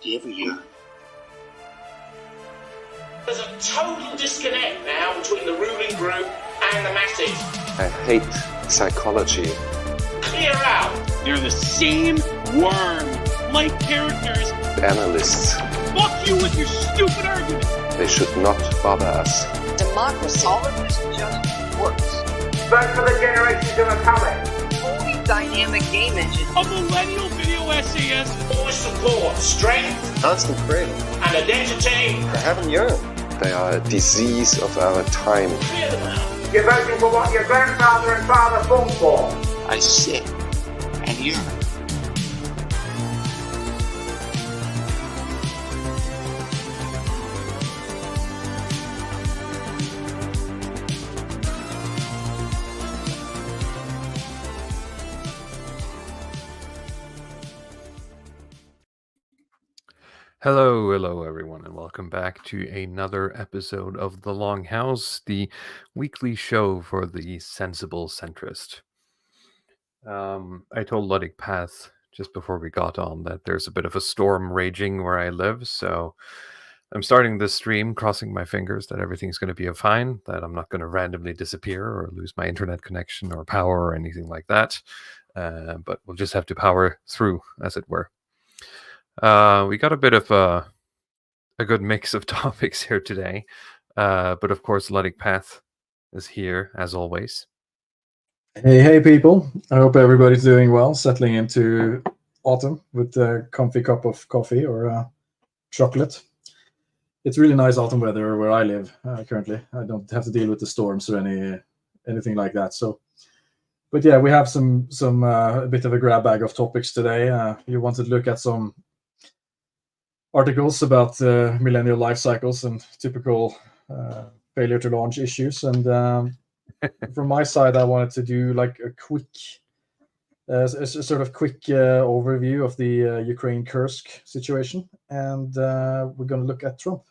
Every year. There's a total disconnect now between the ruling group and the masses. I hate psychology. Clear out. They're the same worm-like characters. Analysts. Fuck you with your stupid arguments. They should not bother us. Democracy. All of this just works. Vote for the generations who are coming. Fully dynamic game engine. A millennial video essayist. Always support strength, Constant craving. and identity. I haven't yearned. They are a disease of our time. Clear them out. You're voting for what your grandfather and father fought for. I sit and yearn. Hello everyone, and welcome back to another episode of The Longhouse, the weekly show for the sensible centrist. I told Ludwig Path just before we got on that there's a bit of a storm raging where I live, so I'm starting this stream crossing my fingers that everything's going to be fine, that I'm not going to randomly disappear or lose my internet connection or power or anything like that, but we'll just have to power through, as it were. We got a bit of a good mix of topics here today, but of course Ludwig Path is here as always. Hey people, I hope everybody's doing well, settling into autumn with a comfy cup of coffee or chocolate. It's really nice autumn weather where I live currently. I don't have to deal with the storms or anything like that. So, but yeah, we have some a bit of a grab bag of topics today. You wanted to look at some articles about millennial life cycles and typical failure to launch issues. And from my side, I wanted to do like a quick, a sort of quick overview of the Ukraine-Kursk situation. And we're going to look at Trump.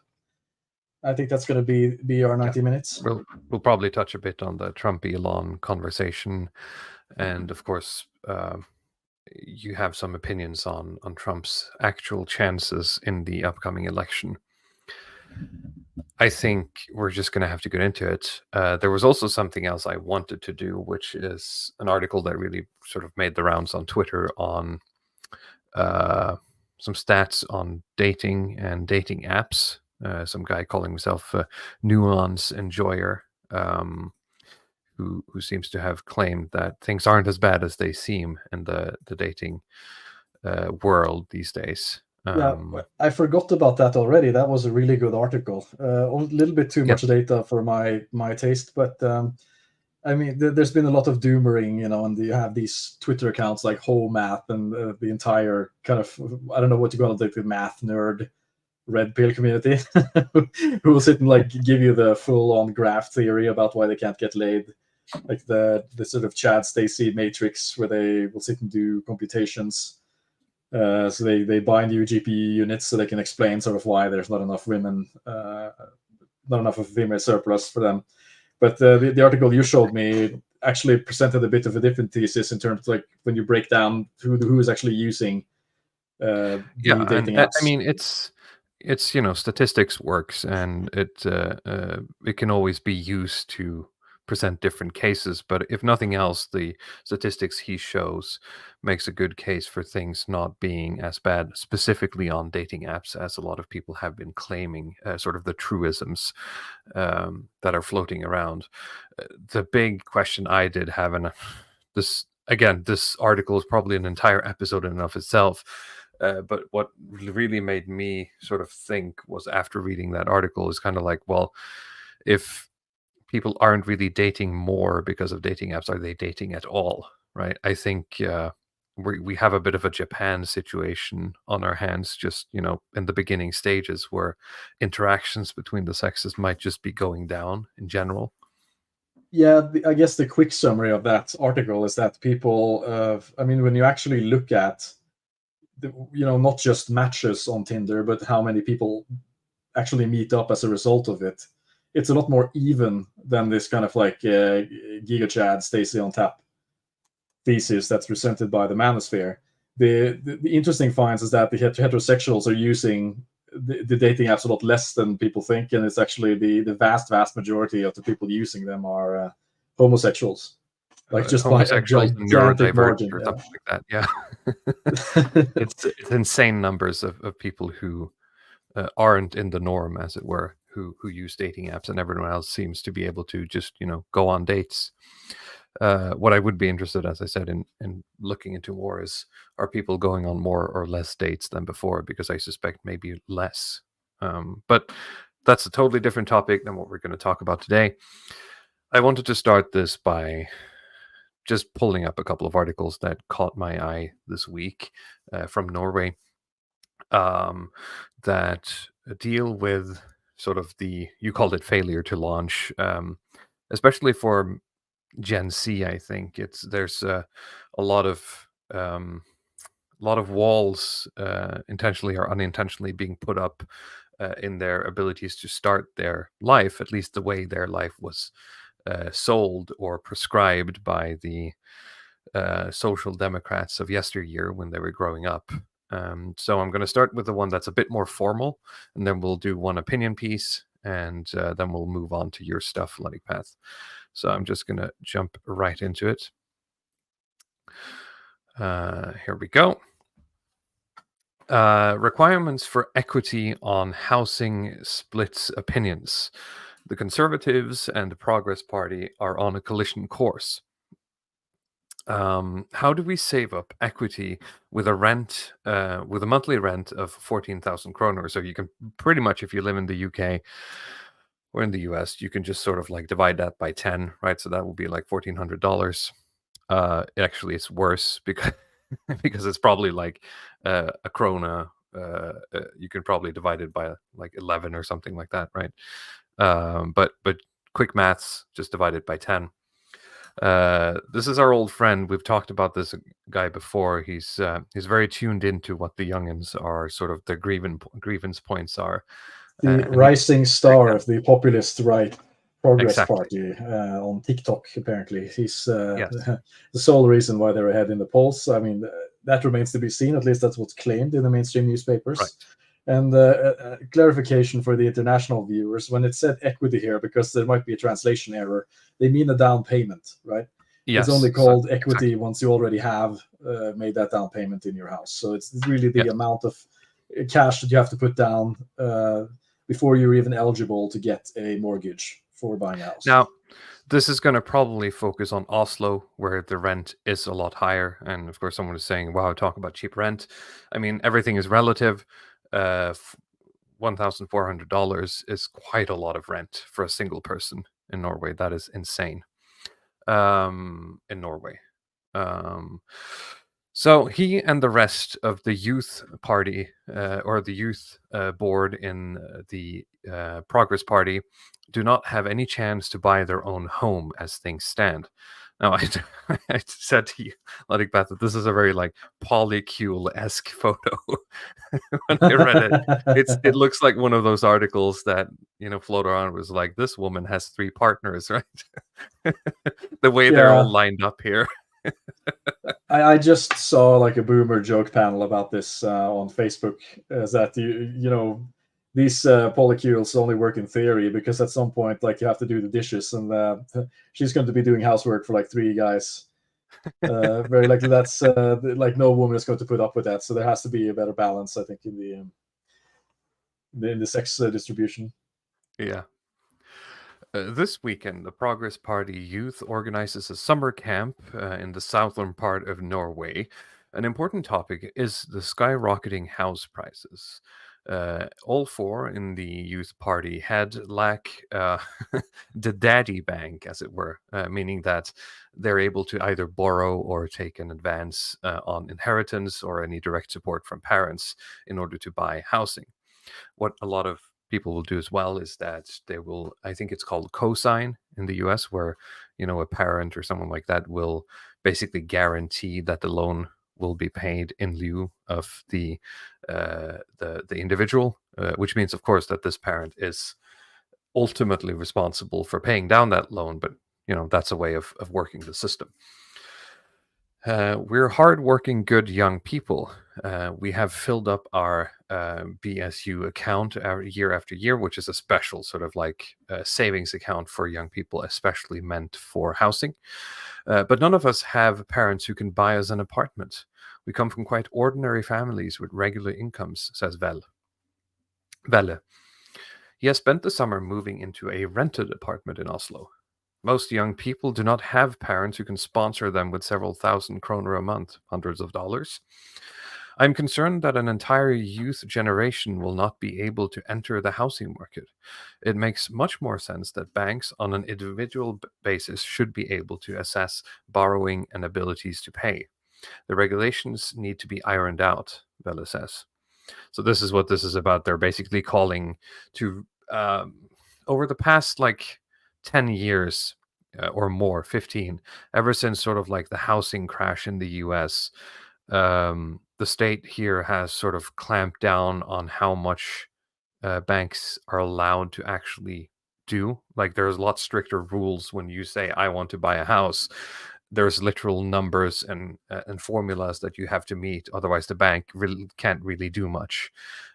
I think that's going to be our 90 minutes. We'll probably touch a bit on the Trump-Elon conversation. And of course, you have some opinions on Trump's actual chances in the upcoming election. I think we're just going to have to get into it. There was also something else I wanted to do, which is an article that really sort of made the rounds on Twitter on some stats on dating and dating apps. Some guy calling himself a nuance enjoyer, who seems to have claimed that things aren't as bad as they seem in the dating world these days. Yeah, I forgot about that already. That was a really good article. A little bit too much data for my taste, but I mean, there's been a lot of doomering, and you have these Twitter accounts like Whole Math and the entire kind of, I don't know what you call it, the math nerd red pill community who will sit and like give you the full-on graph theory about why they can't get laid, like the sort of Chad Stacey matrix where they will sit and do computations. So they bind you GPU units so they can explain sort of why there's not enough women, not enough of a female surplus for them. But the article you showed me actually presented a bit of a different thesis in terms of like when you break down who is actually using dating apps. I mean, it's statistics works, and it can always be used to present different cases, but if nothing else, the statistics he shows makes a good case for things not being as bad, specifically on dating apps, as a lot of people have been claiming, sort of the truisms that are floating around. The big question I did have, and this article is probably an entire episode in and of itself, but what really made me sort of think was, after reading that article, is kind of like, well, if people aren't really dating more because of dating apps, are they dating at all, right? I think we have a bit of a Japan situation on our hands, just, in the beginning stages, where interactions between the sexes might just be going down in general. Yeah, I guess the quick summary of that article is that people, when you actually look at, not just matches on Tinder, but how many people actually meet up as a result of it, it's a lot more even than this kind of like Giga Chad Stacey on tap thesis that's presented by the Manosphere. the interesting finds is that the heterosexuals are using the dating apps a lot less than people think, and it's actually the vast majority of the people using them are homosexuals, like just by a homosexuals and gigantic neurodivergent margin. or Yeah. something like that. Yeah, it's insane numbers of people who aren't in the norm, as it were, who use dating apps, and everyone else seems to be able to just go on dates. What I would be interested, as I said, in looking into more is, are people going on more or less dates than before? Because I suspect maybe less. But that's a totally different topic than what we're going to talk about today. I wanted to start this by just pulling up a couple of articles that caught my eye this week from Norway that deal with sort of you called it failure to launch, especially for Gen Z. I think there's a lot of walls, intentionally or unintentionally, being put up in their abilities to start their life, at least the way their life was sold or prescribed by the social democrats of yesteryear when they were growing up. So I'm going to start with the one that's a bit more formal, and then we'll do one opinion piece, and then we'll move on to your stuff, Luddy Path. So I'm just going to jump right into it. Here we go. Requirements for equity on housing splits opinions. The Conservatives and the Progress Party are on a collision course. How do we save up equity with a monthly rent of 14,000 kroner? So you can pretty much, if you live in the UK or in the US, you can just sort of like divide that by 10, right? So that will be like $1,400. Actually, it's worse because because it's probably like a krona. You can probably divide it by like 11 or something like that, right? But quick maths, just divide it by 10. This is our old friend. We've talked about this guy before. He's very tuned into what the youngins are, sort of the grievance points are. The rising star of the populist right Progress Party on TikTok. Apparently, he's Yes. the sole reason why they're ahead in the polls. I mean, that remains to be seen. At least that's what's claimed in the mainstream newspapers. Right. And clarification for the international viewers: when it said equity here, because there might be a translation error, they mean a down payment, right? Yes. It's only called equity once you already have made that down payment in your house. So it's really the amount of cash that you have to put down before you're even eligible to get a mortgage for buying a house. Now, this is going to probably focus on Oslo, where the rent is a lot higher. And of course, someone is saying, wow, talk about cheap rent. I mean, everything is relative. $1,400 is quite a lot of rent for a single person in Norway. That is insane. In Norway. So he and the rest of the youth party or the youth board in the Progress Party do not have any chance to buy their own home as things stand. Now, I said to you, Ludwig Beth, that this is a very like polycule-esque photo. When I read it, it looks like one of those articles that float around. Was like, this woman has 3 partners, right? The way they're all lined up here. I just saw like a boomer joke panel about this on Facebook. Is that these polycules only work in theory, because at some point, like, you have to do the dishes, and she's going to be doing housework for like 3 guys. Very likely that's like no woman is going to put up with that. So there has to be a better balance, I think, in the sex distribution. Yeah. This weekend, the Progress Party youth organizes a summer camp in the southern part of Norway. An important topic is the skyrocketing house prices. All 4 in the youth party lack the daddy bank, as it were, meaning that they're able to either borrow or take an advance on inheritance or any direct support from parents in order to buy housing. What a lot of people will do as well is that they will, I think it's called cosign in the US, where a parent or someone like that will basically guarantee that the loan will be paid in lieu of the individual, which means, of course, that this parent is ultimately responsible for paying down that loan, but that's a way of working the system. We're hardworking, good young people. We have filled up our BSU account year after year, which is a special sort of like savings account for young people, especially meant for housing. But none of us have parents who can buy us an apartment. We come from quite ordinary families with regular incomes, says Velle. He has spent the summer moving into a rented apartment in Oslo. Most young people do not have parents who can sponsor them with several thousand kroner a month, hundreds of dollars. I'm concerned that an entire youth generation will not be able to enter the housing market. It makes much more sense that banks, on an individual basis, should be able to assess borrowing and abilities to pay. The regulations need to be ironed out, Velle says. So this is what this is about. They're basically calling to, over the past like 10 years or more, 15, ever since sort of like the housing crash in the US, the state here has sort of clamped down on how much banks are allowed to actually do. Like there's a lot stricter rules when you say, I want to buy a house. There's literal numbers and formulas that you have to meet. Otherwise, the bank really can't really do much.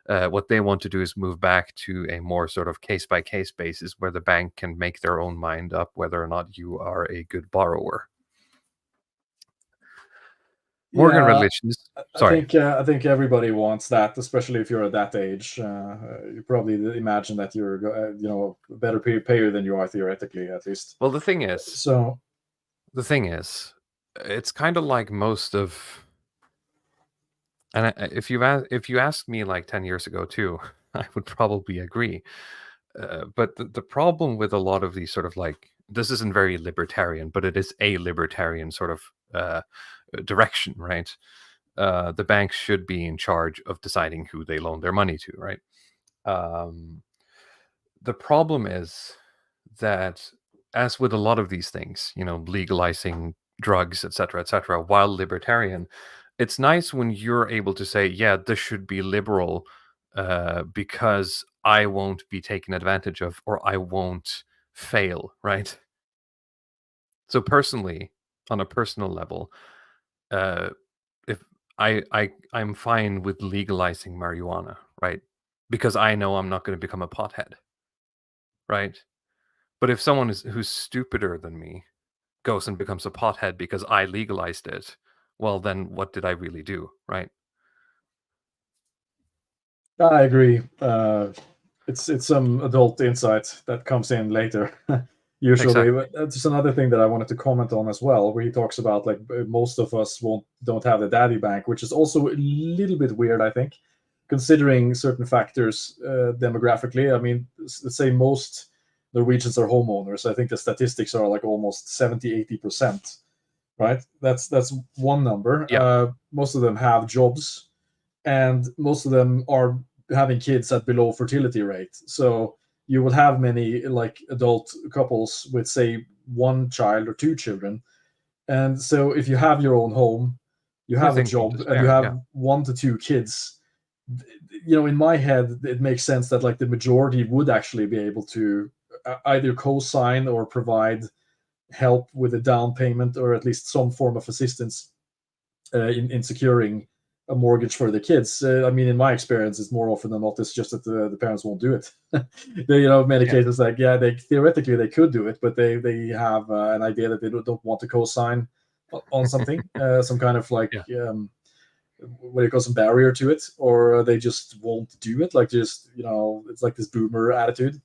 What they want to do is move back to a more sort of case by case basis where the bank can make their own mind up whether or not you are a good borrower. Morgan Relations. Sorry. I think everybody wants that, especially if you're at that age. You probably imagine that you're a better payer than you are theoretically, at least. Well, the thing is, it's kind of like most of, and if you asked me like 10 years ago too, I would probably agree. But the problem with a lot of these sort of like, this isn't very libertarian, but it is a libertarian sort of direction, right? The banks should be in charge of deciding who they loan their money to, right? The problem is that, as with a lot of these things, legalizing drugs, etc., while libertarian, it's nice when you're able to say, yeah, this should be liberal because I won't be taken advantage of or I won't fail, right? So personally, on a personal level, if I'm fine with legalizing marijuana, right? Because I know I'm not going to become a pothead, right? But if someone who's stupider than me goes and becomes a pothead because I legalized it, well, then what did I really do, right? I agree. It's some adult insight that comes in later, usually. Exactly. But that's another thing that I wanted to comment on as well, where he talks about like most of us don't have the daddy bank, which is also a little bit weird, I think, considering certain factors demographically. I mean, let's say most Norwegians are homeowners. I think the statistics are like almost 70-80%, right? That's one number. Yeah. Most of them have jobs, and most of them are having kids at below fertility rate. So you will have many like adult couples with say one child or two children. And so if you have your own home, you have a job, and you have 1 to 2 kids, in my head it makes sense that like the majority would actually be able to either co-sign or provide help with a down payment or at least some form of assistance in securing a mortgage for the kids. I mean, in my experience, it's more often than not, it's just that the parents won't do it. Many cases, like, they theoretically they could do it, but they have an idea that they don't want to co-sign on something, some kind of like what do you call, some barrier to it, or they just won't do it. Like, just it's like this boomer attitude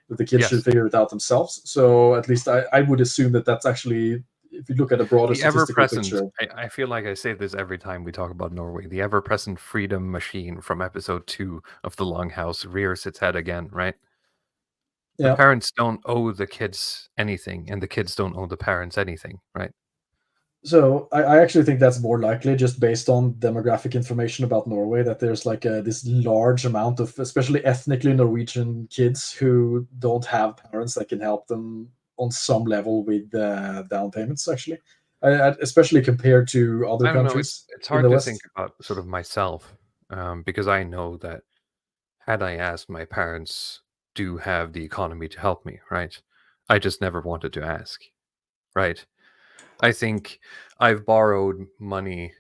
that the kids should figure it out themselves. So at least I would assume that that's actually, if you look at a broader statistical picture. I feel like I say this every time we talk about Norway. The ever-present freedom machine from episode 2 of the Longhouse rears its head again, right? The parents don't owe the kids anything, and the kids don't owe the parents anything, right? So I actually think that's more likely, just based on demographic information about Norway, that there's like this large amount of, especially ethnically Norwegian kids who don't have parents that can help them on some level with down payments, actually, especially compared to other countries. It's hard to think about sort of myself, because I know that had I asked, my parents do have the economy to help me, right? I just never wanted to ask, right? I think I've borrowed money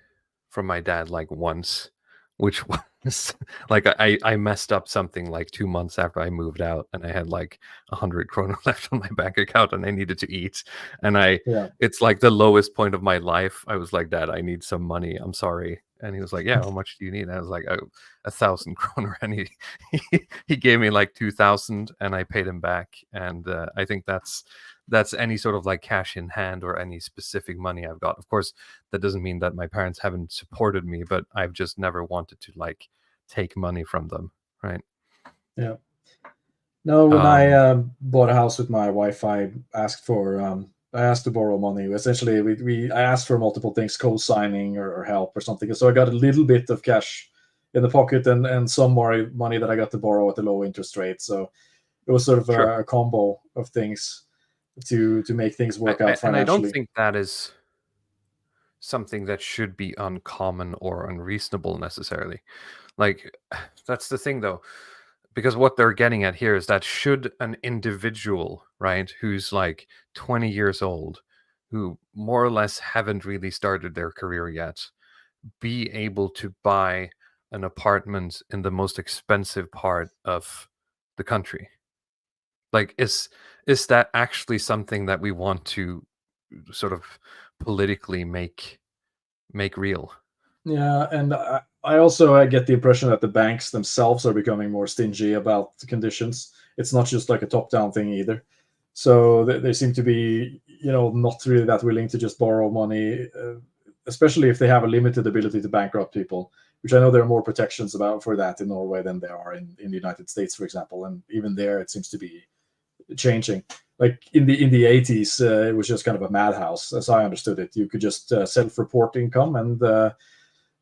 from my dad like once, which was like I messed up something like 2 months after I moved out, and I had like 100 krona left on my bank account, and I needed to eat, and Yeah. it's like the lowest point of my life. I was like, Dad, I need some money. I'm sorry. And he was like, Yeah, how much do you need? And I was like, oh, 1,000 kroner. And he gave me like 2,000, and I paid him back. And I think that's any sort of like cash in hand or any specific money I've got. Of course, that doesn't mean that my parents haven't supported me, but I've just never wanted to like take money from them, right? Yeah. No, when I Um, bought a house with my wife, I asked to borrow money. Essentially, I asked for multiple things, co-signing or help or something. So I got a little bit of cash in the pocket and some more money that I got to borrow at a low interest rate. So it was sort of sure. a combo of things to make things work out And I don't financially. think that is something that should be uncommon or unreasonable necessarily. Like, that's the thing though, because what they're getting at here is that should an individual, right, who's like 20 years old, who more or less haven't really started their career yet, be able to buy an apartment in the most expensive part of the country? Like, is that actually something that we want to sort of politically make real? Yeah, and I also I get the impression that the banks themselves are becoming more stingy about the conditions. It's not just like a top-down thing either. So they seem to be, not really that willing to just borrow money, especially if they have a limited ability to bankrupt people. Which I know there are more protections about for that in Norway than there are in the United States, for example. And even there, it seems to be changing. Like in the 80s, it was just kind of a madhouse, as I understood it. You could just self-report income and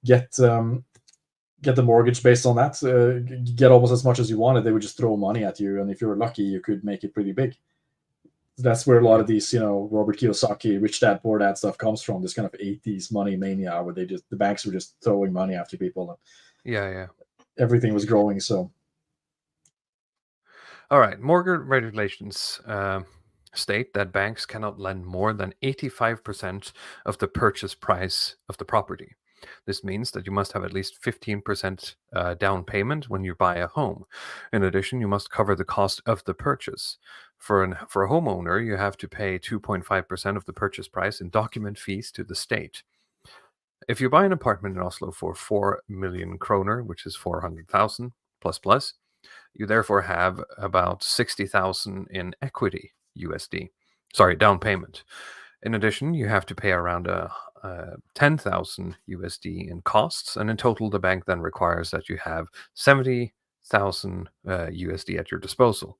get get the mortgage based on that. Get almost as much as you wanted. They would just throw money at you, and if you were lucky, you could make it pretty big. That's where a lot Yeah. of these, Robert Kiyosaki, Rich Dad Poor Dad stuff comes from. This kind of 80s money mania where the banks were just throwing money after people, and Yeah. everything was growing. So All right. Mortgage regulations state that banks cannot lend more than 85% of the purchase price of the property. This means that you must have at least 15% down payment when you buy a home. In addition, you must cover the cost of the purchase. For a homeowner, you have to pay 2.5% of the purchase price in document fees to the state. If you buy an apartment in Oslo for 4 million kroner, which is 400,000 plus plus, you therefore have about 60,000 in equity USD. Sorry, down payment. In addition, you have to pay around 10,000 USD in costs, and in total, the bank then requires that you have 70,000 USD at your disposal.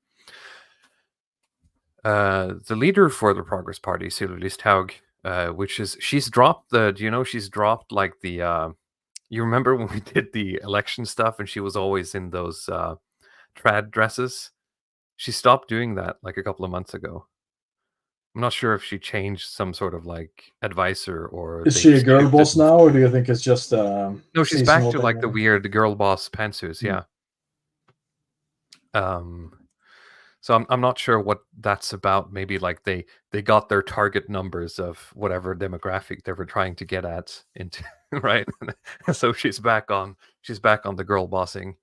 The leader for the Progress Party, Sylvi Listhaug, she's dropped she's dropped like the, you remember when we did the election stuff and she was always in those trad dresses? She stopped doing that like a couple of months ago. I'm not sure if she changed some sort of like advisor or is they she a girl shifted. boss now, or do you think it's just No, she's back seasonal to thing? like the weird girl boss pantsuits. Hmm. Yeah. Um, so I'm not sure what that's about. Maybe like they got their target numbers of whatever demographic they were trying to get at into, right? So she's back on the girl bossing.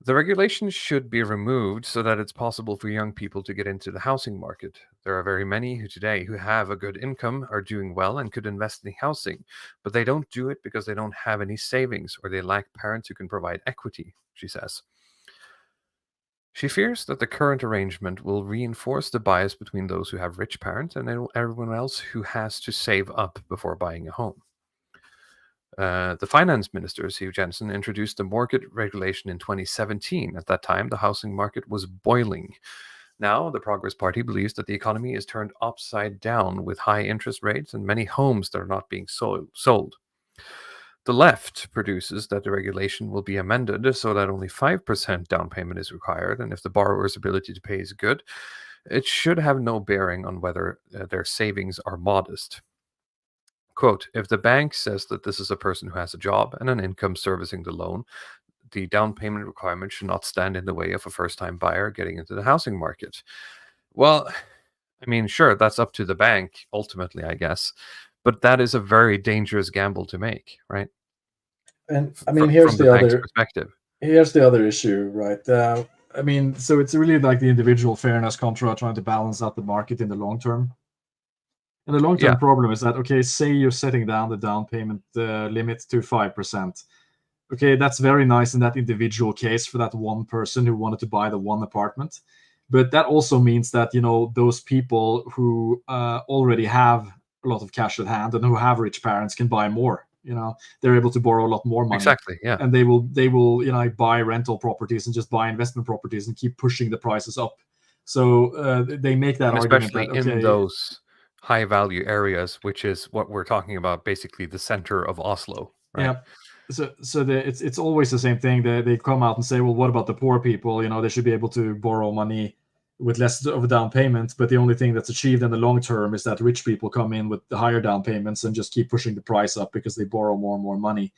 The regulations should be removed so that it's possible for young people to get into the housing market. There are very many who have a good income, are doing well, and could invest in housing, but they don't do it because they don't have any savings or they lack parents who can provide equity, she says. She fears that the current arrangement will reinforce the bias between those who have rich parents and everyone else who has to save up before buying a home. The finance minister, Siv Jensen, introduced the mortgage regulation in 2017. At that time, the housing market was boiling. Now, the Progress Party believes that the economy is turned upside down with high interest rates and many homes that are not being sold. The left produces that the regulation will be amended so that only 5% down payment is required, and if the borrower's ability to pay is good, it should have no bearing on whether their savings are modest. Quote, if the bank says that this is a person who has a job and an income servicing the loan, the down payment requirement should not stand in the way of a first time buyer getting into the housing market. Well, I mean, sure, that's up to the bank ultimately, I guess, but that is a very dangerous gamble to make, right? And I mean, here's From the the bank's other perspective. issue, right? I mean, so it's really like the individual fairness contra trying to balance out the market in the long term. And the long term Yeah, problem is that, okay, say you're setting down the down payment limit to 5%. Okay, that's very nice in that individual case for that one person who wanted to buy the one apartment. But that also means that, you know, those people who already have a lot of cash at hand and who have rich parents can buy more. You know, they're able to borrow a lot more money. exactly. Yeah. And they will, you know, buy rental properties and just buy investment properties and keep pushing the prices up. So they make that And argument especially that, in okay, those high value areas, which is what we're talking about, basically the center of Oslo, right? yeah. It's always the same thing. They come out and say, well, what about the poor people? You know, they should be able to borrow money with less of a down payment. But the only thing that's achieved in the long term is that rich people come in with the higher down payments and just keep pushing the price up because they borrow more and more money.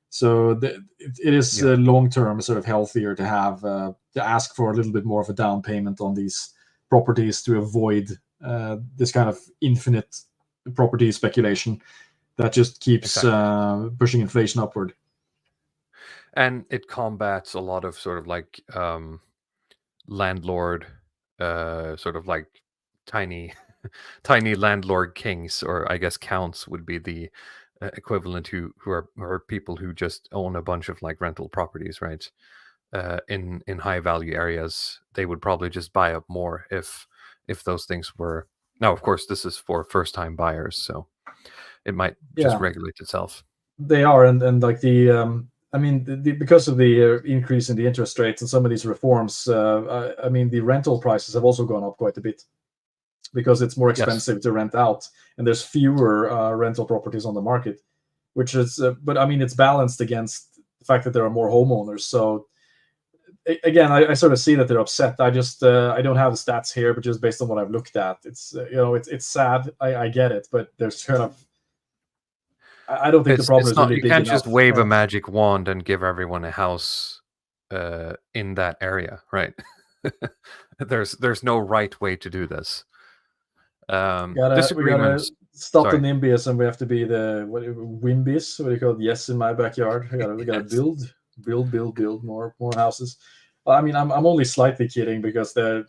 So it is Yeah. long term sort of healthier to have to ask for a little bit more of a down payment on these properties to avoid this kind of infinite property speculation that just keeps Exactly. pushing inflation upward. And it combats a lot of sort of like landlord, sort of like tiny, tiny landlord kings, or I guess counts would be the equivalent who are people who just own a bunch of like rental properties, right? In high value areas, they would probably just buy up more if those things were. Now, of course, this is for first time buyers, so it might just Yeah, regulate itself. they are, and like I mean, because of the increase in the interest rates and some of these reforms, I mean, the rental prices have also gone up quite a bit because it's more Yes, expensive to rent out, and there's fewer rental properties on the market, which is, but I mean, it's balanced against the fact that there are more homeowners. So again, I sort of see that they're upset. I just I don't have the stats here, but just based on what I've looked at, it's you know, it's sad. I get it, but there's kind of I don't think the problem it's is not. really You big can't just enough. wave a magic wand and give everyone a house in that area, right? There's no right way to do this. We gotta Disagreements. stop the Sorry. NIMBYs, and we have to be the WIMBYs. What do you call it? Yes, in my backyard. We gotta Yes. build more houses. I mean, I'm only slightly kidding because if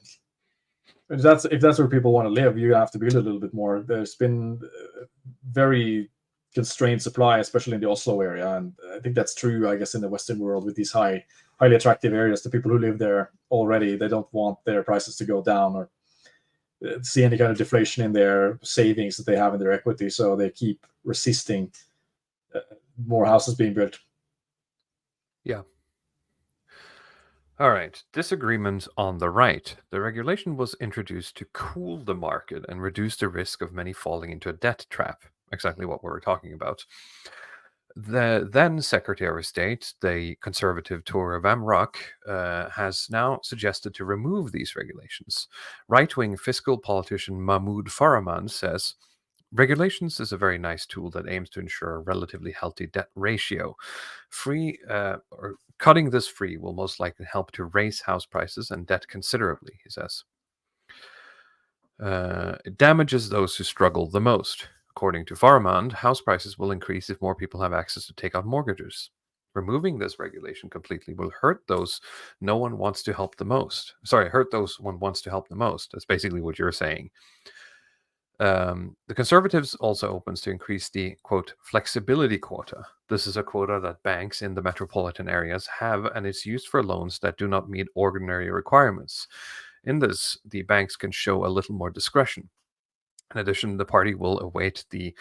that's where people want to live, you have to build a little bit more. There's been very constrained supply, especially in the Oslo area, and I think that's true, I guess, in the Western world with these highly attractive areas. The people who live there already, they don't want their prices to go down or see any kind of deflation in their savings that they have in their equity, so they keep resisting uh, more houses being built. Yeah. All right. Disagreements on the right. The regulation was introduced to cool the market and reduce the risk of many falling into a debt trap. Exactly what we were talking about. The then Secretary of State, the conservative Tore Vamrock, has now suggested to remove these regulations. Right-wing fiscal politician Mahmoud Farahman says, regulations is a very nice tool that aims to ensure a relatively healthy debt ratio. Or cutting this free will most likely help to raise house prices and debt considerably, he says. It damages those who struggle the most. According to Farmand, house prices will increase if more people have access to take out mortgages. Removing this regulation completely will hurt those no one wants to help the most. Sorry, hurt those one wants to help the most. That's basically what you're saying. The Conservatives also opens to increase the, quote, flexibility quota. This is a quota that banks in the metropolitan areas have, and it's used for loans that do not meet ordinary requirements. In this, the banks can show a little more discretion. In addition, the party will await the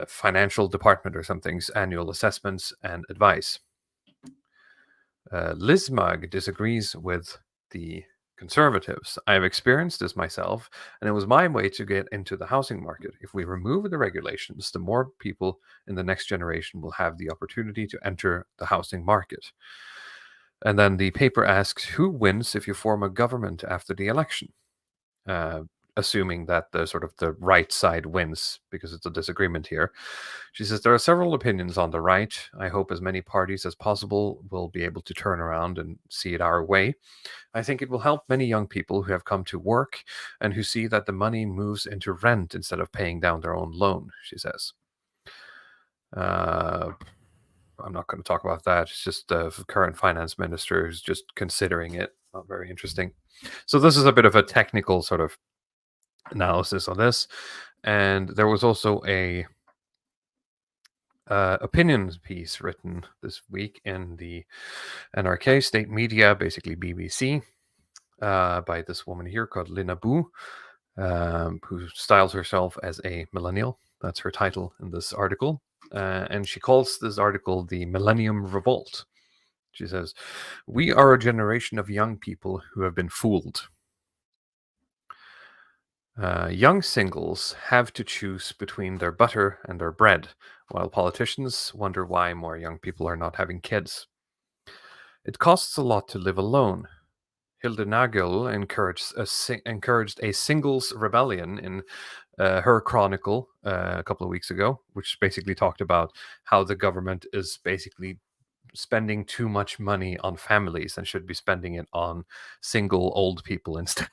financial department or something's annual assessments and advice. Lismag disagrees with the Conservatives. I have experienced this myself, and it was my way to get into the housing market. If we remove the regulations, the more people in the next generation will have the opportunity to enter the housing market. And then the paper asks, who wins if you form a government after the election? assuming that the sort of the right side wins because it's a disagreement here. She says, there are several opinions on the right. I hope as many parties as possible will be able to turn around and see it our way. I think it will help many young people who have come to work and who see that the money moves into rent instead of paying down their own loan, she says. I'm not going to talk about that. It's just the current finance minister who's just considering it. Not very interesting. So this is a bit of a technical sort of analysis on this. And there was also a opinion piece written this week in the NRK state media, basically BBC, by this woman here called Lina Bu, who styles herself as a millennial. That's her title in this article. And she calls this article the Millennium Revolt. She says, we are a generation of young people who have been fooled. Young singles have to choose between their butter and their bread, while politicians wonder why more young people are not having kids. It costs a lot to live alone. Hilde Nagel encouraged a singles rebellion in her chronicle a couple of weeks ago, which basically talked about how the government is basically spending too much money on families and should be spending it on single old people instead.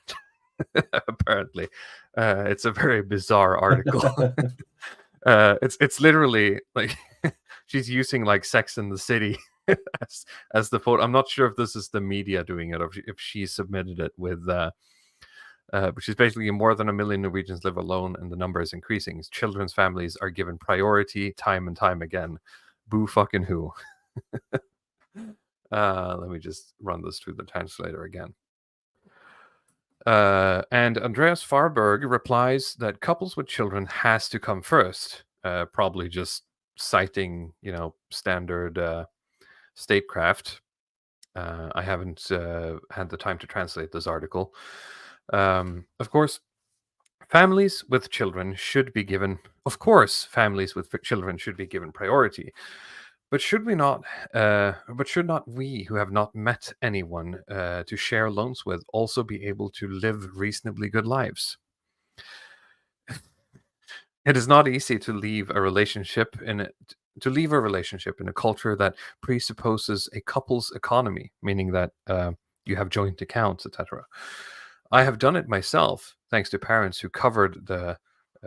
Apparently, it's a very bizarre article. It's literally like she's using like Sex in the City as the photo. I'm not sure if this is the media doing it or if she submitted it with which is basically more than 1 million Norwegians live alone and the number is increasing. Children's families are given priority time and time again. Boo fucking who. Let me just run this through the translator again. And Andreas Farberg replies that couples with children has to come first, probably just citing, standard statecraft. I haven't had the time to translate this article. Of course, families with children should be given priority. But should not we who have not met anyone to share loans with also be able to live reasonably good lives? It is not easy to leave a relationship in a culture that presupposes a couple's economy, meaning that you have joint accounts, etc. I have done it myself, thanks to parents who covered the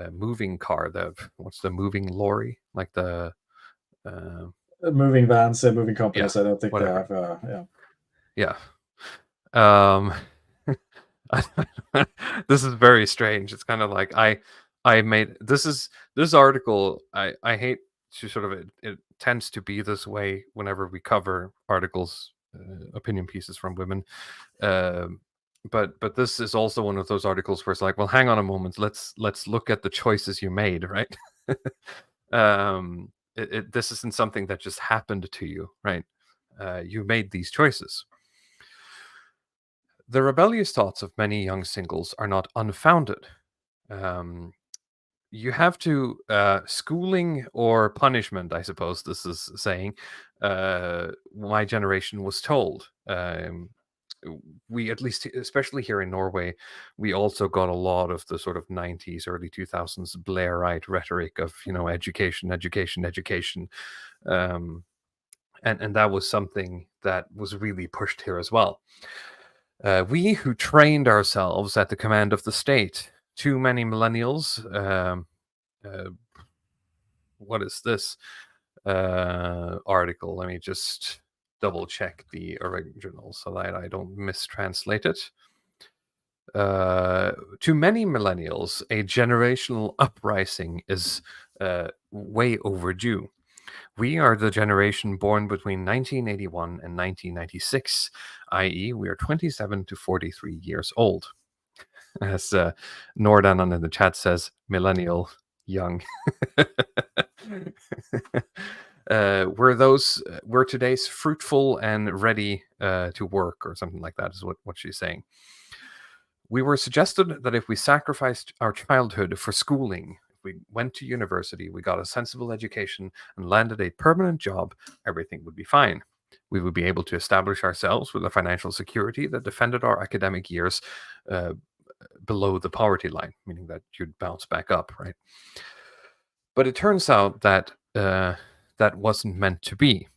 moving car, what's the moving lorry, like the moving vans and moving companies. Yeah, I don't think whatever. they have. This is very strange. It's kind of like I made this article. I hate to sort of it tends to be this way whenever we cover articles, opinion pieces from women. But this is also one of those articles where it's like, well, hang on a moment, let's look at the choices you made, right? This isn't something that just happened to you, right? You made these choices. The rebellious thoughts of many young singles are not unfounded. You have to schooling or punishment, I suppose this is saying. My generation was told. We, at least, especially here in Norway, we also got a lot of the sort of 90s, early 2000s Blairite rhetoric of, education. And that was something that was really pushed here as well. We who trained ourselves at the command of the state, too many millennials. What is this article? Let me just double check the original so that I don't mistranslate it. To many millennials, a generational uprising is way overdue. We are the generation born between 1981 and 1996, i.e. we are 27 to 43 years old. As Nordan in the chat says, millennial, young. We're today's fruitful and ready to work, or something like that is what she's saying. We were suggested that if we sacrificed our childhood for schooling, if we went to university, we got a sensible education and landed a permanent job, everything would be fine. We would be able to establish ourselves with a financial security that defended our academic years below the poverty line, meaning that you'd bounce back up, right? But it turns out that that wasn't meant to be.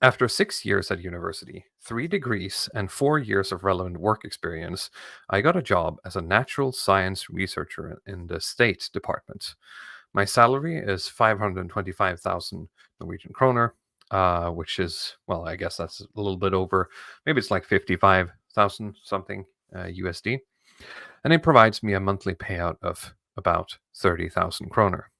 After 6 years at university, 3 degrees, and 4 years of relevant work experience, I got a job as a natural science researcher in the state department. My salary is 525,000 Norwegian kroner, which is, well, I guess that's a little bit over, maybe it's like 55,000 something USD. And it provides me a monthly payout of about 30,000 kroner.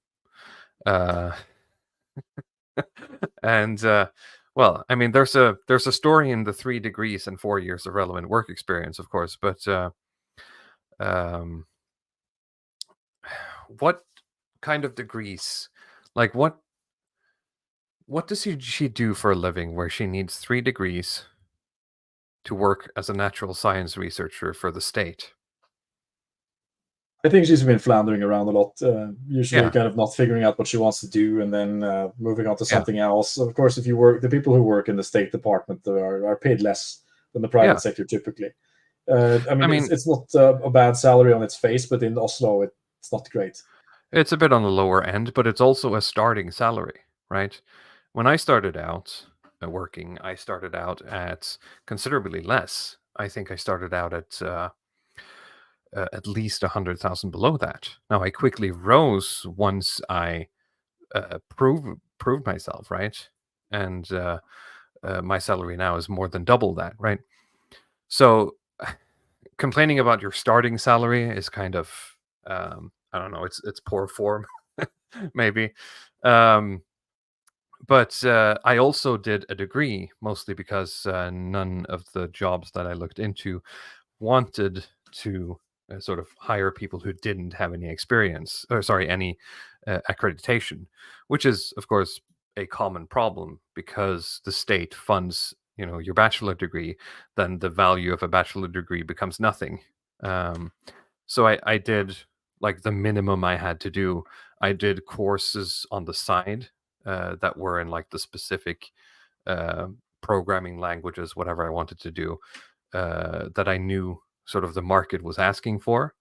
And well, I mean, there's a story in the 3 degrees and 4 years of relevant work experience, of course, but what kind of degrees? Like, what does she do for a living where she needs 3 degrees to work as a natural science researcher for the state? I think she's been floundering around a lot, usually Yeah. kind of not figuring out what she wants to do, and then moving on to Yeah. something else. Of course, if you work, the people who work in the State Department are paid less than the private Yeah. sector typically. I mean, mean- it's not a bad salary on its face, but in Oslo, it's not great. It's a bit on the lower end, but it's also a starting salary, right? When I started out working, I started out at considerably less. I think I started out at least 100,000 below that. Now I quickly rose once I proved myself, right? And my salary now is more than double that, right? So complaining about your starting salary is kind of I don't know, it's poor form, maybe. But I also did a degree, mostly because none of the jobs that I looked into wanted to sort of hire people who didn't have any experience, or sorry, any accreditation, which is, of course, a common problem because the state funds, your bachelor degree, then the value of a bachelor degree becomes nothing. So I did like the minimum I had to do. I did courses on the side that were in like the specific programming languages, whatever I wanted to do, that I knew sort of the market was asking for.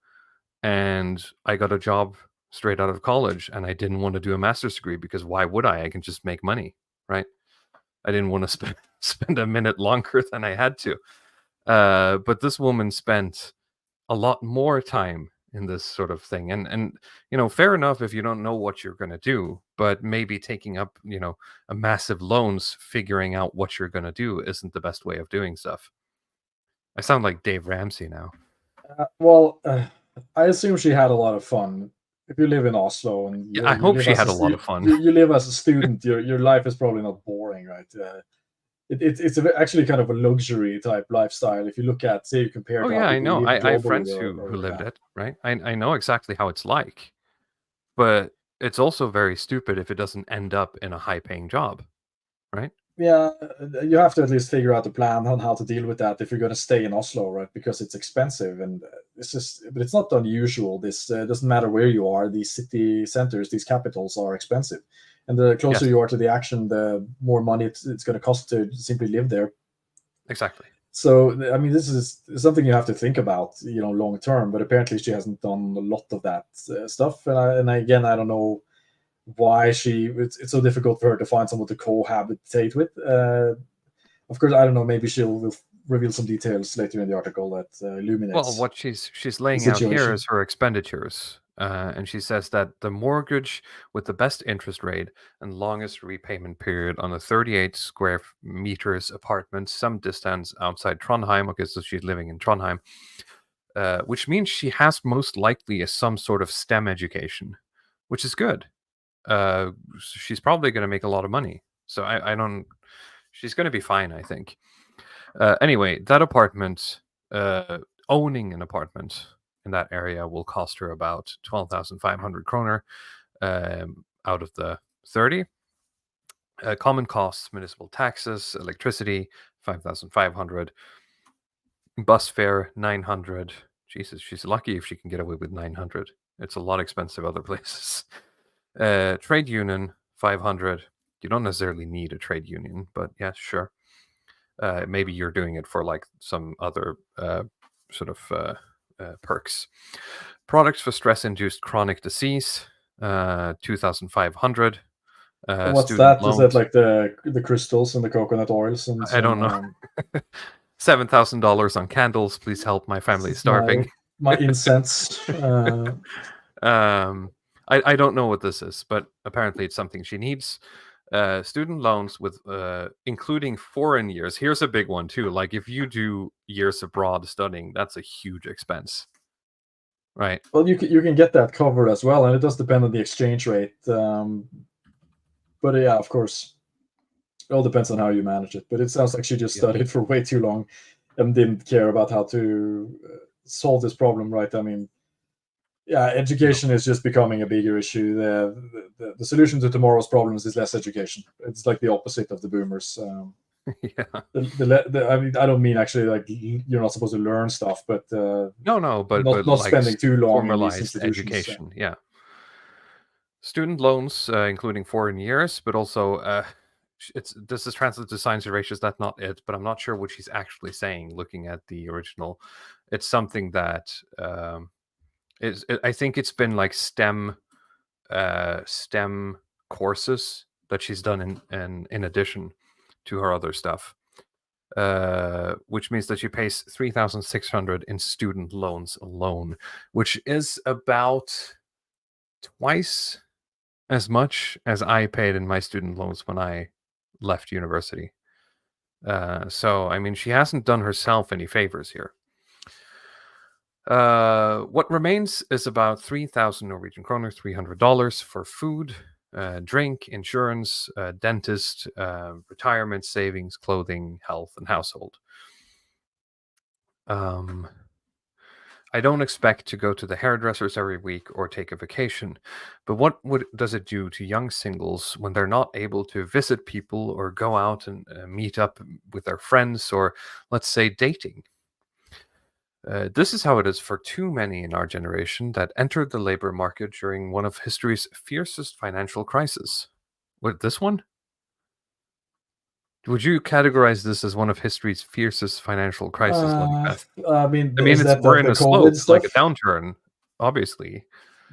And I got a job straight out of college, and I didn't want to do a master's degree because why would I? I can just make money, right? I didn't want to spend a minute longer than I had to. But this woman spent a lot more time in this sort of thing, and fair enough if you don't know what you're going to do, but maybe taking up a massive loans, figuring out what you're going to do isn't the best way of doing stuff. I sound like Dave Ramsey now. I assume she had a lot of fun. If you live in Oslo and I hope live she as had a lot of fun. you live as a student, your life is probably not boring, right? It's actually kind of a luxury type lifestyle. If you look at, say, you compare. Oh to how yeah, I people know. live I have globally friends or who lived yeah. it, right? I know exactly how it's like, but it's also very stupid if it doesn't end up in a high-paying job, right? Yeah, you have to at least figure out a plan on how to deal with that if you're going to stay in Oslo, right? Because it's expensive, and but it's not unusual. This doesn't matter where you are. These city centers, these capitals, are expensive, and the closer Yes. you are to the action, the more money it's going to cost to simply live there. Exactly. So, I mean, this is something you have to think about, long term. But apparently, she hasn't done a lot of that stuff, again, I don't know why it's so difficult for her to find someone to cohabitate with. Of course, I don't know. Maybe will reveal some details later in the article that illuminates. Well, what she's laying out here situation. is her expenditures, and she says that the mortgage with the best interest rate and longest repayment period on a 38 square meters apartment, some distance outside Trondheim. Okay, so she's living in Trondheim, which means she has most likely some sort of STEM education, which is good. She's probably going to make a lot of money. So I don't. She's going to be fine, I think. Anyway, that apartment, owning an apartment in that area will cost her about 12,500 kroner out of the 30. Common costs, municipal taxes, electricity, 5,500. Bus fare, 900. Jesus, she's lucky if she can get away with 900. It's a lot expensive other places. Trade union, 500. You don't necessarily need a trade union, but yeah, sure. Maybe you're doing it for like some other sort of perks. Products for stress-induced chronic disease, 2,500. What's Student that? loans, Is that like the crystals and the coconut oils and I don't know. $7,000 on candles. Please help, my family is starving. my incense. I don't know what this is, but apparently it's something she needs. Student loans with including foreign years. Here's a big one too. Like if you do years abroad studying, that's a huge expense, right? Well, you can get that covered as well, and it does depend on the exchange rate. But yeah, of course, it all depends on how you manage it. But it sounds like she just studied for way too long and didn't care about how to solve this problem, right? I mean, yeah, education is just becoming a bigger issue. The solution to tomorrow's problems is less education. It's like the opposite of the boomers. Yeah. I mean, I don't mean actually like you're not supposed to learn stuff, but but not like spending too long in these formalized institutions. education. Yeah. Student loans, including foreign years, but also this is translated to science and ratios. That's not it, but I'm not sure what she's actually saying. Looking at the original, it's something that I think it's been like STEM courses that she's done in addition to her other stuff, which means that she pays 3,600 in student loans alone, which is about twice as much as I paid in my student loans when I left university. So I mean, she hasn't done herself any favors here. What remains is about 3,000 Norwegian kroner, $300 for food, drink, insurance, dentist, retirement, savings, clothing, health, and household. I don't expect to go to the hairdressers every week or take a vacation, but what does it do to young singles when they're not able to visit people or go out and meet up with their friends or, let's say, dating? This is how it is for too many in our generation that entered the labor market during one of history's fiercest financial crises. What, this one? Would you categorize this as one of history's fiercest financial crises? I mean, We're in a slope, like a downturn, obviously.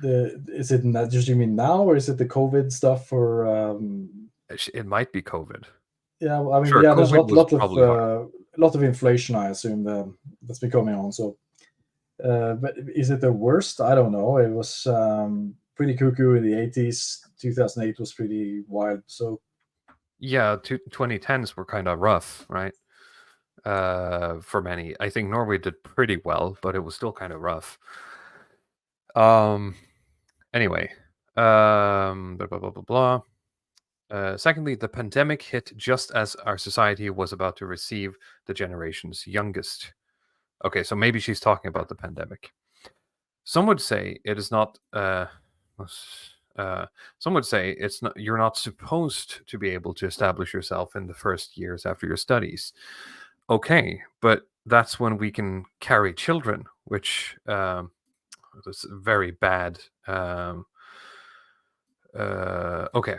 Is it not just, you mean now, or is it the COVID stuff? Or it might be COVID. Yeah, I mean, sure, yeah, there's a lot of inflation, I assume, that's been coming on. So, but is it the worst? I don't know. It was pretty cuckoo in the 80s. 2008 was pretty wild. So. Yeah, 2010s were kind of rough, right? For many. I think Norway did pretty well, but it was still kind of rough. Anyway, blah, blah, blah, blah, blah. Secondly, the pandemic hit just as our society was about to receive the generation's youngest. Okay, so maybe she's talking about the pandemic. Some would say it is not... some would say it's not. You're not supposed to be able to establish yourself in the first years after your studies. Okay, but that's when we can carry children, which is very bad. Okay,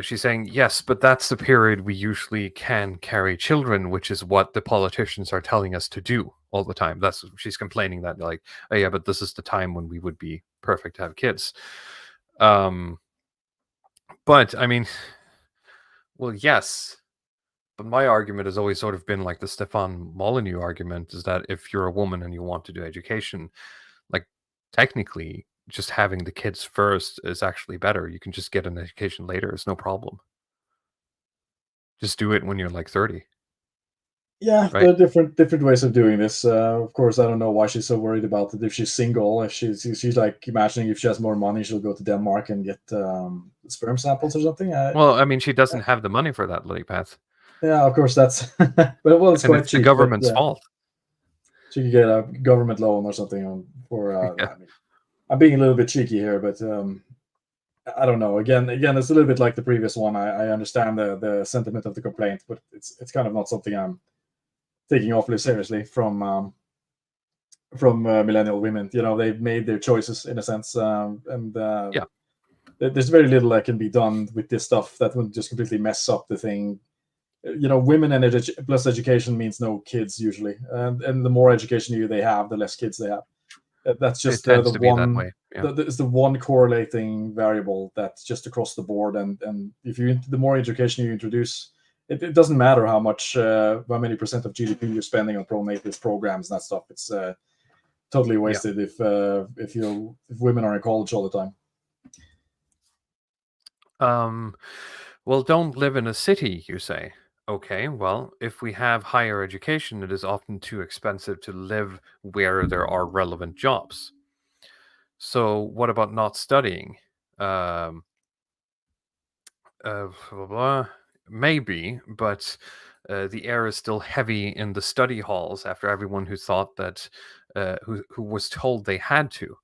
she's saying yes, but that's the period we usually can carry children, which is what the politicians are telling us to do all the time. She's complaining that, like, oh yeah, but this is the time when we would be perfect to have kids. But I mean, well, yes, but my argument has always sort of been like the Stefan Molyneux argument, is that if you're a woman and you want to do education, like, technically just having the kids first is actually better. You can just get an education later. It's no problem. Just do it when you're like 30. Yeah, right? There are different ways of doing this. Of course, I don't know why she's so worried about it. If she's single, if she's like imagining if she has more money, she'll go to Denmark and get sperm samples or something. Well, I mean, she doesn't have the money for that, Lilypath. Yeah, of course, that's but well, it's quite cheap. The government's fault. She could get a government loan or something for. Yeah. I mean, I'm being a little bit cheeky here, but I don't know. Again, it's a little bit like the previous one. I understand the sentiment of the complaint, but it's kind of not something I'm taking awfully seriously from millennial women. You know, they've made their choices in a sense, and yeah, there's very little that can be done with this stuff that would just completely mess up the thing. You know, women and plus education means no kids usually, and the more education they have, the less kids they have. That's just tends the to be that one. way. Yeah. It's the one correlating variable that's just across the board, and if the more education you introduce, it doesn't matter how many percent of GDP you're spending on pro-natalist programs and that stuff. It's totally wasted if women are in college all the time. Well, don't live in a city, you say. Okay, well, if we have higher education, it is often too expensive to live where there are relevant jobs. So, what about not studying? Um, blah, blah, maybe, but the air is still heavy in the study halls after everyone who thought that, who was told they had to.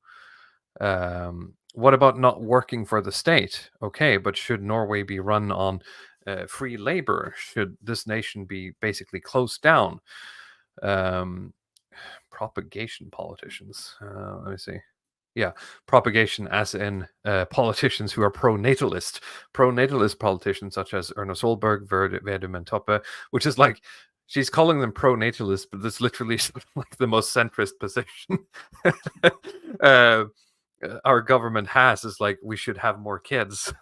What about not working for the state? Okay, but should Norway be run on free labor? Should this nation be basically closed down? Propagation politicians. Let me see. Yeah, propagation as in politicians who are pro-natalist. Pro-natalist politicians such as Erna Solberg, Vedum, and Toppe, which is like, she's calling them pro-natalist, but that's literally sort of like the most centrist position our government has, is like, we should have more kids.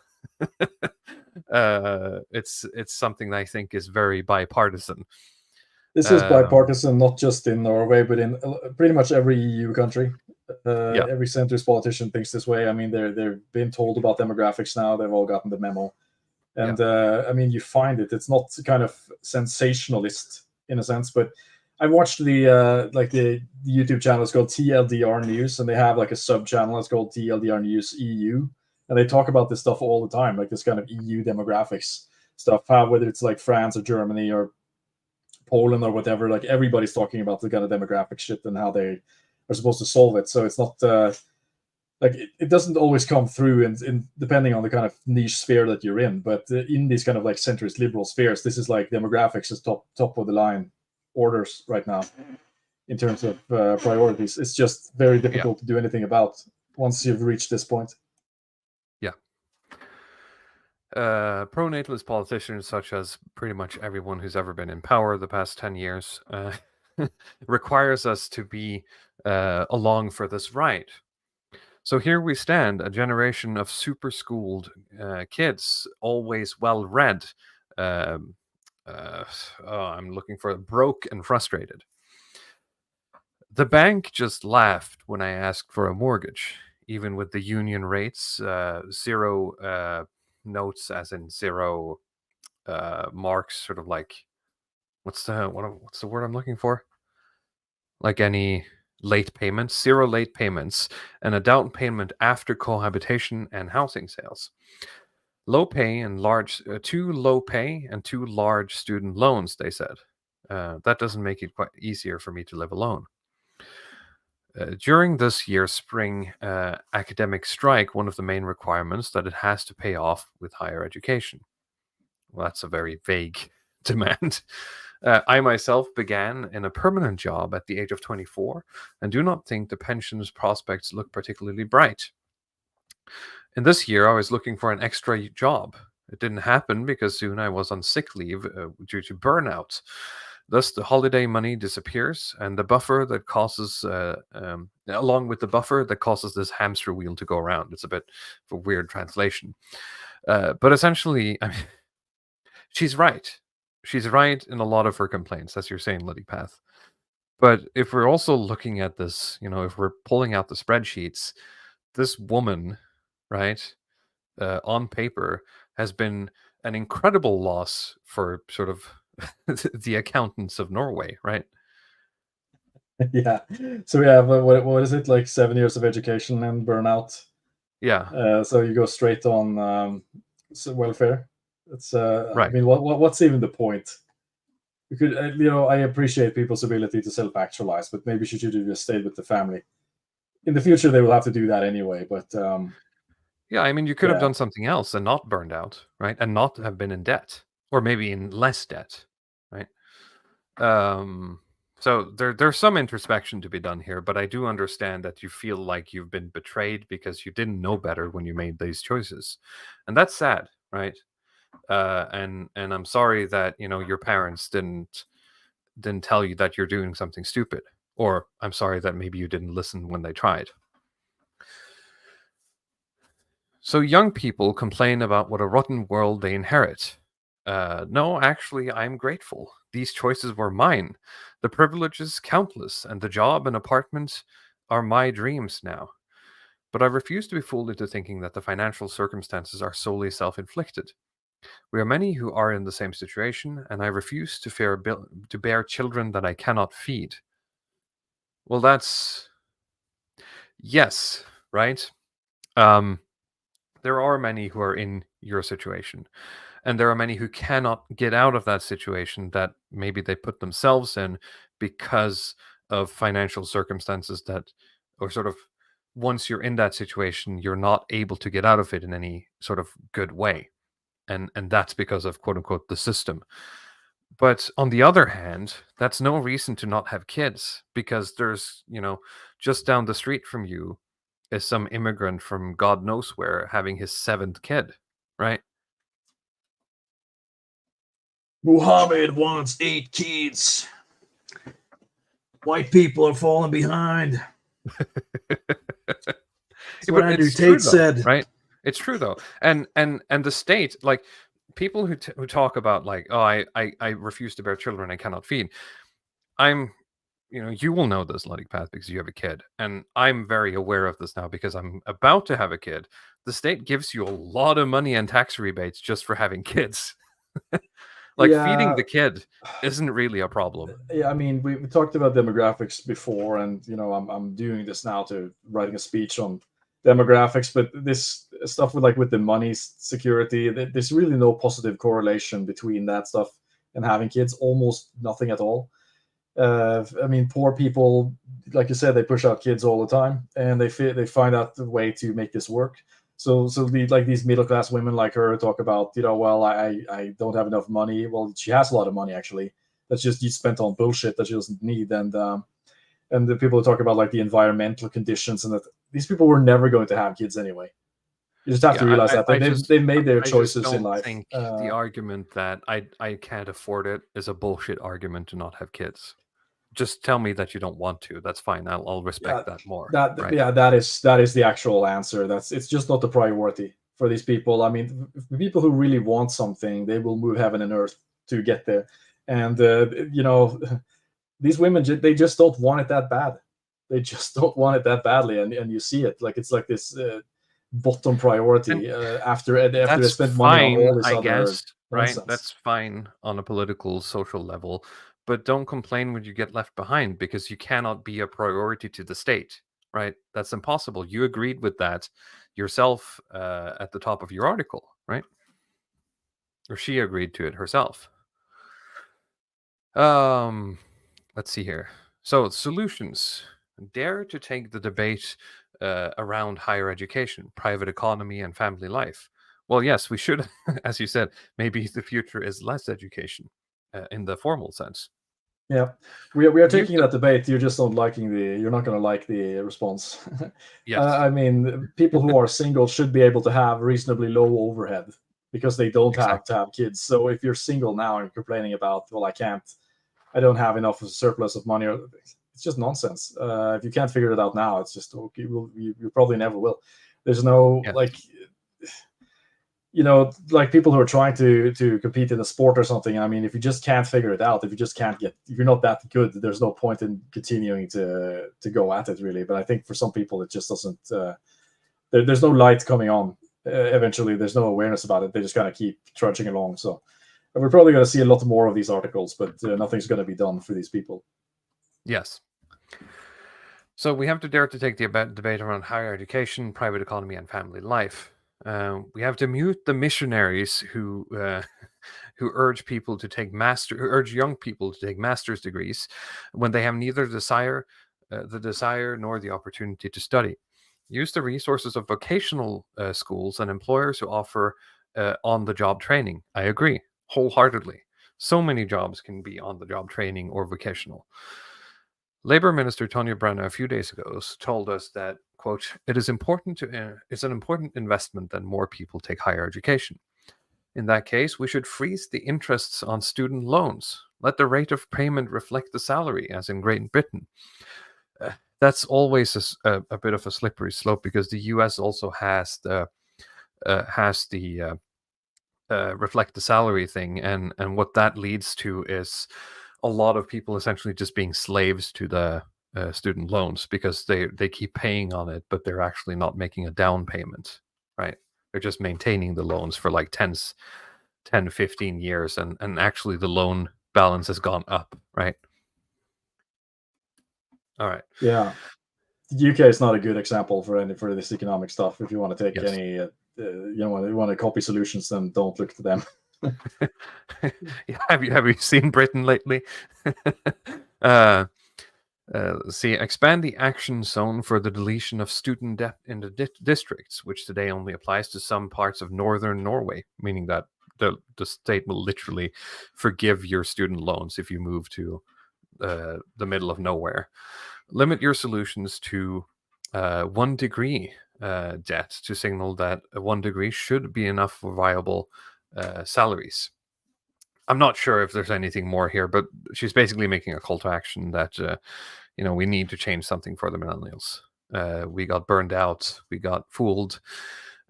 It's something that I think is very bipartisan. This is bipartisan, not just in Norway, but in pretty much every EU country. Every centrist politician thinks this way. I mean, they've been told about demographics now. They've all gotten the memo, and I mean, you find it. It's not kind of sensationalist in a sense, but I watched the YouTube channel. It's called TLDR News, and they have like a sub channel. It's called TLDR News EU, and they talk about this stuff all the time, like this kind of EU demographics stuff. Whether it's like France or Germany or Poland or whatever, like everybody's talking about the kind of demographic shit and how they are supposed to solve it. So it's not like it doesn't always come through in depending on the kind of niche sphere that you're in. But in these kind of like centrist liberal spheres, this is like demographics is top of the line orders right now in terms of priorities. It's just very difficult to do anything about once you've reached this point. Pro-natalist politicians, such as pretty much everyone who's ever been in power the past 10 years, requires us to be along for this ride. So here we stand, a generation of super schooled kids, always well read. I'm looking for broke and frustrated. The bank just laughed when I asked for a mortgage, even with the union rates, zero notes, as in zero marks, sort of like, what's the word I'm looking for? Like any late payments, zero late payments, and a down payment after cohabitation and housing sales. Low pay and large, too low pay and too large student loans, they said. That doesn't make it quite easier for me to live alone. During this year's spring academic strike, one of the main requirements that it has to pay off with higher education. Well, that's a very vague demand. I myself began in a permanent job at the age of 24 and do not think the pension's prospects look particularly bright. In this year, I was looking for an extra job. It didn't happen because soon I was on sick leave due to burnout. Thus, the holiday money disappears, and the buffer that causes, along with the buffer that causes this hamster wheel to go around. It's a bit of a weird translation. But essentially, I mean, she's right. She's right in a lot of her complaints, as you're saying, Lilypath. But if we're also looking at this, if we're pulling out the spreadsheets, this woman, right, on paper, has been an incredible loss for sort of the accountants of Norway, right? Yeah. So we have what is it, like 7 years of education and burnout? Yeah. So you go straight on welfare. It's right. I mean, what's even the point? You could, I appreciate people's ability to self-actualize, but maybe she should have just stayed with the family. In the future, they will have to do that anyway. But yeah, I mean, you could have done something else and not burned out, right? And not have been in debt, or maybe in less debt, right? So there's some introspection to be done here, but I do understand that you feel like you've been betrayed because you didn't know better when you made these choices, and that's sad, right? And I'm sorry that your parents didn't tell you that you're doing something stupid, Or I'm sorry that maybe you didn't listen when they tried. So young people complain about what a rotten world they inherit. No, actually, I'm grateful. These choices were mine. The privileges countless, and the job and apartment are my dreams now. But I refuse to be fooled into thinking that the financial circumstances are solely self-inflicted. We are many who are in the same situation, and I refuse to bear children that I cannot feed. Well, that's yes, right? Um, there are many who are in your situation, and there are many who cannot get out of that situation that maybe they put themselves in because of financial circumstances that, or sort of, once you're in that situation, you're not able to get out of it in any sort of good way, and that's because of quote unquote the system. But on the other hand, that's no reason to not have kids, because there's, just down the street from you is some immigrant from God knows where having his seventh kid, right? Muhammad wants 8 kids. White people are falling behind. That's what Andrew Tate said. Right? It's true though, and the state, like people who talk about like, oh, I refuse to bear children I cannot feed. I'm, you will know this, Ludwig Path, because you have a kid, and I'm very aware of this now because I'm about to have a kid. The state gives you a lot of money and tax rebates just for having kids. Like feeding the kid isn't really a problem. Yeah, I mean, we talked about demographics before, and I'm doing this now to writing a speech on demographics, but this stuff with the money security, there's really no positive correlation between that stuff and having kids. Almost nothing at all. I mean, poor people, like you said, they push out kids all the time, and they find out the way to make this work. So these middle class women like her talk about, well, I don't have enough money. Well, she has a lot of money actually. That's just spent on bullshit that she doesn't need. And the people who talk about like the environmental conditions, and that these people were never going to have kids anyway. You just have to realize that they made their choices in life. I think the argument that I can't afford it is a bullshit argument to not have kids. Just tell me that you don't want to. That's fine. I'll respect that more. Right? Yeah, that is the actual answer. It's just not the priority for these people. I mean, people who really want something, they will move heaven and earth to get there. And these women, they just don't want it that bad. They just don't want it that badly, and you see it. Like it's like this bottom priority after they spend money on all this nonsense. Right? That's fine on a political, social level. But don't complain when you get left behind, because you cannot be a priority to the state, right? That's impossible. You agreed with that yourself at the top of your article, right? Or she agreed to it herself. Let's see here. So solutions. Dare to take the debate around higher education, private economy, and family life. Well, yes, we should, as you said, maybe the future is less education. In the formal sense. Yeah, we are taking that debate. You're just not liking you're not going to like the response. Yes. I mean, people who are single should be able to have reasonably low overhead because they don't have to have kids. So if you're single now and complaining about, well, I don't have enough of a surplus of money, it's just nonsense. If you can't figure it out now, it's just, okay, you probably never will. There's no like people who are trying to compete in a sport or something. I mean, if you just can't figure it out, if you're not that good, there's no point in continuing to go at it, really. But I think for some people, it just doesn't. There's no light coming on. Eventually, there's no awareness about it. They just kind of keep trudging along. So we're probably going to see a lot more of these articles, but nothing's going to be done for these people. Yes. So we have to dare to take the debate around higher education, private economy, and family life. We have to mute the missionaries who urge young people to take master's degrees when they have neither the desire nor the opportunity to study. Use the resources of vocational schools and employers who offer on-the-job training. I agree wholeheartedly. So many jobs can be on-the-job training or vocational. Labour Minister Tonya Brenna a few days ago told us that, quote, it's an important investment that more people take higher education. In that case, we should freeze the interests on student loans. Let the rate of payment reflect the salary, as in Great Britain. That's always a bit of a slippery slope, because the U.S. also has the reflect the salary thing, and what that leads to is a lot of people essentially just being slaves to the student loans, because they keep paying on it, but they're actually not making a down payment, right? They're just maintaining the loans for like 10, 15 years, and actually the loan balance has gone up, right? All right. Yeah, the UK is not a good example for this economic stuff. If you want to take Yes. any, you want to copy solutions, then don't look to them. Have you seen Britain lately? See, expand the action zone for the deletion of student debt in the districts, which today only applies to some parts of northern Norway, meaning that the state will literally forgive your student loans if you move to the middle of nowhere. Limit your solutions to 1 degree debt to signal that 1 degree should be enough for viable salaries. I'm not sure if there's anything more here, but she's basically making a call to action that we need to change something for the millennials. We got burned out, we got fooled,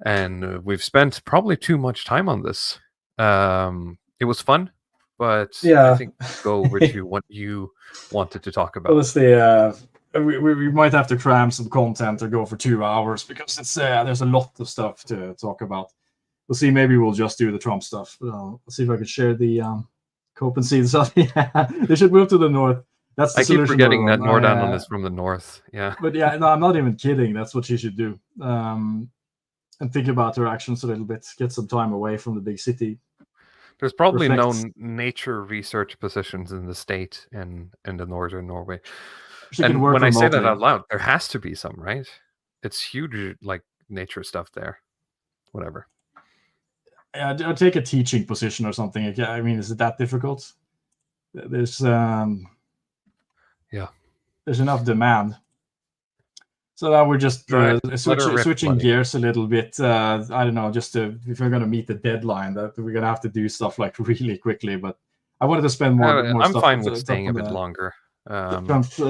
and we've spent probably too much time on this. It was fun, but Yeah. I think go over to what you wanted to talk about. Honestly, we might have to cram some content or go for 2 hours, because it's there's a lot of stuff to talk about. We'll see. Maybe we'll just do the Trump stuff. Let's see if I can share the Copenhagen stuff. Yeah, they should move to the north. That's the I keep solution. forgetting that Nordanon is from the north. Yeah. But yeah, no, I'm not even kidding. That's what she should do. And think about her actions a little bit. Get some time away from the big city. There's probably Reflects. no nature research positions in the state and in the northern Norway. She can And work when I say that remotely. out loud, there has to be some, right? It's huge, like nature stuff there. Whatever. I'd take a teaching position or something. I mean, is it that difficult? There's there's enough demand. So that we're just Right. Let her rip, switching buddy. gears a little bit. I don't know, if we're going to meet the deadline, that we're going to have to do stuff like really quickly. But I wanted to spend more I'm stuff. fine with stuff staying a on bit the longer.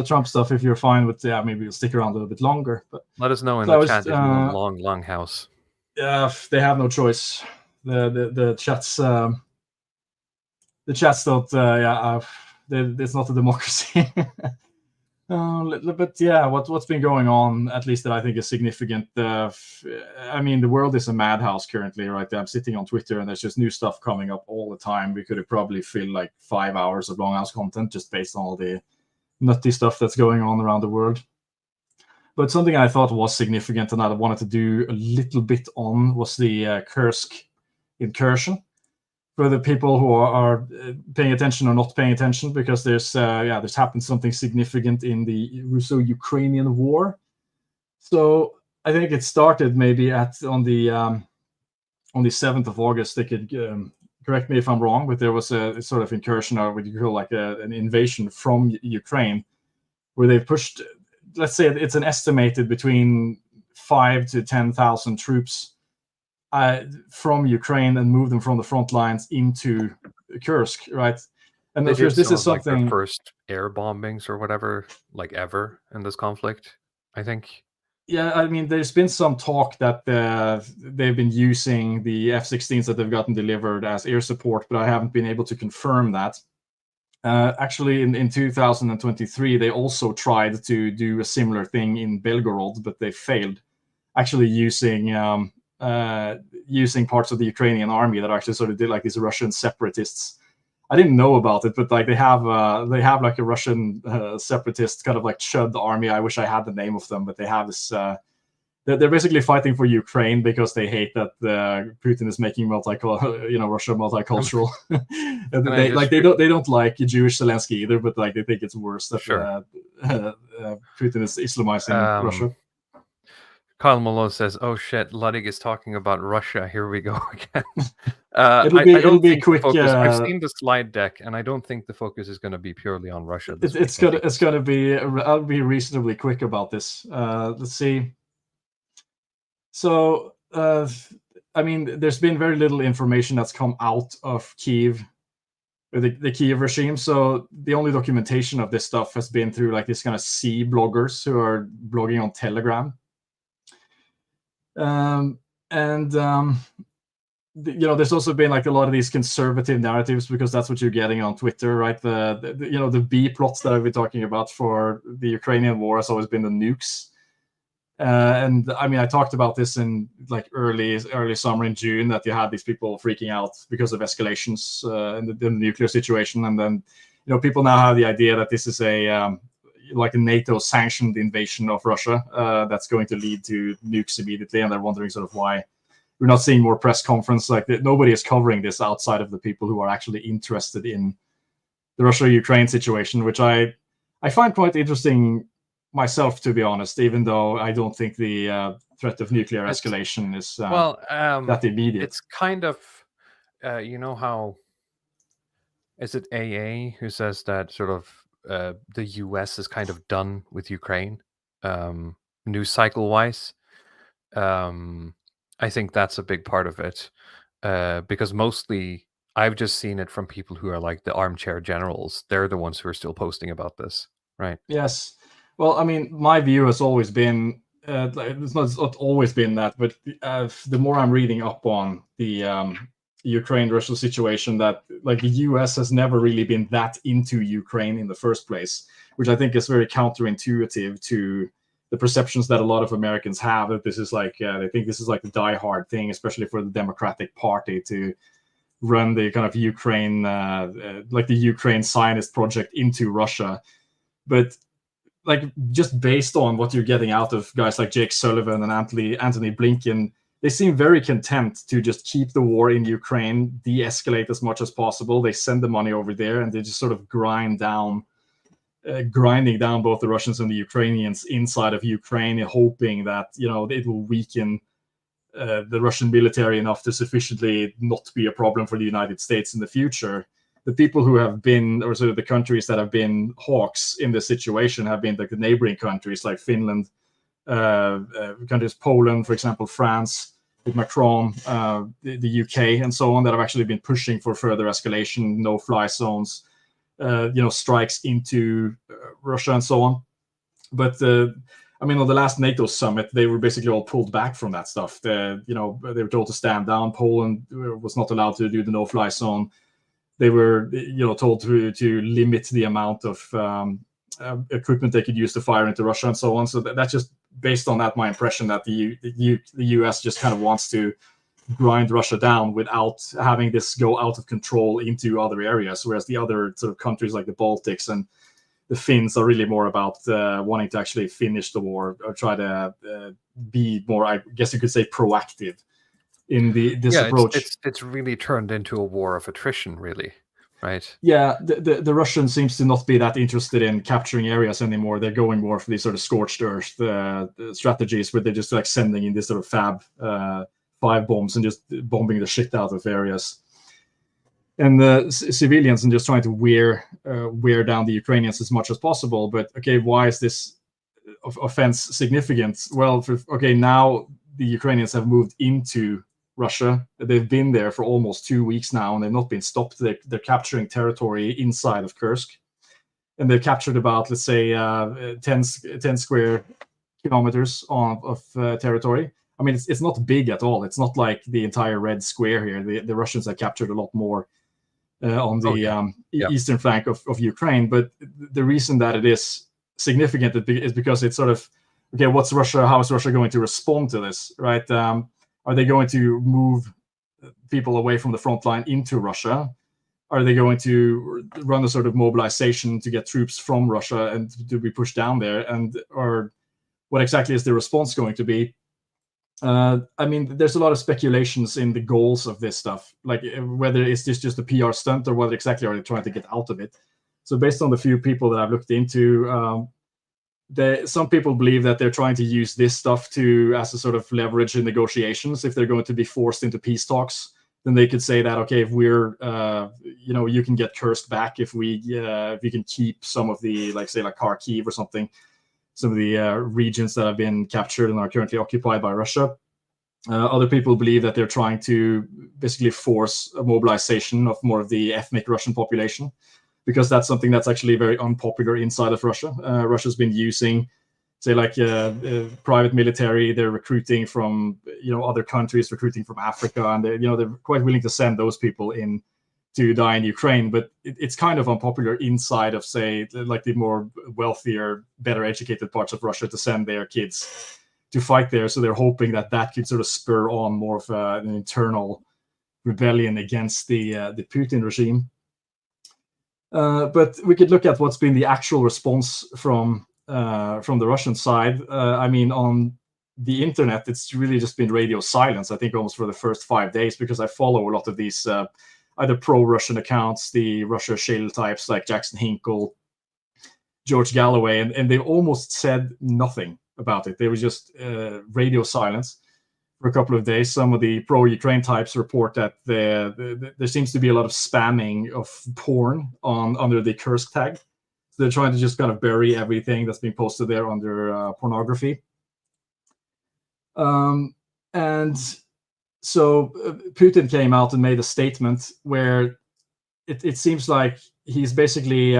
Trump stuff. If you're fine with, maybe we'll stick around a little bit longer. But Let us know in So the I was, chat if you want Longhouse. they have no choice. The chats don't. It's not a democracy. But yeah, what's been going on, at least that I think is significant. I mean, the world is a madhouse currently, right? I'm sitting on Twitter and there's just new stuff coming up all the time. We could have probably filled like 5 hours of Longhouse content just based on all the nutty stuff that's going on around the world. But something I thought was significant and I wanted to do a little bit on was the Kursk incursion. For the people who are paying attention or not paying attention, because there's happened something significant in the Russo-Ukrainian war. So I think it started maybe on the 7th of August. They could correct me if I'm wrong, but there was a sort of incursion, or what you call like an invasion from Ukraine, where they pushed. Let's say it's an estimated between 5,000 to 10,000 troops from Ukraine and move them from the front lines into Kursk, right? And of course, this is something. Like their first air bombings or whatever, like ever in this conflict, I think. Yeah, I mean, there's been some talk that they've been using the F-16s that they've gotten delivered as air support, but I haven't been able to confirm that. Actually, in 2023, they also tried to do a similar thing in Belgorod, but they failed. Actually, using parts of the Ukrainian army that actually sort of did like these Russian separatists. I didn't know about it, but like they have like a Russian separatist kind of like Chud army. I wish I had the name of them, but they have this. They're basically fighting for Ukraine because they hate that Putin is making Russia multicultural. They don't like Jewish Zelensky either, but like they think it's worse that Putin is Islamizing Russia. Kyle Malone says, "Oh shit, Ludwig is talking about Russia. Here we go again." It'll be quick. I've seen the slide deck, and I don't think the focus is going to be purely on Russia. It's gonna be. I'll be reasonably quick about this. Let's see. So I mean, there's been very little information that's come out of Kiev, the Kiev regime. So the only documentation of this stuff has been through like this kind of C bloggers who are blogging on Telegram. There's also been like a lot of these conservative narratives, because that's what you're getting on Twitter, right? The B plots that I've been talking about for the Ukrainian war has always been the nukes. And I mean, I talked about this in like early summer in June, that you had these people freaking out because of escalations in the nuclear situation, and then people now have the idea that this is like a NATO sanctioned invasion of Russia that's going to lead to nukes immediately, and they're wondering sort of why we're not seeing more press conference like that. Nobody is covering this outside of the people who are actually interested in the Russia-Ukraine situation, which I find quite interesting myself, to be honest, even though I don't think the threat of nuclear escalation is that immediate. It's kind of, how is it AA who says that sort of the US is kind of done with Ukraine, news cycle wise. I think that's a big part of it, because mostly I've just seen it from people who are like the armchair generals. They're the ones who are still posting about this, right? Yes. Well, I mean, my view has always been, it's not always been that, but the more I'm reading up on the Ukraine-Russia situation, that like the US has never really been that into Ukraine in the first place, which I think is very counterintuitive to the perceptions that a lot of Americans have, that this is like, they think this is like the die-hard thing, especially for the Democratic Party, to run the kind of Ukraine, like the Ukraine Zionist project into Russia. But like, just based on what you're getting out of guys like Jake Sullivan and Anthony Blinken, they seem very content to just keep the war in Ukraine, de-escalate as much as possible. They send the money over there, and they just sort of grinding down both the Russians and the Ukrainians inside of Ukraine, hoping that it will weaken the Russian military enough to sufficiently not be a problem for the United States in the future. The people who have been, or sort of the countries that have been hawks in this situation, have been like the neighboring countries like Finland, countries Poland, for example, France with Macron, the UK, and so on, that have actually been pushing for further escalation, no-fly zones, strikes into Russia and so on. But I mean, on the last NATO summit, they were basically all pulled back from that stuff. They were told to stand down. Poland was not allowed to do the no-fly zone. They were, told to limit the amount of equipment they could use to fire into Russia and so on. So that's just based on that, my impression that the US just kind of wants to grind Russia down without having this go out of control into other areas, whereas the other sort of countries like the Baltics and the Finns are really more about wanting to actually finish the war, or try to be more, I guess you could say, proactive in this approach. It's really turned into a war of attrition, really, right? Yeah, the Russians seems to not be that interested in capturing areas anymore. They're going more for these sort of scorched earth strategies, where they're just like sending in this sort of Fab 5 bombs and just bombing the shit out of areas, and the civilians, and just trying to wear down the Ukrainians as much as possible. But okay, why is this offense significant? Well, now the Ukrainians have moved into Russia. They've been there for almost 2 weeks now, and they've not been stopped. They're capturing territory inside of Kursk, and they've captured about, let's say, 10 square kilometers of territory. I mean, it's not big at all. It's not like the entire red square here. The Russians have captured a lot more on the eastern flank of Ukraine. But the reason that it is significant is because it's sort of, okay, how is Russia going to respond to this, right? Are they going to move people away from the front line into Russia? Are they going to run a sort of mobilization to get troops from Russia and to be pushed down there? Or what exactly is the response going to be? I mean, there's a lot of speculations in the goals of this stuff, like whether it's just a PR stunt, or what exactly are they trying to get out of it. So based on the few people that I've looked into, some people believe that they're trying to use this stuff as a sort of leverage in negotiations. If they're going to be forced into peace talks, then they could say that, okay, if we're, you can get Kursk back if you can keep some of the, like Kharkiv or something, some of the regions that have been captured and are currently occupied by Russia. Other people believe that they're trying to basically force a mobilization of more of the ethnic Russian population, because that's something that's actually very unpopular inside of Russia. Russia's been using, say, like private military. They're recruiting from other countries, recruiting from Africa, and they're quite willing to send those people in to die in Ukraine. But it's kind of unpopular inside of, say, like the more wealthier, better educated parts of Russia to send their kids to fight there. So they're hoping that could sort of spur on more of an internal rebellion against the Putin regime. But we could look at what's been the actual response from the Russian side. I mean, on the internet, it's really just been radio silence, I think, almost for the first 5 days, because I follow a lot of these either pro-Russian accounts, the Russia shill types like Jackson Hinkle, George Galloway, and they've almost said nothing about it. There was just radio silence for a couple of days. Some of the pro-Ukraine types report that there seems to be a lot of spamming of porn under the Kursk tag. So they're trying to just kind of bury everything that's being posted there under pornography. And so Putin came out and made a statement where it seems like he's basically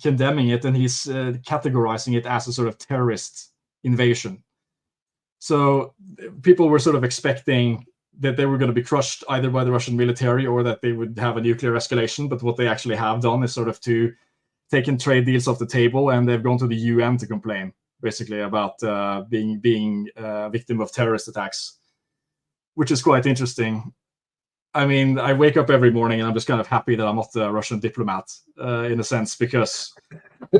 condemning it, and he's categorizing it as a sort of terrorist invasion. So people were sort of expecting that they were going to be crushed either by the Russian military or that they would have a nuclear escalation. But what they actually have done is sort of to taken trade deals off the table, and they've gone to the UN to complain, basically, about being a victim of terrorist attacks, which is quite interesting. I mean, I wake up every morning and I'm just kind of happy that I'm not a Russian diplomat, in a sense, because I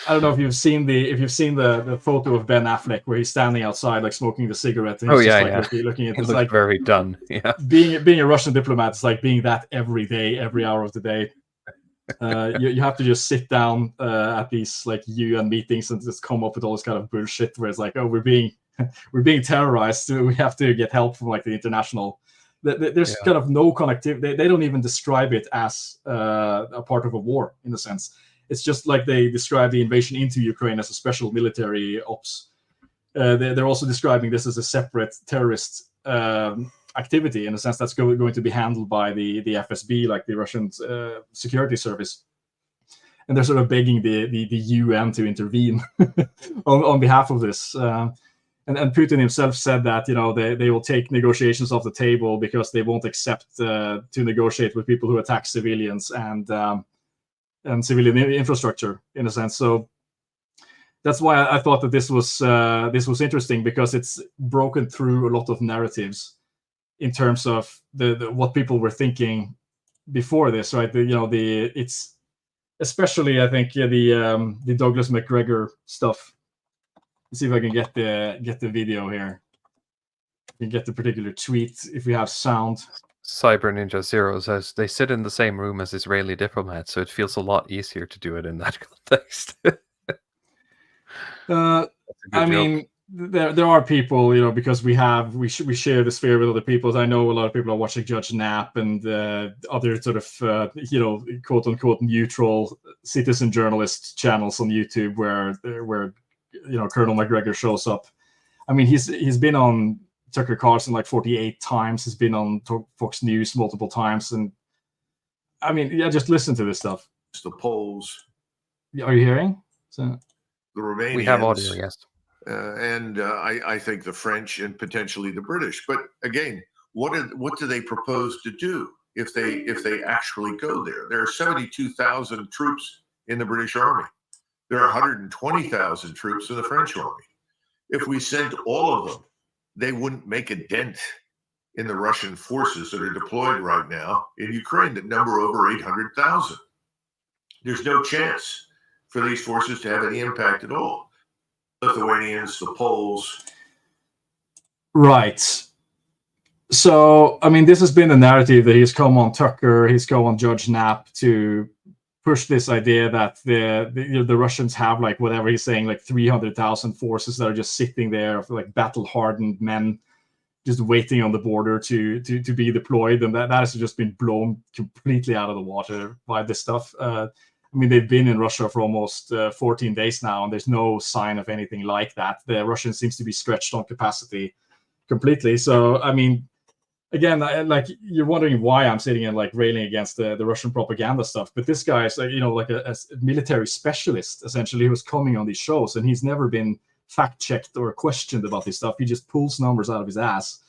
don't know if you've seen the photo of Ben Affleck where he's standing outside, like smoking the cigarette. And he's looking at it this, looks like very done. Yeah, being a Russian diplomat is like being that every day, every hour of the day. You have to just sit down at these like UN meetings and just come up with all this kind of bullshit where it's like, oh, we're being terrorized. So we have to get help from like the international. There's kind of no connectivity. They don't even describe it as a part of a war, in a sense. It's just like they describe the invasion into Ukraine as a special military ops. They're also describing this as a separate terrorist activity, in a sense that's going to be handled by the FSB, like the Russian security service. And they're sort of begging the UN to intervene on behalf of this. And Putin himself said that they will take negotiations off the table because they won't accept to negotiate with people who attack civilians and civilian infrastructure, in a sense. So that's why I thought that this was interesting, because it's broken through a lot of narratives in terms of the what people were thinking before this, right? It's especially, I think, the Douglas McGregor stuff. Let's see if I can get the video here. You can get the particular tweet if we have sound. Cyber Ninja Zero says they sit in the same room as Israeli diplomats, so it feels a lot easier to do it in that context. I mean, there are people, because we share the sphere with other people. I know a lot of people are watching Judge Knapp and other sort of quote unquote neutral citizen journalist channels on YouTube where Colonel McGregor shows up. I mean, he's been on Tucker Carlson like 48 times. He's been on Fox News multiple times, and I mean, just listen to this stuff. The Poles. Are you hearing? So the Romanians. We have audio, yes. And I think the French and potentially the British. But again, what do they propose to do if they actually go there? There are 72,000 troops in the British Army. There are 120,000 troops in the French Army. If we sent all of them, they wouldn't make a dent in the Russian forces that are deployed right now in Ukraine that number over 800,000. There's no chance for these forces to have any impact at all. Lithuanians, the Poles. Right. So, I mean, this has been the narrative that he's come on Tucker, he's come on Judge Knapp to push this idea that the Russians have, like, whatever he's saying, like 300,000 forces that are just sitting there, like battle-hardened men, just waiting on the border to be deployed, and that has just been blown completely out of the water by this stuff. I mean, they've been in Russia for almost 14 days now, and there's no sign of anything like that. The Russians seems to be stretched on capacity completely. So I mean, again, like you're wondering why I'm sitting and like railing against the Russian propaganda stuff, but this guy is like, like a military specialist essentially, who's coming on these shows, and he's never been fact checked or questioned about this stuff. He just pulls numbers out of his ass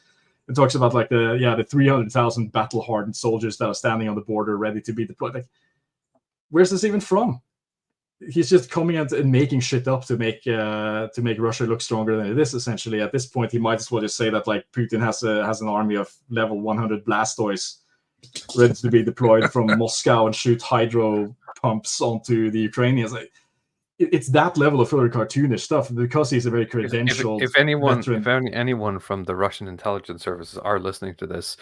and talks about like the 300,000 battle hardened soldiers that are standing on the border ready to be deployed. Like, where's this even from? He's just coming out and making shit up to make Russia look stronger than it is. Essentially, at this point, he might as well just say that like Putin has an army of level 100 Blastoise ready to be deployed from Moscow and shoot hydro pumps onto the Ukrainians. Like, it's that level of sort of cartoonish stuff, because he's a very credentialed if anyone veteran. if anyone from the Russian intelligence services are listening to this,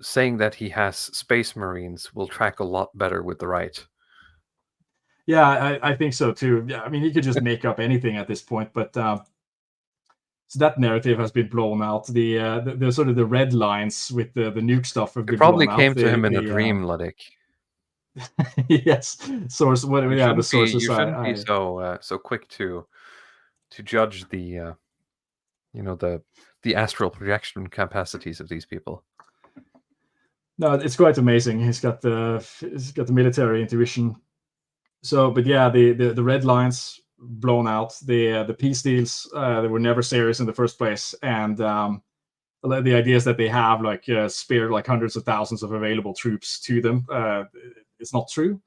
saying that he has space marines will track a lot better with the right. Yeah, I think so too. Yeah, I mean, he could just make up anything at this point, but so that narrative has been blown out. The sort of the red lines with the nuke stuff have been It probably blown came out. to him in a dream, Luddick. Yes, source. What? Yeah, the sources. You shouldn't be so quick to judge the the astral projection capacities of these people. No, it's quite amazing. He's got the military intuition. So, but yeah, the red lines blown out. The peace deals, they were never serious in the first place, and the ideas that they have like spared like hundreds of thousands of available troops to them, it's not true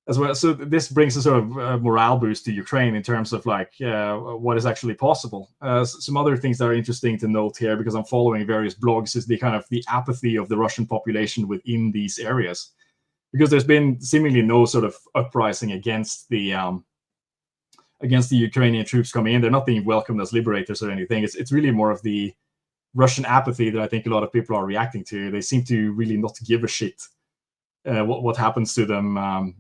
as well. So this brings a sort of morale boost to Ukraine in terms of like what is actually possible. Some other things that are interesting to note here, because I'm following various blogs, is the kind of the apathy of the Russian population within these areas. Because there's been seemingly no sort of uprising against the Ukrainian troops coming in. They're not being welcomed as liberators or anything. It's really more of the Russian apathy that I think a lot of people are reacting to. They seem to really not give a shit what happens to them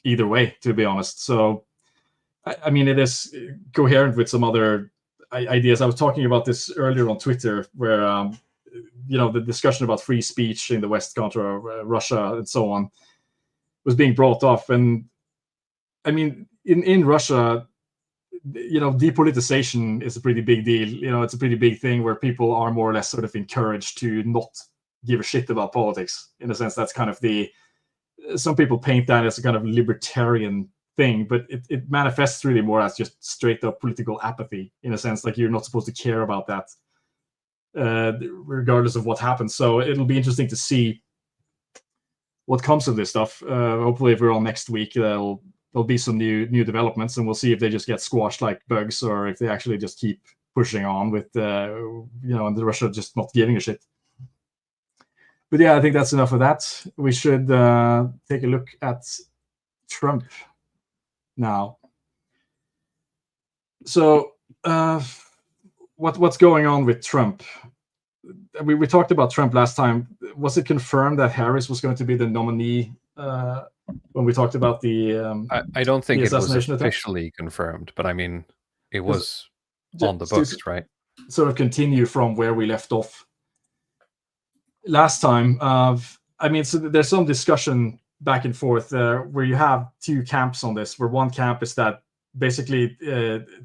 either way, to be honest. So, I mean, it is coherent with some other ideas. I was talking about this earlier on Twitter, where the discussion about free speech in the West contra Russia and so on was being brought up. And I mean, in Russia, depoliticization is a pretty big deal. It's a pretty big thing where people are more or less sort of encouraged to not give a shit about politics. In a sense, that's kind of some people paint that as a kind of libertarian thing, but it manifests really more as just straight up political apathy, in a sense. Like, you're not supposed to care about that regardless of what happens. So it'll be interesting to see what comes of this stuff. Hopefully, if we're on next week, there'll be some new developments, and we'll see if they just get squashed like bugs, or if they actually just keep pushing on with and the Russia just not giving a shit. But yeah, I think that's enough of that. We should take a look at Trump now. So what's going on with Trump? We talked about Trump last time. Was it confirmed that Harris was going to be the nominee when we talked about the I don't think it was assassination officially confirmed, but I mean, it was on the books, right? Sort of continue from where we left off last time. I mean, so there's some discussion back and forth where you have two camps on this, where one camp is that basically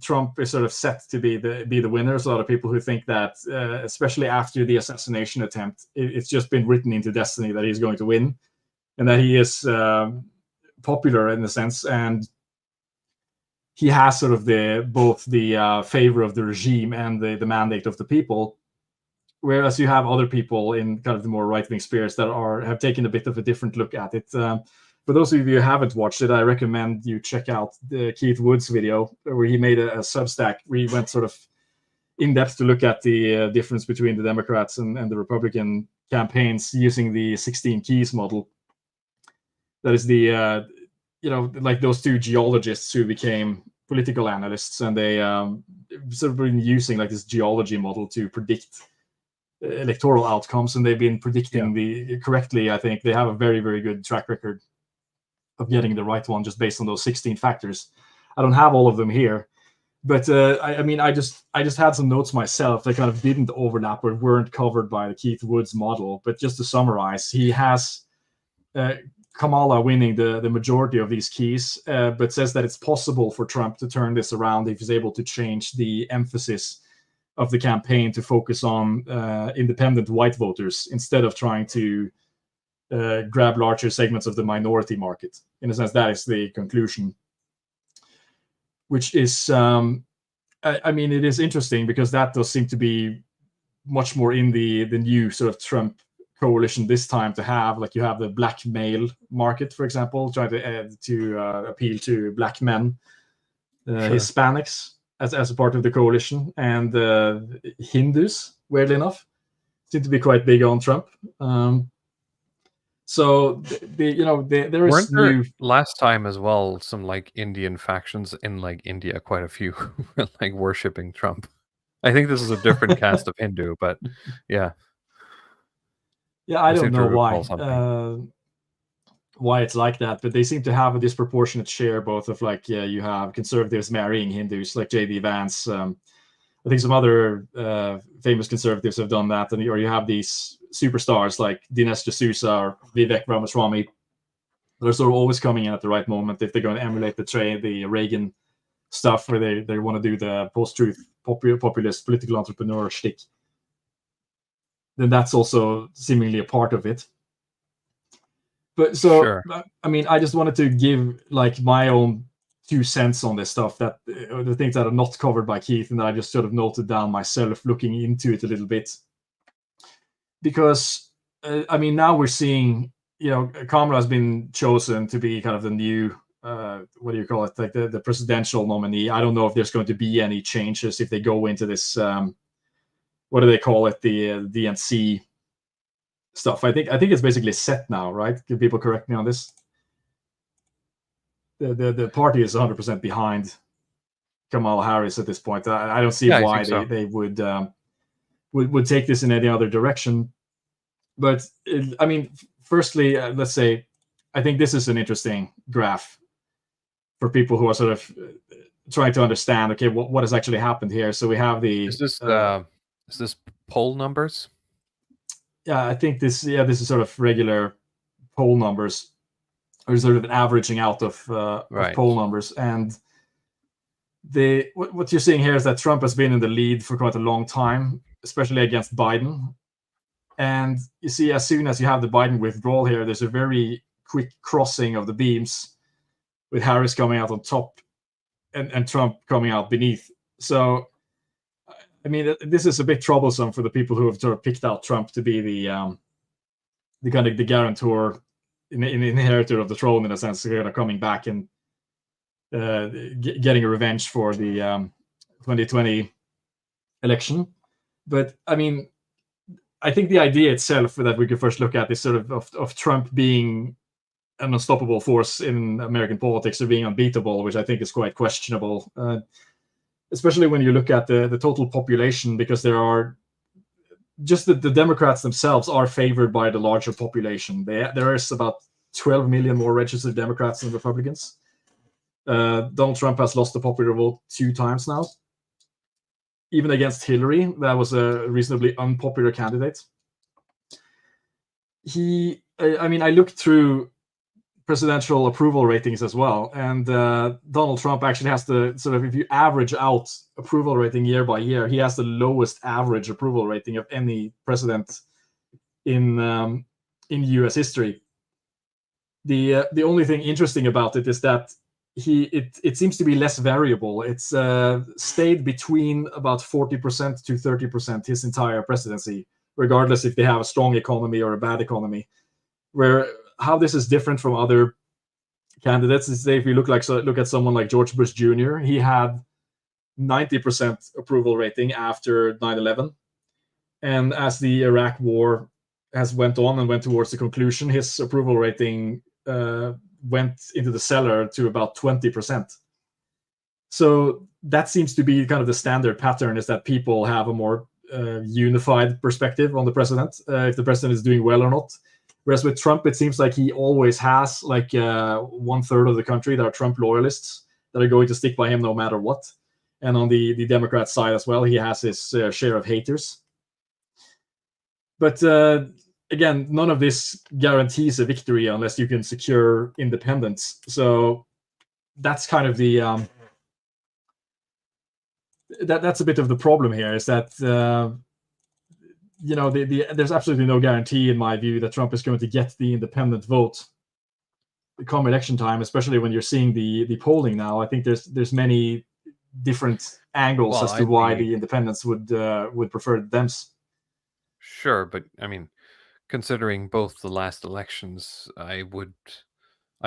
Trump is sort of set to be the winner. There's a lot of people who think that, especially after the assassination attempt, it's just been written into destiny that he's going to win, and that he is popular in a sense, and he has sort of both the favor of the regime and the mandate of the people. Whereas you have other people in kind of the more right-wing spirits that have taken a bit of a different look at it. For those of you who haven't watched it, I recommend you check out the Keith Woods video, where he made a Substack where he went sort of in depth to look at the difference between the Democrats and the Republican campaigns using the 16 keys model. That is like those two geologists who became political analysts, and they sort of been using like this geology model to predict electoral outcomes, and they've been predicting correctly. I think they have a very, very good track record of getting the right one just based on those 16 factors. I don't have all of them here, but I mean, I just had some notes myself that kind of didn't overlap or weren't covered by the Keith Woods model. But just to summarize, he has Kamala winning the majority of these keys, but says that it's possible for Trump to turn this around if he's able to change the emphasis of the campaign to focus on independent white voters instead of trying to grab larger segments of the minority market. In a sense, that is the conclusion, which is, I mean, it is interesting because that does seem to be much more in the new sort of Trump coalition this time to have. Like you have the black male market, for example, trying to appeal to black men, Hispanics as a part of the coalition, and Hindus, weirdly enough, seem to be quite big on Trump. So there is Weren't there new last time as well some like Indian factions in like India, quite a few like worshipping Trump. I think this is a different cast of Hindu, but yeah. Yeah, I don't seem to know recall something. why it's like that, but they seem to have a disproportionate share, both of like, you have conservatives marrying Hindus, like J.D. Vance. I think some other famous conservatives have done that, or you have these superstars like Dinesh D'Souza or Vivek Ramaswamy. They're sort of always coming in at the right moment if they're going to emulate the Reagan stuff, where they want to do the post-truth populist political entrepreneur shtick. Then that's also seemingly a part of it. But so, Sure. I mean, I just wanted to give like my own 2 cents on this stuff, that the things that are not covered by Keith, and that I just sort of noted down myself, looking into it a little bit. Because I mean, now we're seeing, Kamala has been chosen to be kind of the new, what do you call it, like the presidential nominee. I don't know if there's going to be any changes if they go into this, what do they call it, the DNC stuff. I think it's basically set now, right? Can people correct me on this? The party is 100% behind Kamala Harris at this point. I don't see why they would take this in any other direction. But I mean, firstly, let's say, I think this is an interesting graph for people who are sort of trying to understand, okay, what has actually happened here. So we have the Is this poll numbers? Yeah, I think this is sort of regular poll numbers, or sort of an averaging out of poll numbers. And what you're seeing here is that Trump has been in the lead for quite a long time, especially against Biden. And you see, as soon as you have the Biden withdrawal here, there's a very quick crossing of the beams, with Harris coming out on top and Trump coming out beneath. So, I mean, this is a bit troublesome for the people who have sort of picked out Trump to be the kind of the guarantor, in inheritor of the throne, in a sense, kind of coming back and getting a revenge for the 2020 election. But I mean, I think the idea itself that we could first look at is sort of Trump being an unstoppable force in American politics, or being unbeatable, which I think is quite questionable. Especially when you look at the total population, because there are just the Democrats themselves are favored by the larger population. There is about 12 million more registered Democrats than Republicans. Donald Trump has lost the popular vote 2 times now. Even against Hillary, that was a reasonably unpopular candidate. I looked through presidential approval ratings as well, and Donald Trump actually has the sort of, if you average out approval rating year by year, he has the lowest average approval rating of any president in U.S. history. The only thing interesting about it is that it seems to be less variable. It's stayed between about 40% to 30% his entire presidency, regardless if they have a strong economy or a bad economy. Where how this is different from other candidates is, if you look at someone like George Bush Jr., he had 90% approval rating after 9/11, and as the Iraq War has went on and went towards the conclusion, his approval rating went into the cellar to about 20%. So that seems to be kind of the standard pattern, is that people have a more unified perspective on the president, if the president is doing well or not. Whereas with Trump, it seems like he always has like 1/3 of the country that are Trump loyalists that are going to stick by him no matter what. And on the Democrat side as well, he has his share of haters. But again, none of this guarantees a victory unless you can secure independence. So that's kind of that's a bit of the problem here, is that there's absolutely no guarantee, in my view, that Trump is going to get the independent vote come election time, especially when you're seeing the polling now. I think there's many different angles as to why the independents would prefer the Dems. Sure, but I mean, considering both the last elections, I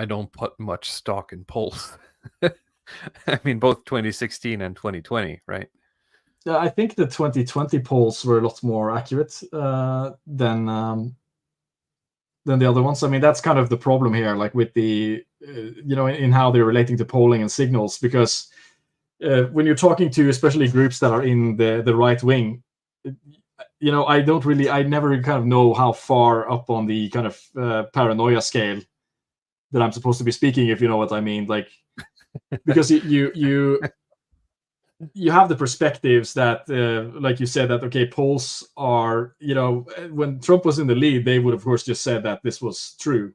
don't put much stock in polls. I mean, both 2016 and 2020, right? Yeah, I think the 2020 polls were a lot more accurate than the other ones. I mean, that's kind of the problem here, like with the in how they're relating to polling and signals, because when you're talking to especially groups that are in the right wing, I never kind of know how far up on the kind of paranoia scale that I'm supposed to be speaking, if you know what I mean. Like, because you have the perspectives that, like you said, that, okay, polls are, when Trump was in the lead, they would, of course, just said that this was true.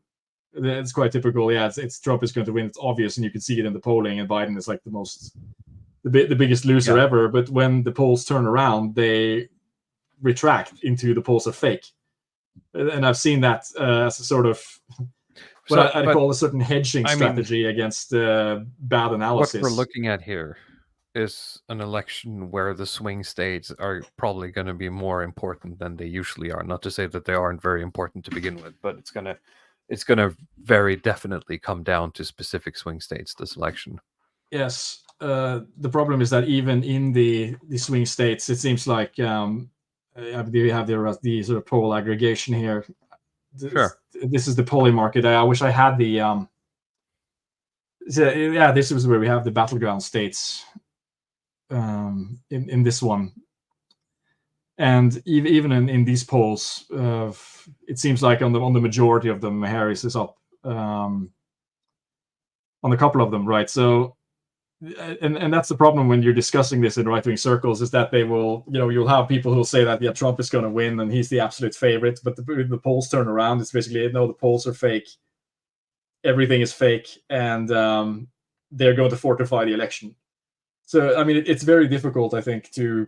It's quite typical. Yeah, it's Trump is going to win. It's obvious, and you can see it in the polling, and Biden is like the biggest loser ever. But when the polls turn around, they retract into the polls are fake. And I've seen that as a sort of what I'd call a certain hedging strategy against bad analysis. What we're looking at here is an election where the swing states are probably going to be more important than they usually are. Not to say that they aren't very important to begin with, but it's gonna very definitely come down to specific swing states this election. Yes. The problem is that even in the swing states, it seems like we have the sort of poll aggregation here. Sure. This is the polling market. I wish I had the this is where we have the battleground states in this one. And even in these polls, it seems like on the majority of them, Harris is up on a couple of them, right? So, and that's the problem when you're discussing this in right-wing circles, is that they will, you'll have people who'll say that, yeah, Trump is going to win and he's the absolute favorite, but the polls turn around. It's basically, no, the polls are fake. Everything is fake, and they're going to fortify the election. So, I mean, it's very difficult, I think, to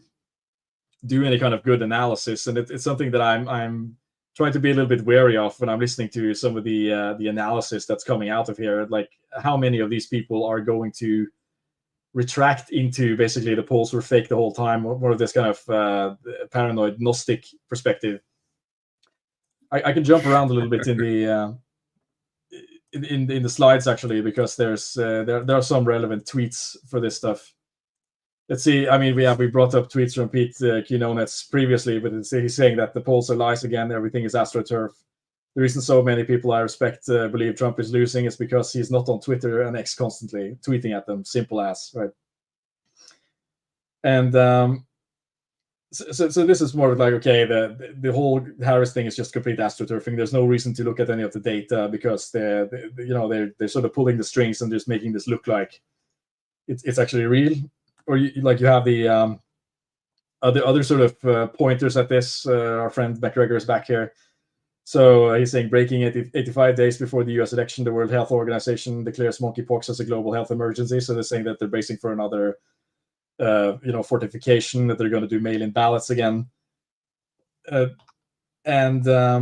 do any kind of good analysis, and it's something that I'm trying to be a little bit wary of when I'm listening to some of the analysis that's coming out of here. Like, how many of these people are going to retract into basically the polls were fake the whole time, or this kind of paranoid Gnostic perspective? I can jump around a little bit in the in the slides, actually, because there are some relevant tweets for this stuff. Let's see. I mean, we brought up tweets from Pete Quinones previously, but he's saying that the polls are lies again. Everything is AstroTurf. The reason so many people I respect believe Trump is losing is because he's not on Twitter and X constantly tweeting at them. Simple as, right? And so this is more like, okay, the whole Harris thing is just complete AstroTurfing. There's no reason to look at any of the data, because they're sort of pulling the strings and just making this look like it's actually real. Or you have the other sort of pointers at this. Our friend McGregor is back here. So he's saying, breaking 85 days before the U.S. election, the World Health Organization declares monkeypox as a global health emergency. So they're saying that they're bracing for another, fortification, that they're going to do mail-in ballots again. And I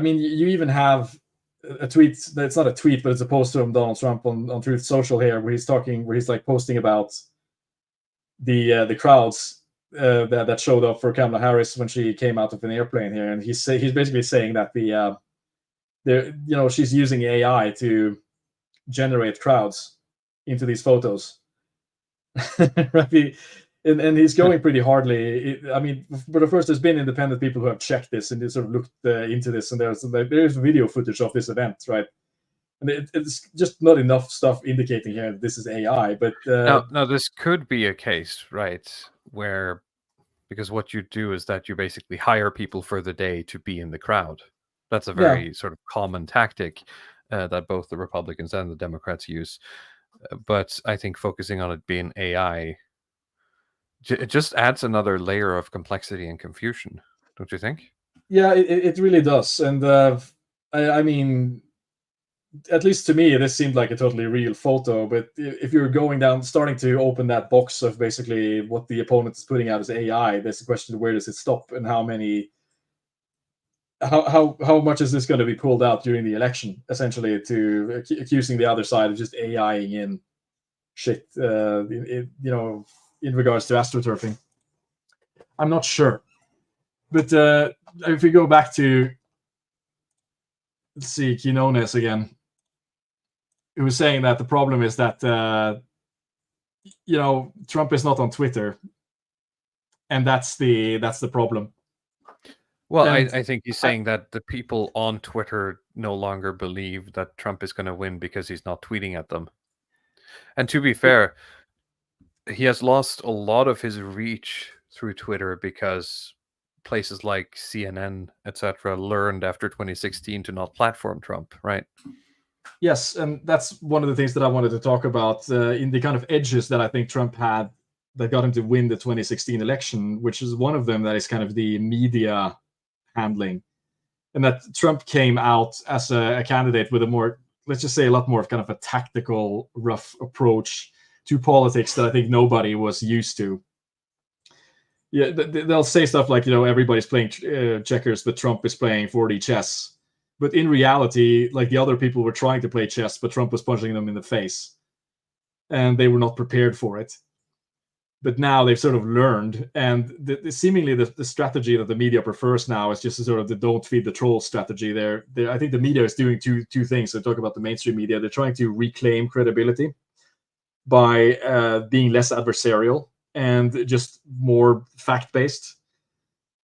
mean, you even have a tweet. It's not a tweet, but it's a post from Donald Trump on Truth Social here, where he's like posting about the crowds that showed up for Kamala Harris when she came out of an airplane here, and he's basically saying that she's using AI to generate crowds into these photos. Right? And he's going pretty hardly. I mean, but of course, there's been independent people who have checked this and they sort of looked into this, and there's video footage of this event, right? And it's just not enough stuff indicating here that this is AI. But now this could be a case, right, where, because what you do is that you basically hire people for the day to be in the crowd. That's a very sort of common tactic that both the Republicans and the Democrats use. But I think focusing on it being AI, it just adds another layer of complexity and confusion, don't you think? Yeah, it really does. And I mean, at least to me, this seemed like a totally real photo. But if you're going down, starting to open that box of basically what the opponent is putting out as AI, there's the question: where does it stop, and how much is this going to be pulled out during the election? Essentially, to accusing the other side of just AIing in shit, in regards to astroturfing. I'm not sure, but if we go back to, let's see, Quinones again, who was saying that the problem is that Trump is not on Twitter, and that's the problem. Well, I think he's saying that the people on Twitter no longer believe that Trump is going to win because he's not tweeting at them. And to be fair, he has lost a lot of his reach through Twitter because places like CNN, etc., learned after 2016 to not platform Trump, right? Yes, and that's one of the things that I wanted to talk about in the kind of edges that I think Trump had that got him to win the 2016 election, which is one of them that is kind of the media handling. And that Trump came out as a candidate with a more, let's just say, a lot more of kind of a tactical, rough approach to politics that I think nobody was used to. Yeah, they'll say stuff like, everybody's playing checkers, but Trump is playing 4D chess. But in reality, like, the other people were trying to play chess, but Trump was punching them in the face. And they were not prepared for it. But now they've sort of learned, and seemingly the strategy that the media prefers now is just sort of the don't feed the troll strategy. I think the media is doing two things. So talk about the mainstream media. They're trying to reclaim credibility by being less adversarial and just more fact-based.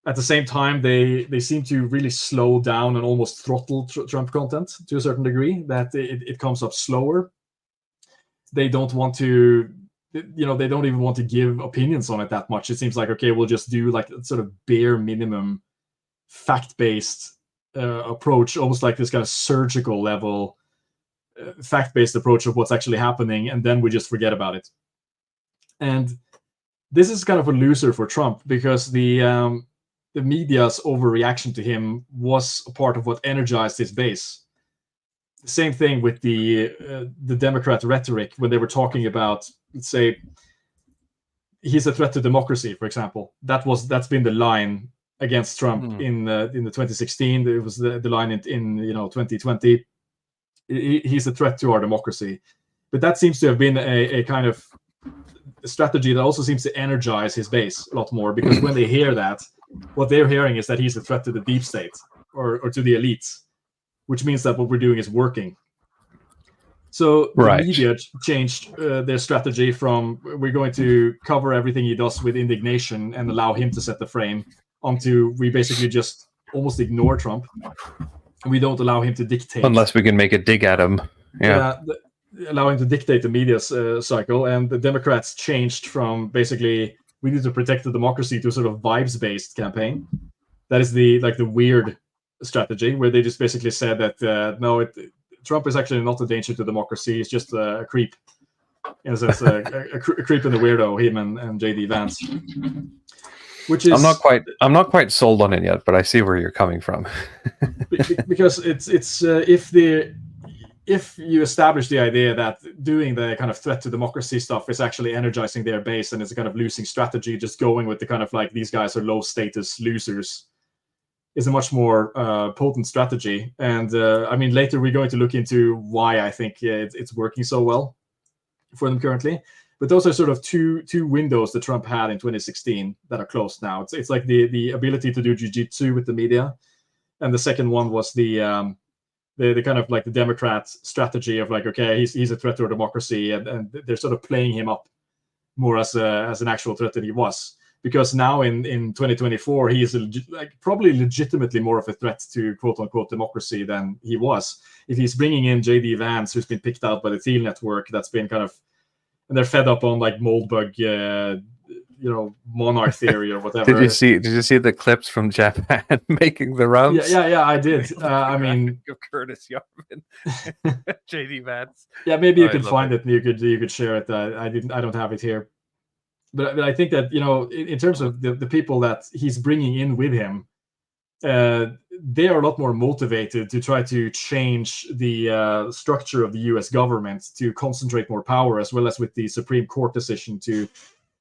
At the same time, they seem to really slow down and almost throttle Trump content to a certain degree, that it comes up slower. They don't want to... they don't even want to give opinions on it that much. It seems like, okay, we'll just do like sort of bare minimum fact-based approach, almost like this kind of surgical level fact-based approach of what's actually happening, and then we just forget about it. And this is kind of a loser for Trump, because the media's overreaction to him was a part of what energized his base. The same thing with the Democrat rhetoric when they were talking about, let's say, he's a threat to democracy, for example. That's been the line against Trump in the 2016. It was the line in 2020. He's a threat to our democracy. But that seems to have been a kind of strategy that also seems to energize his base a lot more, because when they hear that, what they're hearing is that he's a threat to the deep state or to the elites, which means that what we're doing is working. So the media changed their strategy from we're going to cover everything he does with indignation and allow him to set the frame, onto we basically just almost ignore Trump and we don't allow him to dictate. Unless we can make a dig at him. Yeah. Allow him to dictate the media cycle. And the Democrats changed from basically we need to protect the democracy to a sort of vibes-based campaign. That is the weird strategy, where they just basically said that Trump is actually not a danger to democracy. He's just a creep. In a sense, a creep and a weirdo, him and JD Vance. Which is I'm not quite sold on it yet, but I see where you're coming from. Because it's if you establish the idea that doing the kind of threat to democracy stuff is actually energizing their base, and it's a kind of losing strategy, just going with the kind of like these guys are low status losers, is a much more potent strategy. And I mean, later we're going to look into why I think it's working so well for them currently. But those are sort of two windows that Trump had in 2016 that are closed now. It's like the ability to do jiu-jitsu with the media, and the second one was the kind of like the Democrat strategy of like, okay, he's a threat to our democracy, and they're sort of playing him up more as an actual threat than he was. Because now in 2024, he is probably legitimately more of a threat to quote unquote democracy than he was. If he's bringing in JD Vance, who's been picked out by the Thiel network, that's been kind of, and they're fed up on like Moldbug, monarch theory or whatever. Did you see the clips from Japan making the rounds? Yeah, I did. I mean, of Curtis Yarvin, JD Vance. Yeah, maybe you could find it and you could share it. I don't have it here. But I think that, in terms of the people that he's bringing in with him, they are a lot more motivated to try to change the structure of the U.S. government to concentrate more power, as well as with the Supreme Court decision to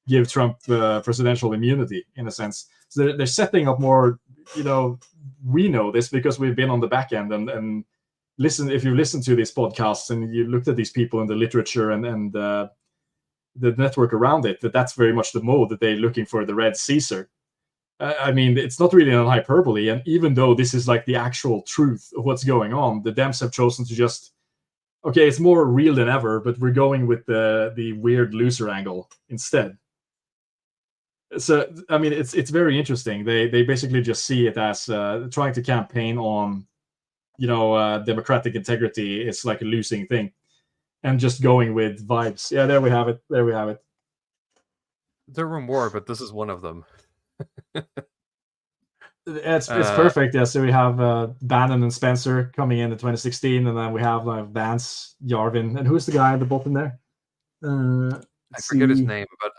give Trump presidential immunity, in a sense. So they're setting up more. We know this because we've been on the back end and listen. If you listen to these podcasts and you looked at these people in the literature and the network around it, that's very much the mode that they're looking for, the Red Caesar. I mean, it's not really an hyperbole. And even though this is like the actual truth of what's going on, the Dems have chosen to just, okay, it's more real than ever, but we're going with the weird loser angle instead. So, I mean, it's very interesting. They basically just see it as trying to campaign on, democratic integrity. It's like a losing thing. And just going with vibes. Yeah, there we have it. There we have it. There were more, but this is one of them. It's perfect. Yeah, so we have Bannon and Spencer coming in 2016, and then we have Vance, Yarvin, and who's the guy at the bottom there? I forget his name, but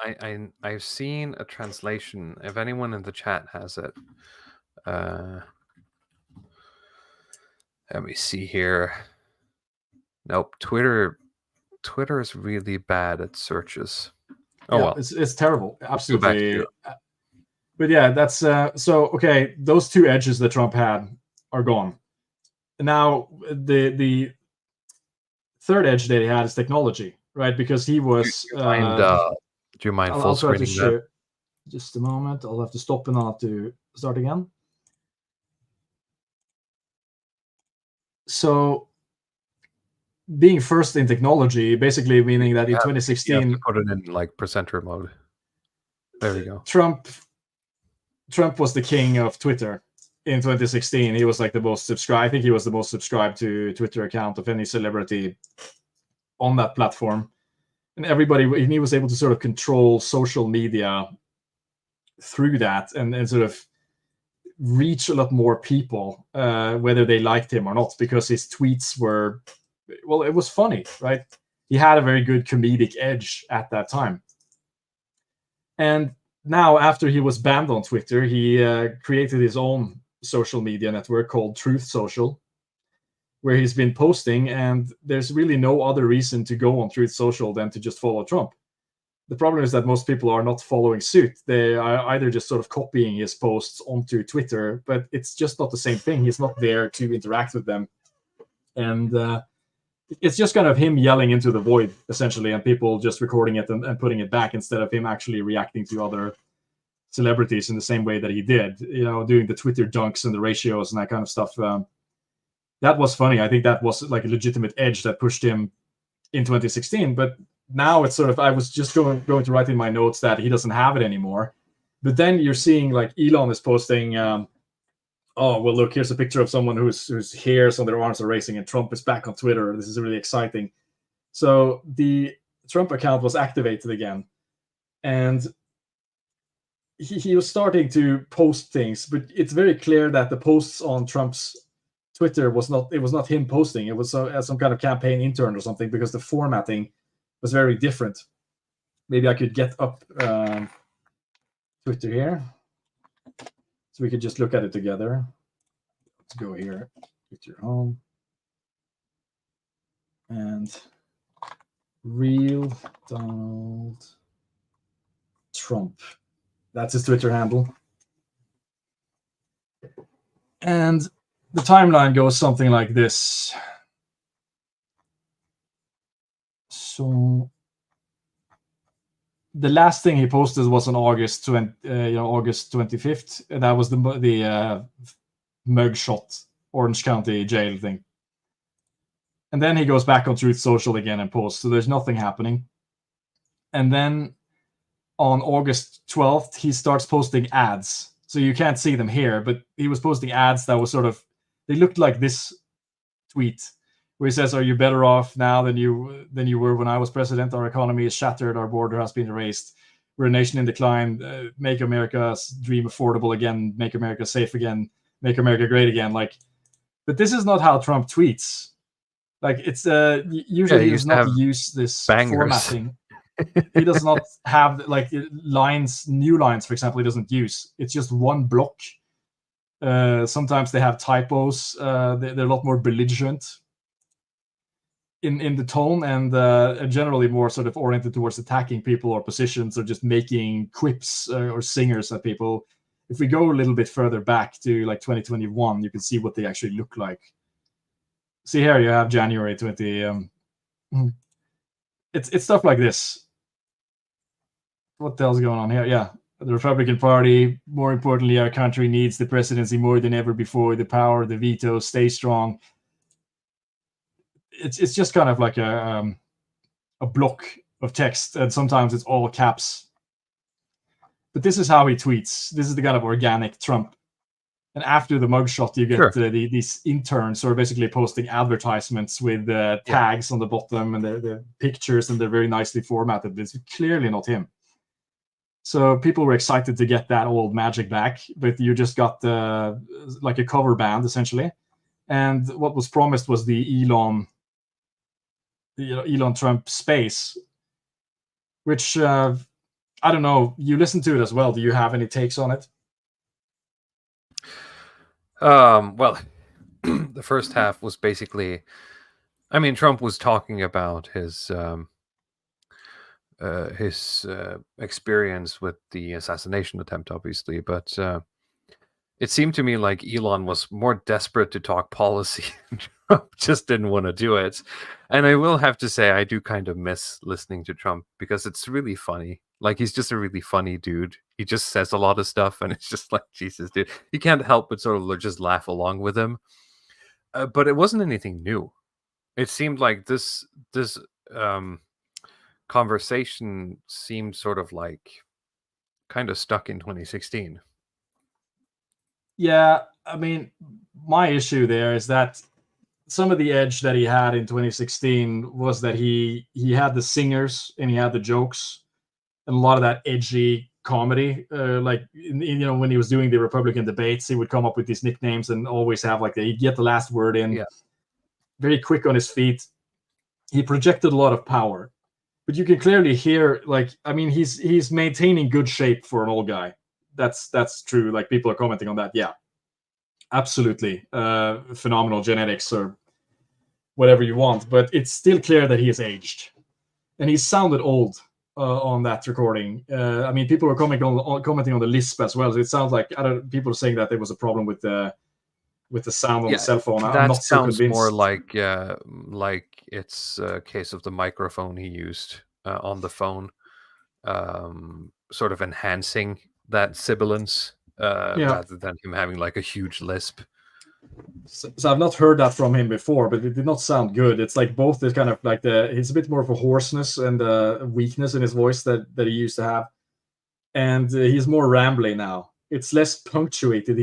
I've seen a translation. If anyone in the chat has it, let me see here. Nope, Twitter is really bad at searches. Oh, yeah, well, it's terrible, absolutely. But yeah, that's so okay. Those two edges that Trump had are gone. Now the third edge that he had is technology, right? Because he was. Do you mind full screening that? Just a moment. I'll have to stop and I'll have to start again. So, being first in technology, basically meaning that in 2016, you have to put it in like presenter mode. There we go. Trump was the king of Twitter in 2016. He was like the most subscribed. I think he was the most subscribed to Twitter account of any celebrity on that platform. And he was able to sort of control social media through that and sort of reach a lot more people, whether they liked him or not, because his tweets were, well, it was funny, right? He had a very good comedic edge at that time. And now, after he was banned on Twitter, he created his own social media network called Truth Social, where he's been posting, and there's really no other reason to go on Truth Social than to just follow Trump. The problem is that most people are not following suit. They are either just sort of copying his posts onto Twitter, but it's just not the same thing. He's not there to interact with them. And it's just kind of him yelling into the void, essentially, and people just recording it and putting it back instead of him actually reacting to other celebrities in the same way that he did, doing the Twitter dunks and the ratios and that kind of stuff. That was funny. I think that was like a legitimate edge that pushed him in 2016. But now it's sort of, I was just going to write in my notes that he doesn't have it anymore. But then you're seeing like Elon is posting, oh, well, look, here's a picture of someone whose hairs on their arms are racing, and Trump is back on Twitter. This is really exciting. So the Trump account was activated again. And he was starting to post things, but it's very clear that the posts on Trump's Twitter was not him posting. It was some kind of campaign intern or something, because the formatting was very different. Maybe I could get up Twitter here, so we could just look at it together. Let's go here, Twitter home, and real Donald Trump. That's his Twitter handle. And the timeline goes something like this. So the last thing he posted was on August 25th. And that was the mugshot Orange County jail thing. And then he goes back on Truth Social again and posts. So there's nothing happening. And then on August 12th, he starts posting ads. So you can't see them here, but he was posting ads that was sort of, they looked like this tweet where he says, "Are you better off now than you were when I was president? Our economy is shattered. Our border has been erased. We're a nation in decline. Make America's dream affordable again. Make America safe again. Make America great again." Like, but this is not how Trump tweets. Like, it's usually he does not use this formatting. He does not have like lines, new lines, for example. He doesn't use. It's just one block Sometimes they have typos. They're a lot more belligerent in the tone, and generally more sort of oriented towards attacking people or positions, or just making quips or singers at people. If we go a little bit further back to like 2021, you can see what they actually look like. See here, you have January 20. It's stuff like this. What the hell's going on here? Yeah, the Republican Party. More importantly, our country needs the presidency more than ever before. The power, the veto, stay strong. It's just kind of like a block of text, and sometimes it's all caps. But this is how he tweets. This is the kind of organic Trump. And after the mugshot, you get these interns who are basically posting advertisements with tags on the bottom, and the pictures, and they're very nicely formatted. It's clearly not him. So people were excited to get that old magic back, but you just got like a cover band essentially. And what was promised was the Elon Trump space, which I don't know. You listened to it as well. Do you have any takes on it? Well, the first half was basically, I mean, Trump was talking about his experience with the assassination attempt, obviously, but it seemed to me like Elon was more desperate to talk policy. Trump just didn't want to do it. And I will have to say, I do kind of miss listening to Trump because it's really funny. Like, he's just a really funny dude. He just says a lot of stuff, and it's just like, Jesus, dude. You can't help but sort of just laugh along with him. But it wasn't anything new. It seemed like this conversation seemed sort of like kind of stuck in 2016. Yeah, I mean, my issue there is that some of the edge that he had in 2016 was that he had the singers and he had the jokes and a lot of that edgy comedy. Like, when he was doing the Republican debates, he would come up with these nicknames and always have like he'd get the last word in. Yeah. Very quick on his feet. He projected a lot of power, but you can clearly hear, like, I mean, he's maintaining good shape for an old guy. That's true. Like, people are commenting on that. Yeah, absolutely. Phenomenal genetics or whatever you want, but it's still clear that he is aged, and he sounded old on that recording. I mean, people were commenting on the lisp as well. So it sounds like people are saying that there was a problem with the sound on the cell phone. I'm not so convinced. More like it's a case of the microphone he used on the phone, sort of enhancing that sibilance rather than him having like a huge lisp. So I've not heard that from him before, but it did not sound good. It's like both is kind of like he's a bit more of a hoarseness and a weakness in his voice that he used to have, and he's more rambly now. It's less punctuated. He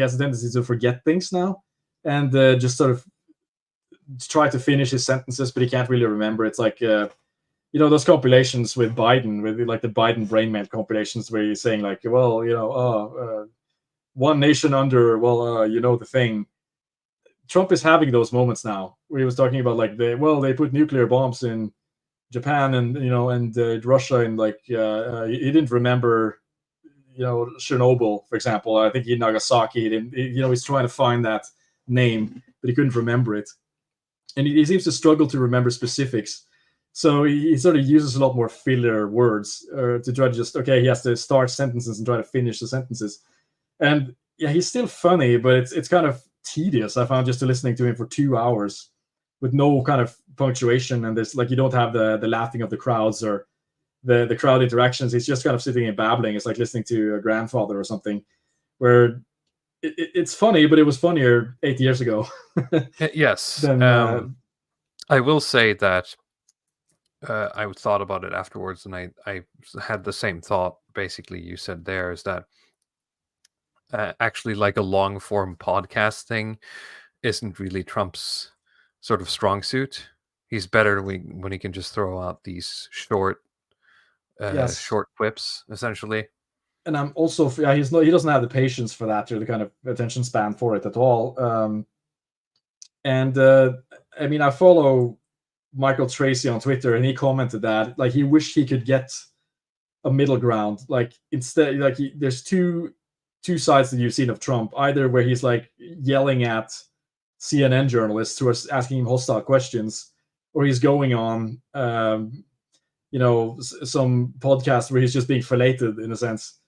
has a tendency to forget things now, and just sort of try to finish his sentences, but he can't really remember. It's like those compilations with Biden, with like the Biden brain melt compilations, where he's saying like, well, one nation under, well, the thing. Trump is having those moments now where he was talking about like they put nuclear bombs in Japan and Russia, and like he didn't remember Chernobyl, for example. I think Nagasaki. He didn't, he's trying to find that name, but he couldn't remember it, and he seems to struggle to remember specifics. So he sort of uses a lot more filler words to try to he has to start sentences and try to finish the sentences. And yeah, he's still funny, but it's kind of tedious. I found just listening to him for 2 hours with no kind of punctuation, and there's like you don't have the laughing of the crowds or the crowd interactions. He's just kind of sitting and babbling. It's like listening to a grandfather or something, where it's funny, but it was funnier 8 years ago. Yes. I will say that I thought about it afterwards, and I had the same thought. Basically, you said there is that actually like a long form podcast thing isn't really Trump's sort of strong suit. He's better when he can just throw out these short quips, essentially. And I'm also he doesn't have the patience for that or the kind of attention span for it at all. I mean, I follow Michael Tracy on Twitter, and he commented that like he wished he could get a middle ground. Like instead, like there's two two sides that you've seen of Trump, either where he's like yelling at CNN journalists who are asking him hostile questions, or he's going on, some podcast where he's just being filleted in a sense.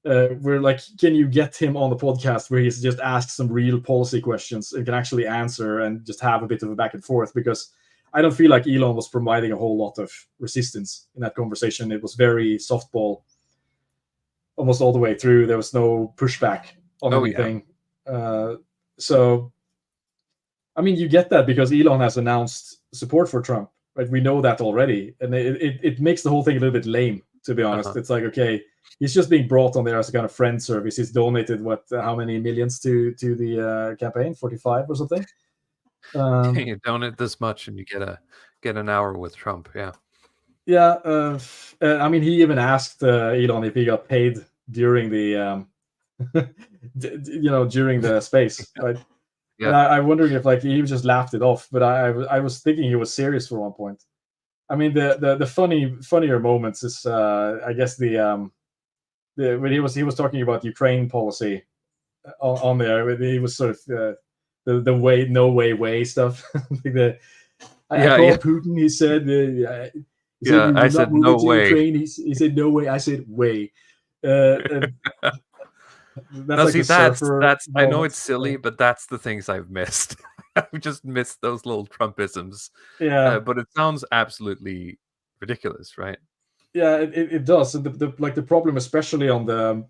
Where like, can you get him on the podcast where he's just asked some real policy questions and can actually answer and just have a bit of a back and forth? Because I don't feel like Elon was providing a whole lot of resistance in that conversation. It was very softball almost all the way through. There was no pushback on anything. Yeah. So, I mean, you get that because Elon has announced support for Trump, right? We know that already. And it makes the whole thing a little bit lame, to be honest. It's like, okay, he's just being brought on there as a kind of friend service. He's donated, how many millions to the campaign? 45 or something? You donate this much and you get an hour with Trump. Yeah. I mean, he even asked Elon if he got paid during the during the space, right? Yeah. And I'm wondering if like he just laughed it off, but I was thinking he was serious for one point. I mean, the funnier moments is I guess when he was talking about Ukraine policy on there. He was sort of the way no way stuff. I called Putin. He said, I said no way. Ukraine. He said no way. I said way. That's I know it's silly, but that's the things I've missed. I've just missed those little Trumpisms. Yeah, but it sounds absolutely ridiculous, right? Yeah, it does. And the problem, especially on the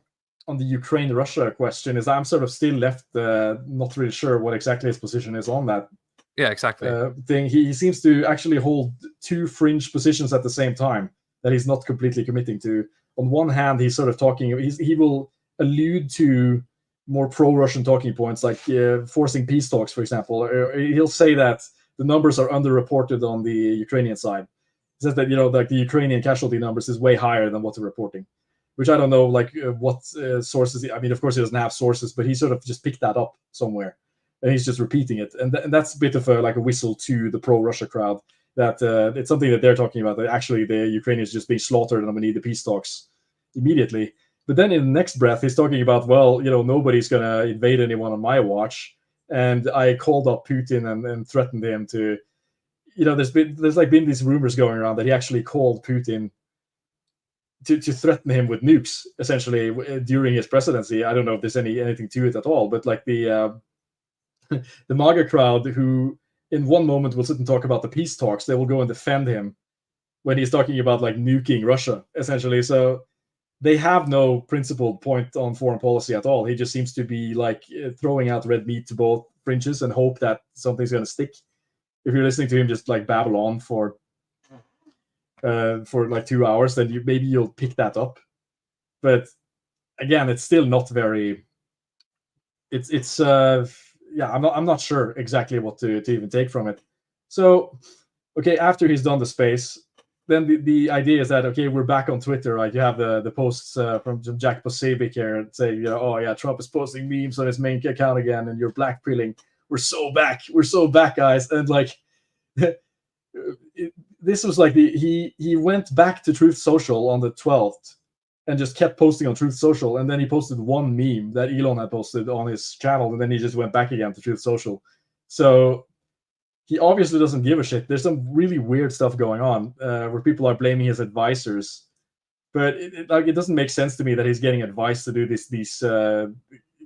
Ukraine-Russia question, is I'm sort of still left not really sure what exactly his position is on that. Yeah, exactly. Thing. He seems to actually hold two fringe positions at the same time that he's not completely committing to. On one hand, he's sort of talking. He will allude to more pro-Russian talking points, like forcing peace talks, for example. He'll say that the numbers are underreported on the Ukrainian side. He says that like the Ukrainian casualty numbers is way higher than what they're reporting, which I don't know what sources. I mean, of course, he doesn't have sources, but he sort of just picked that up somewhere, and he's just repeating it. And that's a bit of a whistle to the pro-Russia crowd that it's something that they're talking about. That actually the Ukrainians just being slaughtered, and we need the peace talks immediately. But then in the next breath, he's talking about, nobody's going to invade anyone on my watch. And I called up Putin and threatened him to, there's been these rumors going around that he actually called Putin to threaten him with nukes, essentially, during his presidency. I don't know if there's anything to it at all, but the MAGA crowd, who in one moment will sit and talk about the peace talks, they will go and defend him when he's talking about nuking Russia, essentially. So they have no principled point on foreign policy at all. He just seems to be throwing out red meat to both fringes and hope that something's going to stick. If you're listening to him just babble on for 2 hours, then maybe you'll pick that up. But again, it's still not very. I'm not sure exactly what to even take from it. So, okay, after he's done the space, then the idea is that, okay, we're back on Twitter, right? You have the posts from Jack Posebic here saying, Trump is posting memes on his main account again, and you're blackpilling. We're so back, guys. And this was he went back to Truth Social on the 12th and just kept posting on Truth Social, and then he posted one meme that Elon had posted on his channel, and then he just went back again to Truth Social. So he obviously doesn't give a shit. There's some really weird stuff going on where people are blaming his advisors, but it doesn't make sense to me that he's getting advice to do these kind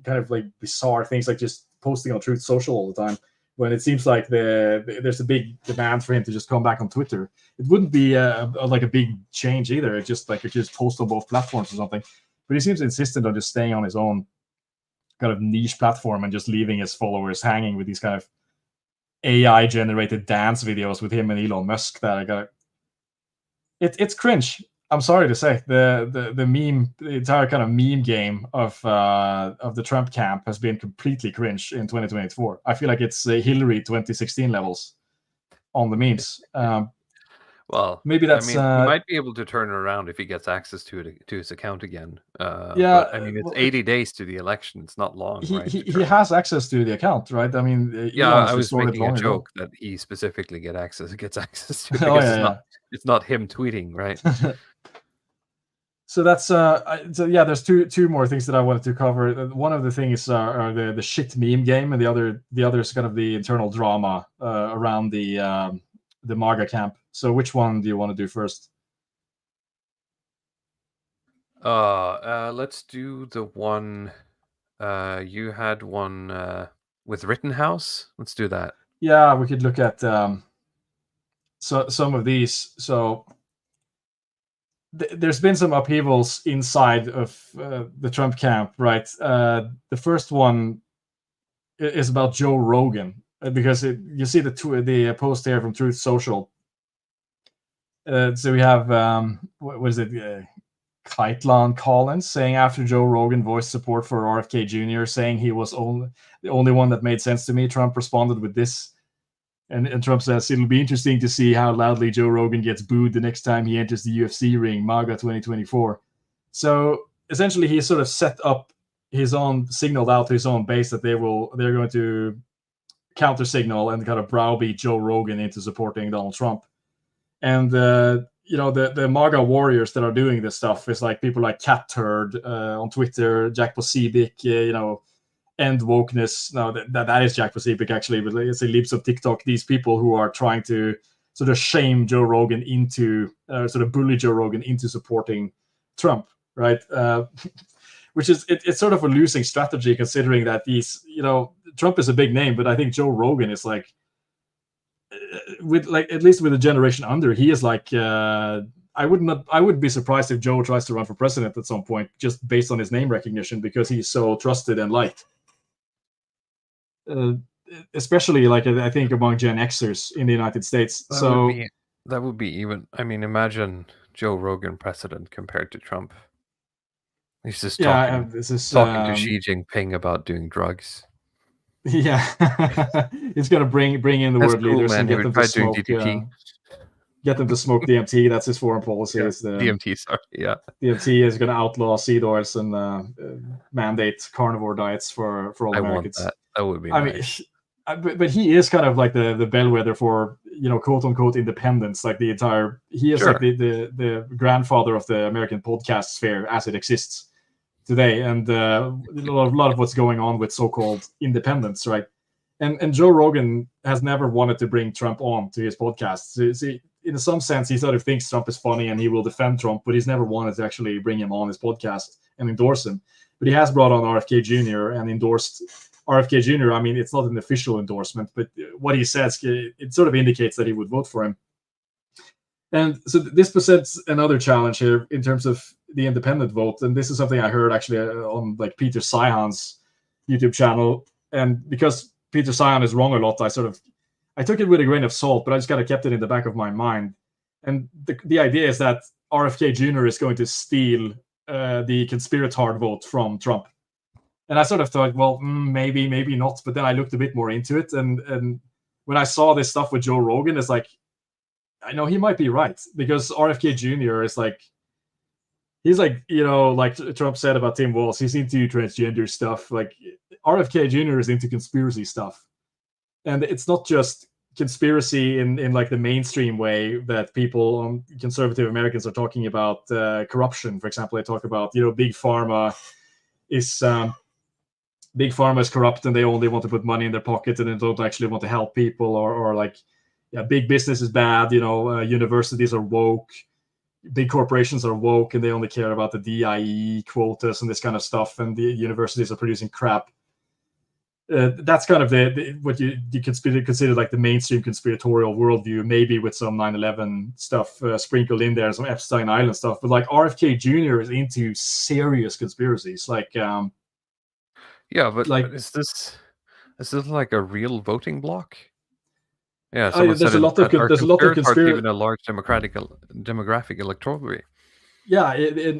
of bizarre things, like just posting on Truth Social all the time, when it seems like there's a big demand for him to just come back on Twitter. It wouldn't be a big change either. It's just if you just post on both platforms or something. But he seems insistent on just staying on his own kind of niche platform and just leaving his followers hanging with these kind of AI generated dance videos with him and Elon Musk that I got. It's cringe. I'm sorry to say, the entire kind of meme game of the Trump camp has been completely cringe in 2024. I feel like it's Hillary 2016 levels on the memes. Well, maybe that's. He might be able to turn it around if he gets access to his account again. Yeah, but, it's 80 days to the election. It's not long. He has access to the account, right? I mean, I was making a joke that he specifically gets access to it because it's not him tweeting, right? So that's so yeah. There's two more things that I wanted to cover. One of the things are the shit meme game, and the other is kind of the internal drama around the MAGA camp. So which one do you want to do first? Let's do the one. You had one with Rittenhouse. Let's do that. Yeah, we could look at so some of these. So there's been some upheavals inside of the Trump camp, right? The first one is about Joe Rogan, because you see the post here from Truth Social. So we have what is it? Kaitlon Collins saying, after Joe Rogan voiced support for RFK Jr., saying he was the only one that made sense to me, Trump responded with this. And Trump says, it'll be interesting to see how loudly Joe Rogan gets booed the next time he enters the UFC ring, MAGA 2024. So essentially, he sort of signaled out to his own base that they're going to counter signal and kind of browbeat Joe Rogan into supporting Donald Trump. And the MAGA warriors that are doing this stuff is like people like Cat Turd on Twitter, Jack Posibik, End Wokeness. No, that is Jack Posibik actually, but it's a leaps of TikTok. These people who are trying to sort of shame Joe Rogan into, sort of bully Joe Rogan into supporting Trump, right? Which is it's sort of a losing strategy, considering that Trump is a big name, but I think Joe Rogan is like, with like at least with a generation under, he is like I would be surprised if Joe tries to run for president at some point, just based on his name recognition, because he's so trusted and liked. Especially like I think among Gen Xers in the United States. That would be even. I mean, imagine Joe Rogan president compared to Trump. He's just talking to Xi Jinping about doing drugs. Yeah, he's gonna bring in the world leaders and get them to smoke. Get them to smoke DMT. That's his foreign policy. Yeah, DMT, sorry. Yeah, DMT is gonna outlaw seed oils and mandate carnivore diets for all Americans. I want that. That would be nice. But he is kind of like the bellwether for quote unquote independence. Like he is like the grandfather of the American podcast sphere as it exists today, and a lot of what's going on with so-called independence, right? And Joe Rogan has never wanted to bring Trump on to his podcast. So in some sense, he sort of thinks Trump is funny and he will defend Trump, but he's never wanted to actually bring him on his podcast and endorse him. But he has brought on RFK Jr. and endorsed RFK Jr. I mean, it's not an official endorsement, but what he says, it sort of indicates that he would vote for him. And so this presents another challenge here in terms of the independent vote. And this is something I heard actually on like Peter Seihan's YouTube channel. And because Peter Seihan is wrong a lot, I took it with a grain of salt, but I just kind of kept it in the back of my mind. And the idea is that RFK Jr. is going to steal the conspiratard vote from Trump. And I sort of thought, well, maybe not. But then I looked a bit more into it. And when I saw this stuff with Joe Rogan, it's like, I know he might be right, because RFK Jr. is like, he's like, like Trump said about Tim Walz, he's into transgender stuff. Like RFK Jr. is into conspiracy stuff. And it's not just conspiracy in like the mainstream way that people, conservative Americans, are talking about corruption. For example, they talk about, big pharma is corrupt and they only want to put money in their pocket and they don't actually want to help people, or like, big business is bad. Universities are woke, big corporations are woke, and they only care about the DIE quotas and this kind of stuff, and the universities are producing crap. That's kind of what you consider like the mainstream conspiratorial worldview, maybe with some 9/11 stuff sprinkled in there, some Epstein Island stuff. But like RFK Jr. is into serious conspiracies, like but like, is this like a real voting block? Yeah, there's a lot of conspiracy, even a large demographic electorate. Yeah,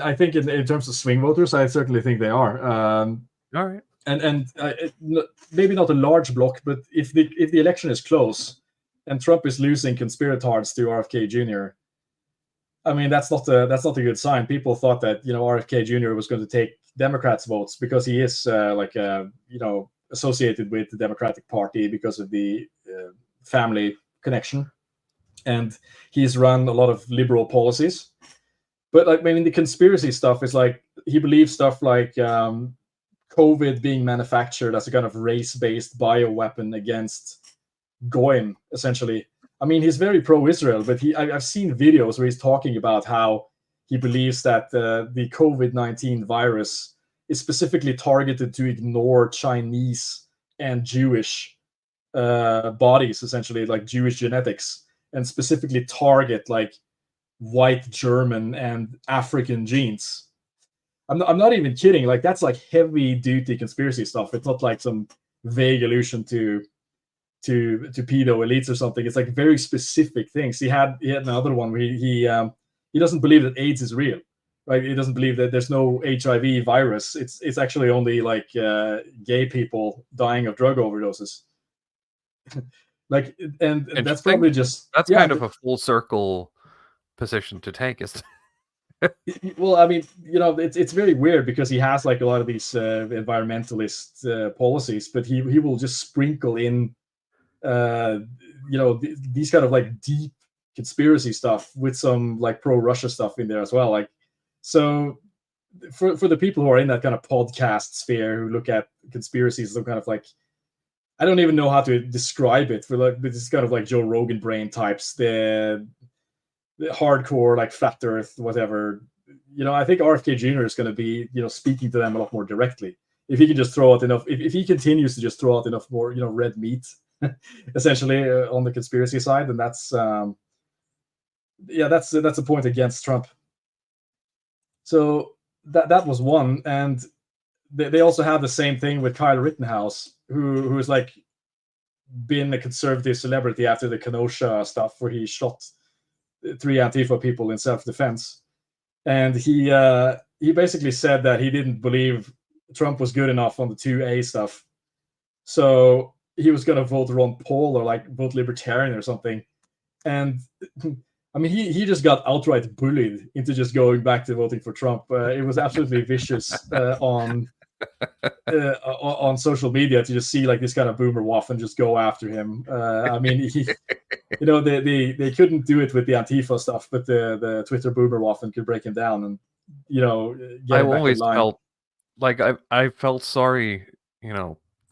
I think in terms of swing voters, I certainly think they are. All right, and maybe not a large block, but if the election is close and Trump is losing conspiratards to RFK Jr., I mean that's not a good sign. People thought that RFK Jr. was going to take Democrats' votes because he is associated with the Democratic Party because of the family connection, and he's run a lot of liberal policies. But like, I mean, the conspiracy stuff is like he believes stuff like COVID being manufactured as a kind of race-based bioweapon against Goyim, essentially. I mean, he's very pro-Israel, but I've seen videos where he's talking about how he believes that the COVID-19 virus is specifically targeted to ignore Chinese and Jewish bodies, essentially, like Jewish genetics, and specifically target like white German and African genes. I'm not even kidding. Like, that's like heavy duty conspiracy stuff. It's not like some vague allusion to pedo elites or something. It's like very specific things. He had another one where he doesn't believe that AIDS is real, right? He doesn't believe that there's no HIV virus. It's actually only like gay people dying of drug overdoses. Like, and that's probably just kind of a full circle position to take, isn't it? Well, I mean, it's very weird because he has like a lot of these environmentalist policies, but he will just sprinkle in these kind of like deep conspiracy stuff with some like pro-Russia stuff in there as well. Like, so for the people who are in that kind of podcast sphere who look at conspiracies, some kind of like, I don't even know how to describe it, for like this kind of like Joe Rogan brain types, the hardcore like flat earth, whatever. I think RFK Jr. is going to be, speaking to them a lot more directly. If he can just throw out enough, if he continues to just throw out enough more, red meat, essentially on the conspiracy side, then that's a point against Trump. So that was one, and they also have the same thing with Kyle Rittenhouse, who is like been a conservative celebrity after the Kenosha stuff, where he shot 3 Antifa people in self-defense, and he basically said that he didn't believe Trump was good enough on the 2A stuff, so he was going to vote Ron Paul or like vote Libertarian or something. And I mean, he just got outright bullied into just going back to voting for Trump. It was absolutely vicious on social media to just see like this kind of boomer waffen just go after him. I mean, they couldn't do it with the Antifa stuff, but the Twitter boomer waffen could break him down and get I him back always in line. felt like I felt sorry,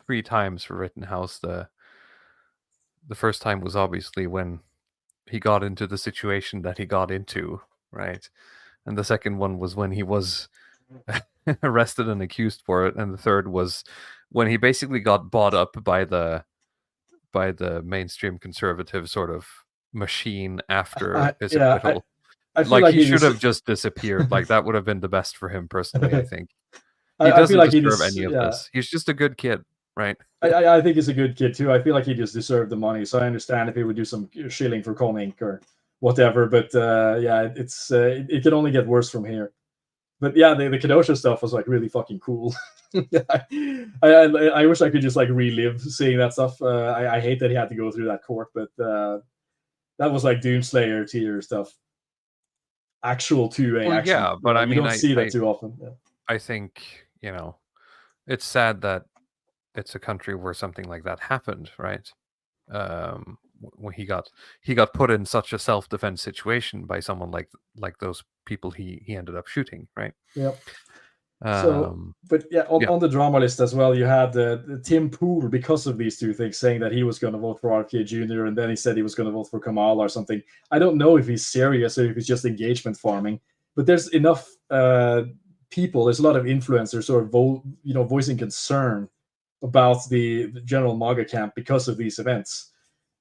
3 times for Rittenhouse. The first time was obviously when he got into the situation that he got into, right? And the second one was when he was arrested and accused for it, and the third was when he basically got bought up by the mainstream conservative sort of machine after his acquittal. I feel like he should have just disappeared. Like, that would have been the best for him personally, I think. He I doesn't feel like deserve any of this. He's just a good kid, right? I think he's a good kid too. I feel like he just deserved the money. So I understand if he would do some shilling for Conink or whatever. But it can only get worse from here. But yeah, the Kenosha stuff was like really fucking cool. I wish I could just like relive seeing that stuff. I hate that he had to go through that court, but that was like Doomslayer tier stuff. Actual 2A action. Yeah, but I mean, you don't see that too often. Yeah. I think, it's sad that it's a country where something like that happened, right? When he got put in such a self-defense situation by someone like those people he ended up shooting, right? Yeah. But yeah, on the drama list as well, you had Tim Pool, because of these 2 things, saying that he was going to vote for RFK Jr. and then he said he was going to vote for Kamala or something. I don't know if he's serious or if it's just engagement farming, but there's enough people, there's a lot of influencers sort of voicing concern about the general MAGA camp because of these events.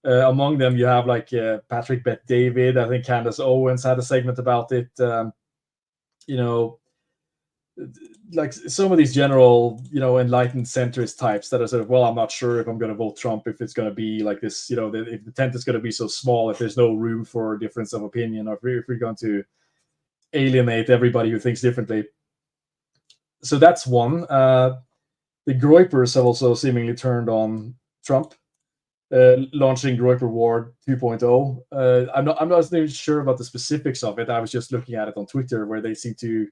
Among them, you have like Patrick Bet David. I think Candace Owens had a segment about it. Like some of these general, enlightened centrist types that are sort of, well, I'm not sure if I'm going to vote Trump if it's going to be like this, if the tent is going to be so small, if there's no room for difference of opinion, or if we're going to alienate everybody who thinks differently. So that's one. The Groypers have also seemingly turned on Trump, launching Groyper Ward 2.0. I'm not even sure about the specifics of it. I was just looking at it on Twitter, where they seem to,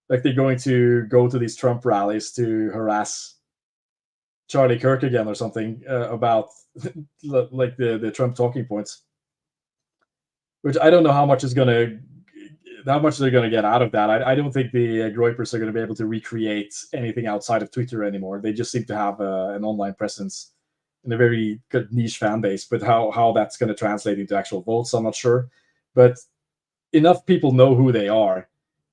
like, they're going to go to these Trump rallies to harass Charlie Kirk again or something about like the Trump talking points, which I don't know how much is going to how much they're going to get out of that. I don't think the Groypers are going to be able to recreate anything outside of Twitter anymore. They just seem to have an online presence and a very good niche fan base. But how that's going to translate into actual votes, I'm not sure. But enough people know who they are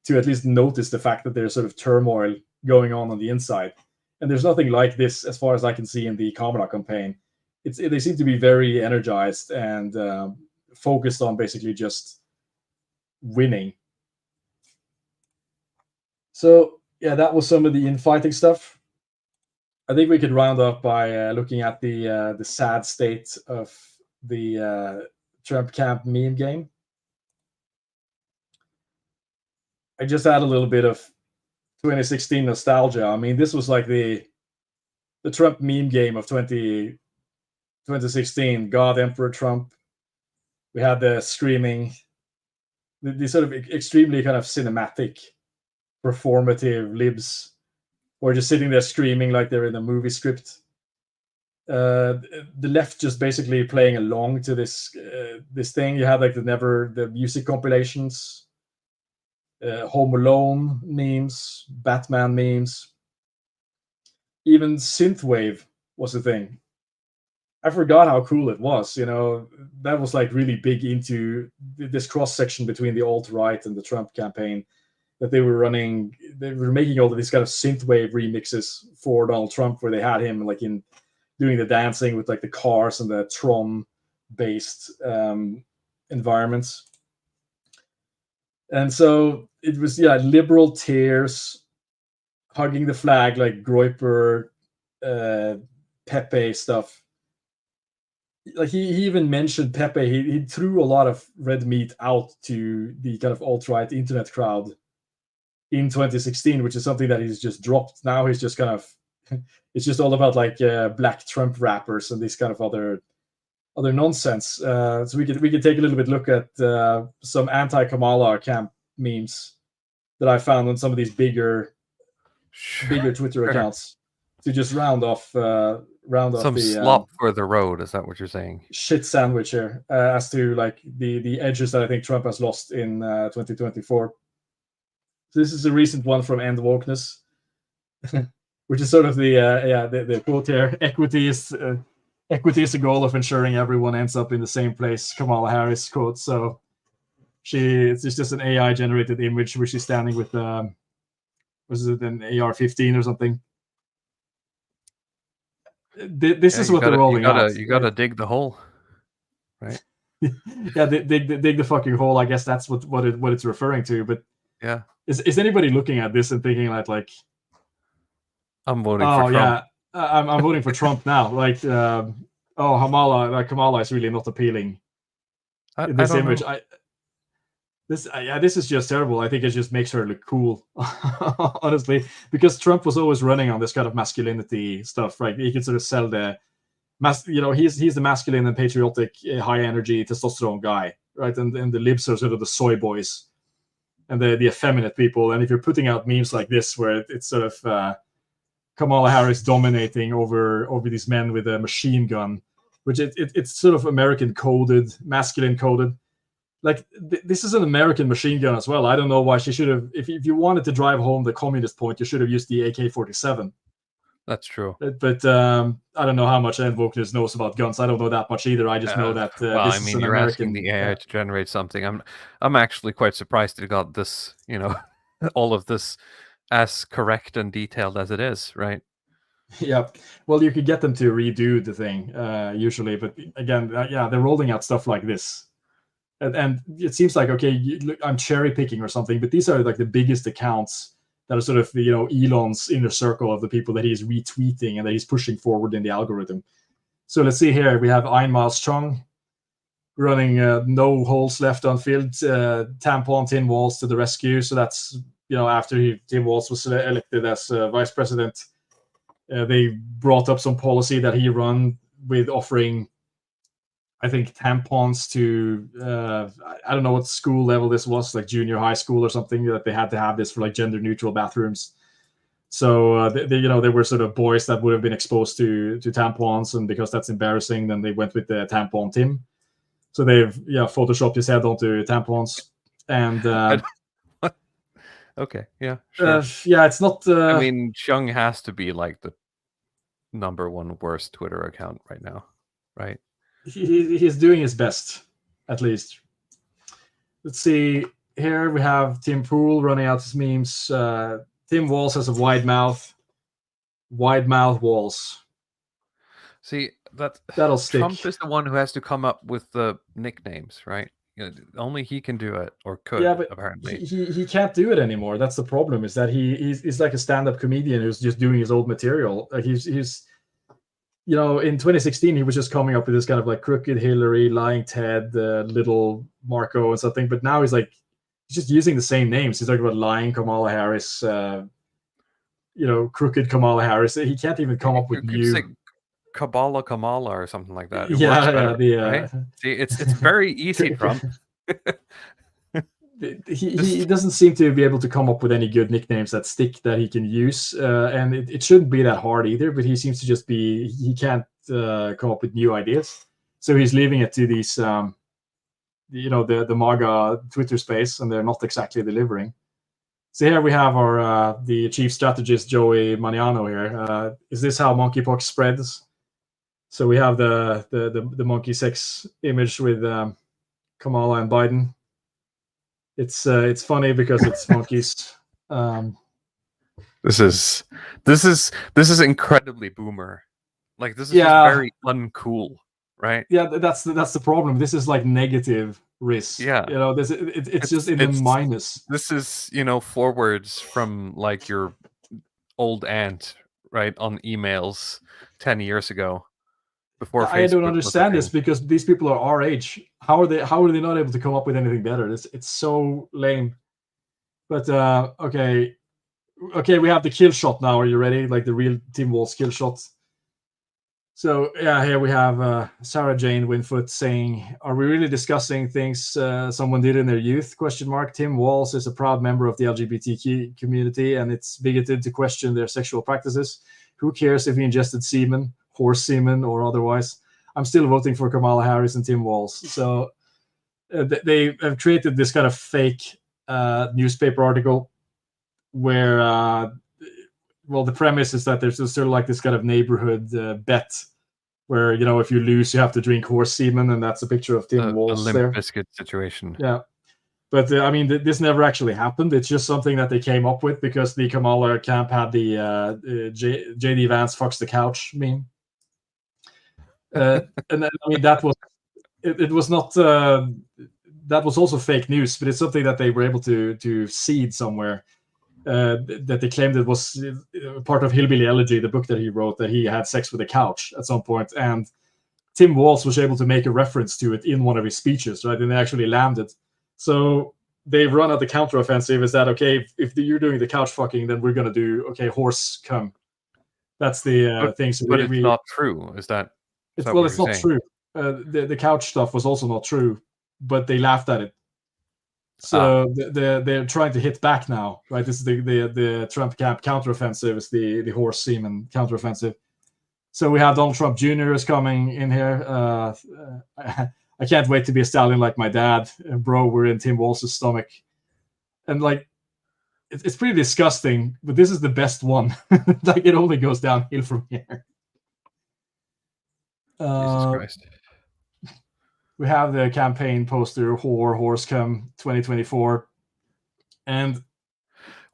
to at least notice the fact that there's sort of turmoil going on the inside. And there's nothing like this, as far as I can see, in the Kamala campaign. They seem to be very energized and focused on basically just winning. So yeah, that was some of the infighting stuff. I think we could round up by looking at the sad state of the Trump camp meme game. I just had a little bit of 2016 nostalgia. I mean, this was like the Trump meme game of 2016. God, Emperor Trump. We had the screaming, the sort of extremely kind of cinematic, performative libs, or just sitting there screaming like they're in a movie script. The left just basically playing along to this thing. You had like the music compilations, Home Alone memes, Batman memes, even synthwave was a thing. I forgot how cool it was. That was like really big into this cross section between the alt-right and the Trump campaign that they were running. They were making all of these kind of synthwave remixes for Donald Trump, where they had him like in doing the dancing with like the cars and the Tron-based environments. And so it was, liberal tears, hugging the flag, like Groyper, Pepe stuff. Like he even mentioned Pepe. He threw a lot of red meat out to the kind of alt-right internet crowd in 2016, which is something that he's just dropped. Now he's just kind of, it's just all about like black Trump rappers and this kind of other nonsense. So we could take a little bit look at some anti-Kamala camp memes that I found on some of these bigger Twitter accounts to just round off some the slop for the road. Is that what you're saying? Shit sandwich here as to like the edges that I think Trump has lost in 2024. So this is a recent one from End Wokeness, which is sort of the quote here: equity is the goal of ensuring everyone ends up in the same place. Kamala Harris quote. So it's just an AI generated image where she's standing with was it an AR-15 or something? This is what they're rolling out. You gotta dig the hole, right? Yeah, dig the fucking hole. I guess that's what it's referring to. But yeah, is anybody looking at this and thinking like I'm voting for Trump? Yeah, I'm voting for Trump now. Like, Kamala is really not appealing. This image, know. This is just terrible. I think it just makes her look cool, honestly, because Trump was always running on this kind of masculinity stuff, right? He could sort of sell he's the masculine and patriotic, high energy testosterone guy, right? And the libs are sort of the soy boys and the effeminate people. And if you're putting out memes like this, where it's sort of Kamala Harris dominating over these men with a machine gun, which it's sort of American coded, masculine coded. Like this is an American machine gun as well. I don't know why she should have. If you wanted to drive home the communist point, you should have used the AK-47. That's true. But I don't know how much End Wokeness knows about guns. I don't know that much either. I just know that this is an you're American. Asking the AI to generate something. I'm actually quite surprised it got this. All of this as correct and detailed as it is, right? Yeah. Well, you could get them to redo the thing usually, but again, they're rolling out stuff like this. And it seems like, okay, I'm cherry picking or something, but these are like the biggest accounts that are sort of, Elon's inner circle of the people that he's retweeting and that he's pushing forward in the algorithm. So let's see here. We have Einmars Chong running no holes left unfilled, tampon Tim Walz to the rescue. So that's, after Tim Walz was elected as vice president, they brought up some policy that he run with offering, I think, tampons to I don't know what school level this was, like junior high school or something, that they had to have this for like gender neutral bathrooms. So they were sort of boys that would have been exposed to tampons, and because that's embarrassing, then they went with the tampon Tim. So they've photoshopped his head onto tampons, and Okay, yeah, sure. Yeah, it's not. I mean, Chung has to be like the #1 worst Twitter account right now, right? He's doing his best, at least. Let's see. Here we have Tim Pool running out his memes. Tim Walls has a wide mouth. Wide mouth Walls. See, That'll stick. Trump is the one who has to come up with the nicknames, right? Only he can do it, or could, Yeah, but apparently. he can't do it anymore. That's the problem. Is that he's like a stand-up comedian who's just doing his old material. Like he's in 2016 he was just coming up with this kind of like crooked Hillary, lying Ted, little Marco and something. But now he's just using the same names. He's talking about lying Kamala Harris, crooked Kamala Harris. He can't even come up with new. Say Kamala or something like that. It Yeah, works better, right? See, it's very easy, Trump. He doesn't seem to be able to come up with any good nicknames that stick that he can use, and it shouldn't be that hard either. But he seems to just he can't come up with new ideas, so he's leaving it to these, the MAGA Twitter space, and they're not exactly delivering. So here we have our the chief strategist Joey Maniano here. Is this how monkeypox spreads? So we have the monkey sex image with Kamala and Biden. It's funny because it's monkeys. This is incredibly boomer. Like, this is just very uncool, right? Yeah, that's the problem. This is like negative risk. Yeah, it's just in the minus. This is forwards from like your old aunt, right, on emails 10 years ago. Before I don't understand this, because these people are our age. How are they not able to come up with anything better? It's so lame. But okay, we have the kill shot now. Are you ready? Like the real Tim Walz kill shot. So yeah, here we have Sarah Jane Winfoot saying, "Are we really discussing things someone did in their youth?" ? Tim Walz is a proud member of the LGBTQ community, and it's bigoted to question their sexual practices. Who cares if he ingested semen, horse semen, or otherwise? I'm still voting for Kamala Harris and Tim Walz. So they have created this kind of fake newspaper article where, the premise is that there's sort of like this kind of neighborhood bet where, if you lose, you have to drink horse semen, and that's a picture of Tim Walz there. A Limp Bizkit situation. Yeah. But this never actually happened. It's just something that they came up with because the Kamala camp had the JD Vance fucks the couch meme. And that was it was not that was also fake news, but it's something that they were able to seed somewhere. That they claimed it was part of Hillbilly Elegy, the book that he wrote, that he had sex with a couch at some point, and Tim Walz was able to make a reference to it in one of his speeches, right? And they actually landed. So they've run out the counteroffensive. Is that okay? If you're doing the couch fucking, then we're gonna do horse cum. That's the thing. So but it's not true. Is that? It's not true. The couch stuff was also not true, but they laughed at it. So they're trying to hit back now, right? This is the Trump camp counteroffensive. Is the horse semen counteroffensive. So we have Donald Trump Jr. is coming in here. I can't wait to be a stallion like my dad. Bro, we're in Tim Walz's stomach. And like, it's pretty disgusting, but this is the best one. Like, it only goes downhill from here. Jesus Christ. We have the campaign poster, Horse Come 2024. And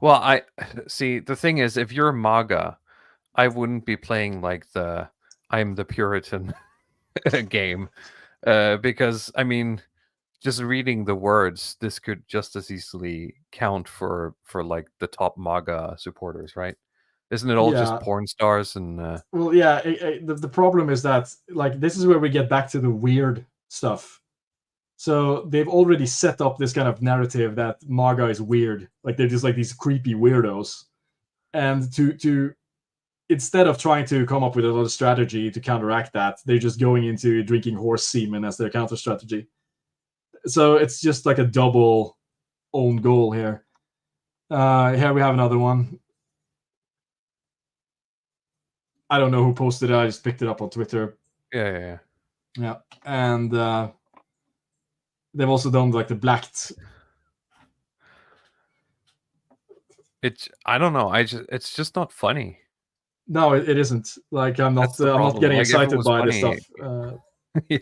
well, I see, the thing is, if you're MAGA, I wouldn't be playing like the I'm the Puritan game. Because just reading the words, this could just as easily count for like the top MAGA supporters, right? Isn't it all just porn stars and? Well, yeah. The problem is that like this is where we get back to the weird stuff. So they've already set up this kind of narrative that MAGA is weird, like they're just like these creepy weirdos, and to instead of trying to come up with another strategy to counteract that, they're just going into drinking horse semen as their counter strategy. So it's just like a double own goal here. Here we have another one. I don't know who posted it. I just picked it up on Twitter. Yeah. And they've also done like the blacked. I don't know. It's just not funny. No, it isn't. Like I'm That's not. the I'm not problem. getting Like, if it excited was by this funny, stuff. yeah,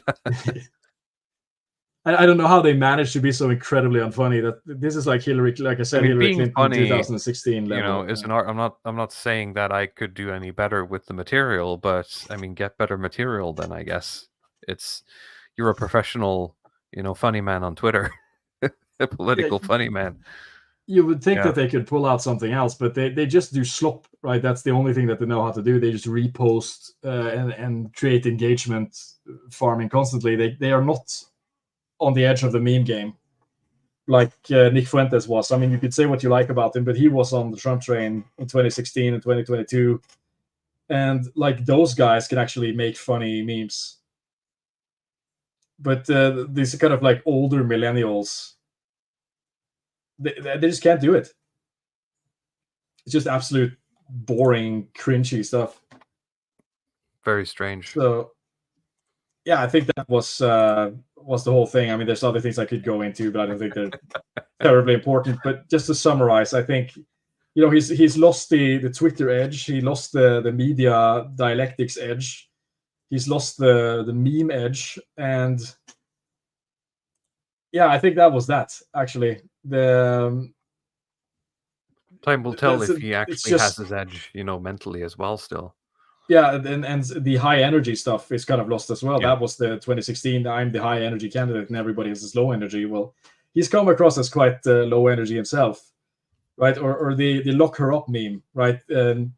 I don't know how they managed to be so incredibly unfunny. That this is like Hillary, like I I said, mean, Hillary being Clinton funny, 2016 level. is an art. I'm not saying that I could do any better with the material, but I mean, get better material. Then I guess you're a professional, funny man on Twitter, a political funny man. You would think Yeah. that they could pull out something else, but they just do slop, right? That's the only thing that they know how to do. They just repost and create engagement farming constantly. They are not on the edge of the meme game like Nick Fuentes was. I mean, you could say what you like about him, but he was on the Trump train in 2016 and 2022. And like those guys can actually make funny memes. But these kind of like older millennials, they just can't do it. It's just absolute boring, cringy stuff. Very strange. So, yeah, I think that was the whole thing. I mean, there's other things I could go into, but I don't think they're terribly important. But just to summarize, I think he's lost the Twitter edge. He lost the media dialectics edge. He's lost the meme edge, and yeah, I think that was that actually. Time will tell if he actually has just his edge, mentally as well. Still, yeah, and the high energy stuff is kind of lost as well. Yeah. That was the 2016. I'm the high energy candidate, and everybody has this low energy. Well, he's come across as quite low energy himself, right? Or the lock her up meme, right? And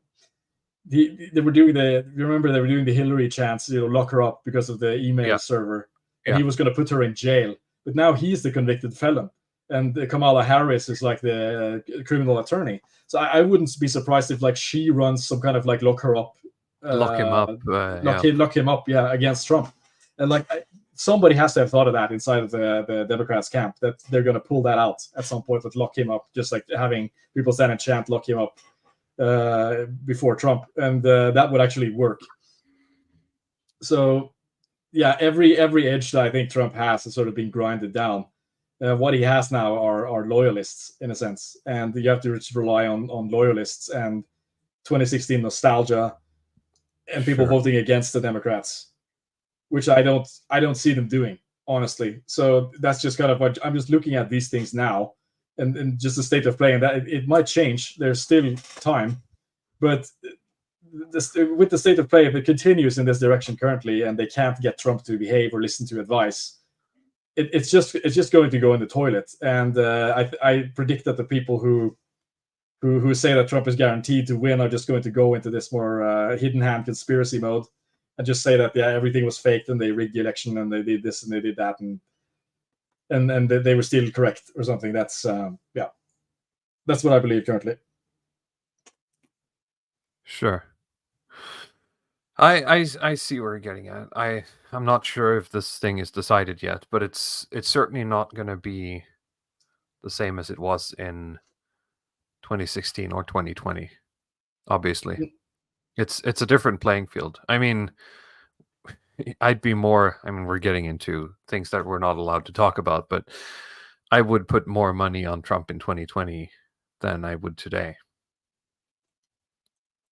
they were doing remember they were doing the Hillary chants, lock her up because of the email server, and he was going to put her in jail. But now he's the convicted felon, and Kamala Harris is like the criminal attorney. So I wouldn't be surprised if like she runs some kind of like lock her up, lock him up, lock him up, against Trump. And like somebody has to have thought of that inside of the Democrats camp, that they're going to pull that out at some point, but lock him up, just like having people stand and chant lock him up before Trump, and that would actually work. So yeah, every edge that I think Trump has sort of been grinded down. What he has now are loyalists in a sense, and you have to just rely on loyalists and 2016 nostalgia and people voting against the Democrats, which I don't see them doing, honestly. So that's just kind of what I'm just looking at these things now, and just the state of play, and that it might change. There's still time, but with the state of play, if it continues in this direction currently, and they can't get Trump to behave or listen to advice, it's just going to go in the toilet. And I predict that the people who say that Trump is guaranteed to win are just going to go into this more hidden hand conspiracy mode and just say that everything was faked and they rigged the election and they did this and they did that and they were still correct or something. That's that's what I believe currently. Sure. I see where you're getting at. I'm not sure if this thing is decided yet, but it's certainly not going to be the same as it was in 2016 or 2020. Obviously, it's a different playing field. I mean, I'd be more. I mean, we're getting into things that we're not allowed to talk about, but I would put more money on Trump in 2020 than I would today.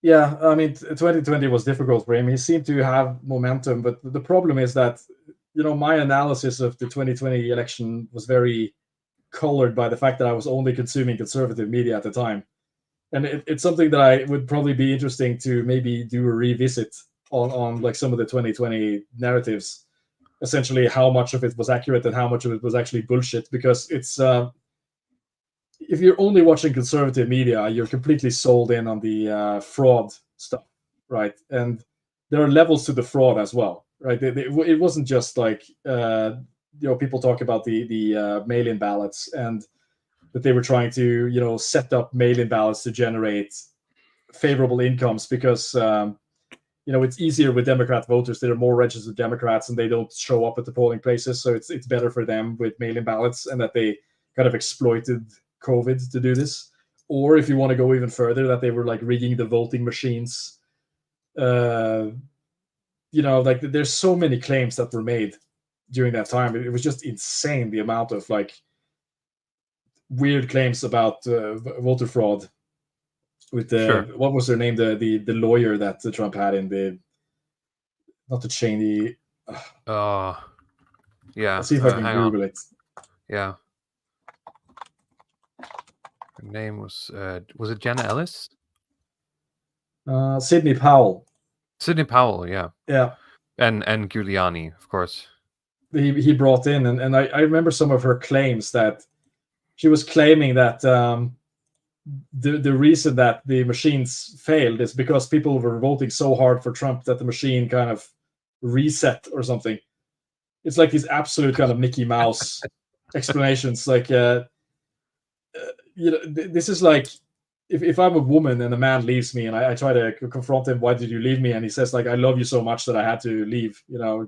Yeah, I mean, 2020 was difficult for him. He seemed to have momentum, but the problem is that, my analysis of the 2020 election was very colored by the fact that I was only consuming conservative media at the time. And it's something that I would probably be interesting to maybe do a revisit on like some of the 2020 narratives, essentially how much of it was accurate and how much of it was actually bullshit, because it's if you're only watching conservative media, you're completely sold in on the fraud stuff, right? And there are levels to the fraud as well, right? It wasn't just like people talk about the mail-in ballots and that they were trying to set up mail-in ballots to generate favorable incomes because it's easier with Democrat voters. There are more registered Democrats and they don't show up at the polling places, so it's better for them with mail-in ballots, and that they kind of exploited COVID to do this. Or if you want to go even further, that they were like rigging the voting machines. Like there's so many claims that were made during that time. It was just insane, the amount of like weird claims about voter fraud with the Sure. what was her name, the lawyer that Trump had in the, not the Cheney. Yeah. Let's see if I can hang Google on. it. Yeah. Her name was it Jenna Ellis? Sidney Powell. Sidney Powell, yeah. Yeah. And Giuliani, of course. He brought in, and I remember some of her claims that she was claiming that the reason that the machines failed is because people were voting so hard for Trump that the machine kind of reset or something. It's like these absolute kind of Mickey Mouse explanations. Like, this is like if I'm a woman and a man leaves me and I try to confront him, why did you leave me? And he says like, I love you so much that I had to leave.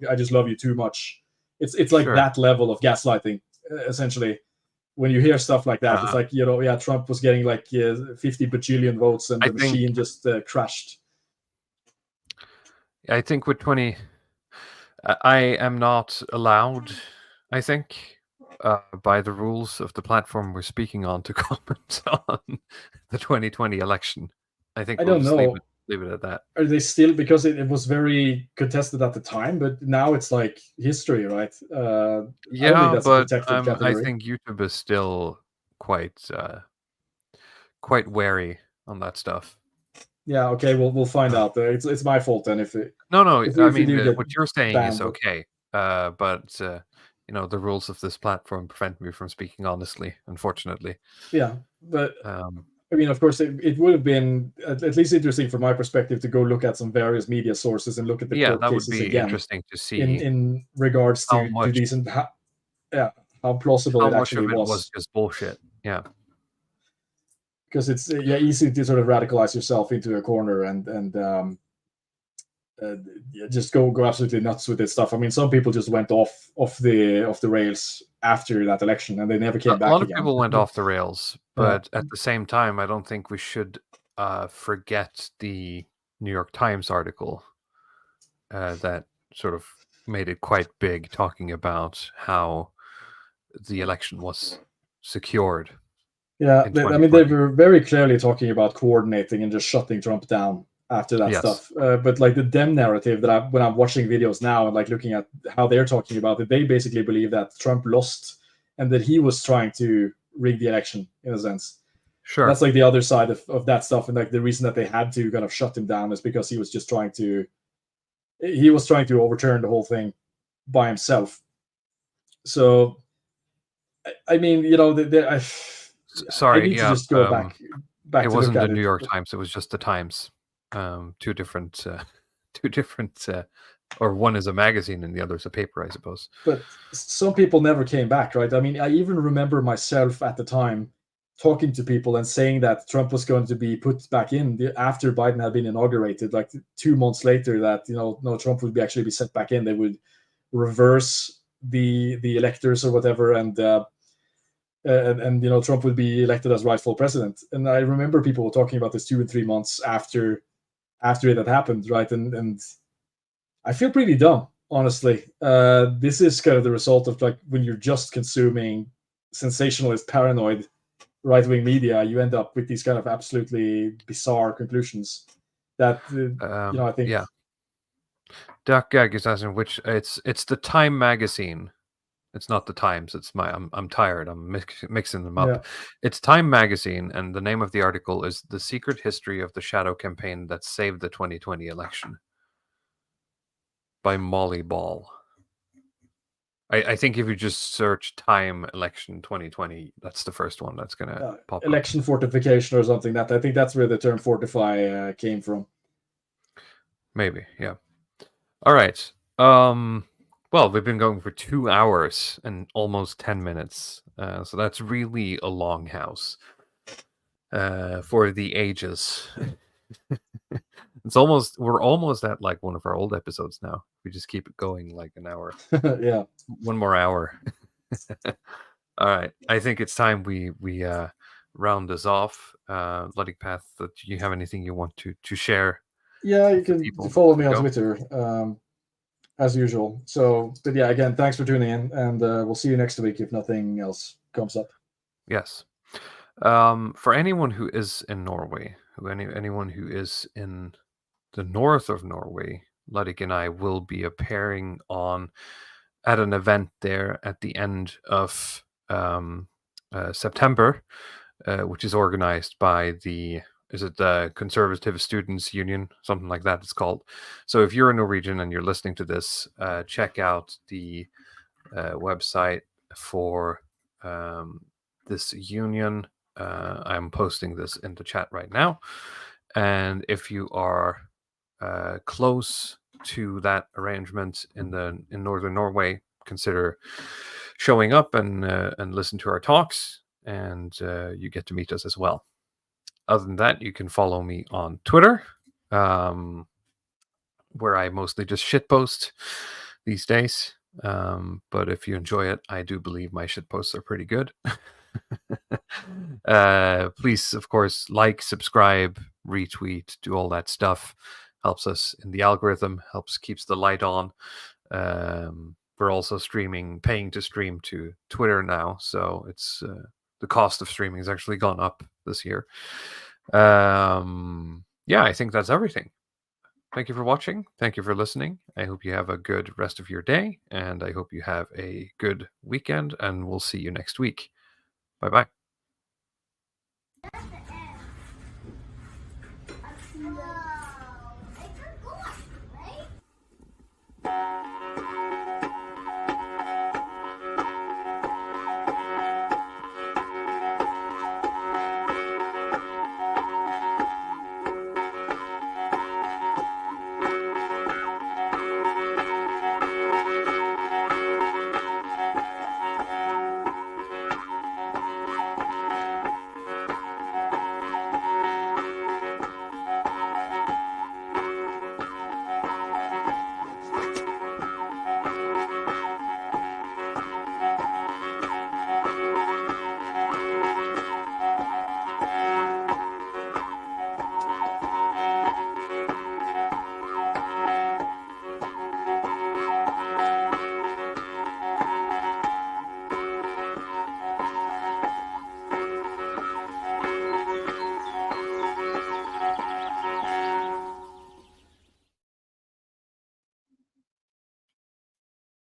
I just love you too much. It's like that level of gaslighting, essentially. When you hear stuff like that, it's like, Trump was getting like 50 bajillion votes and the machine just crashed. I think with 20, I am not allowed, I think, by the rules of the platform we're speaking on, to comment on the 2020 election. I think we'll just leave it at that. Are they still, because it was very contested at the time, but now it's like history, right? Yeah, but I think YouTube is still quite wary on that stuff. Yeah, okay, we'll find out. It's my fault then if it. No, if I mean what you're saying is banned. okay, but the rules of this platform prevent me from speaking honestly, unfortunately. Yeah, but I mean, of course, it would have been at least interesting from my perspective to go look at some various media sources and look at the court that cases would be again. Interesting to see in regards to these and how plausible it actually was. How much of it was just bullshit. Yeah. Because it's easy to sort of radicalize yourself into a corner and just go absolutely nuts with this stuff. I mean, some people just went off the rails after that election and they never came back. A lot of people went off the rails, but at the same time, I don't think we should forget the New York Times article that sort of made it quite big, talking about how the election was secured. Yeah, I mean, they were very clearly talking about coordinating and just shutting Trump down after that stuff. But like the Dem narrative that when I'm watching videos now and like looking at how they're talking about it, they basically believe that Trump lost and that he was trying to rig the election in a sense. Sure. That's like the other side of that stuff. And like the reason that they had to kind of shut him down is because he was just trying to overturn the whole thing by himself. So, I mean, sorry, I need to just go back. It wasn't the New York Times; it was just the Times. Two different, or one is a magazine and the other is a paper, I suppose. But some people never came back, right? I mean, I even remember myself at the time talking to people and saying that Trump was going to be put back in after Biden had been inaugurated, like 2 months later, that no, Trump would actually be set back in. They would reverse the electors or whatever, and Trump would be elected as rightful president. And I remember people were talking about this 2 and 3 months after it had happened, right? And I feel pretty dumb, honestly. This is kind of the result of like when you're just consuming sensationalist, paranoid right-wing media, you end up with these kind of absolutely bizarre conclusions that I think. Yeah. Duck Gag is asking which it's the Time magazine. It's not the Times. It's I'm tired. I'm mixing them up. Yeah. It's Time magazine, and the name of the article is "The Secret History of the Shadow Campaign That Saved the 2020 Election" by Molly Ball. I think if you just search Time Election 2020, that's the first one that's gonna pop up. Election fortification or something. That I think that's where the term fortify came from. Maybe, yeah. All right. Well, we've been going for 2 hours and almost 10 minutes. So that's really a Longhouse for the ages. We're almost at like one of our old episodes now. We just keep it going like an hour. Yeah. One more hour. All right. I think it's time we round this off. Bloody Path, do you have anything you want to share? Yeah, you can follow me on Twitter. As usual. So, but yeah, again, thanks for tuning in, and we'll see you next week if nothing else comes up. Yes. For anyone who is in Norway, anyone who is in the north of Norway, Ludwig and I will be appearing at an event there at the end of September, which is organized by the Conservative Students Union, something like that it's called. So if you're a Norwegian and you're listening to this, check out the website for this union. I'm posting this in the chat right now. And if you are close to that arrangement in northern Norway, consider showing up and listen to our talks, and you get to meet us as well. Other than that, you can follow me on Twitter, where I mostly just shitpost these days. But if you enjoy it, I do believe my shitposts are pretty good. Please, of course, like, subscribe, retweet, do all that stuff. Helps us in the algorithm, keeps the light on. We're also paying to stream to Twitter now, so it's the cost of streaming has actually gone up this year. Yeah, I think that's everything. Thank you for watching. Thank you for listening. I hope you have a good rest of your day, and I hope you have a good weekend, and we'll see you next week. Bye-bye.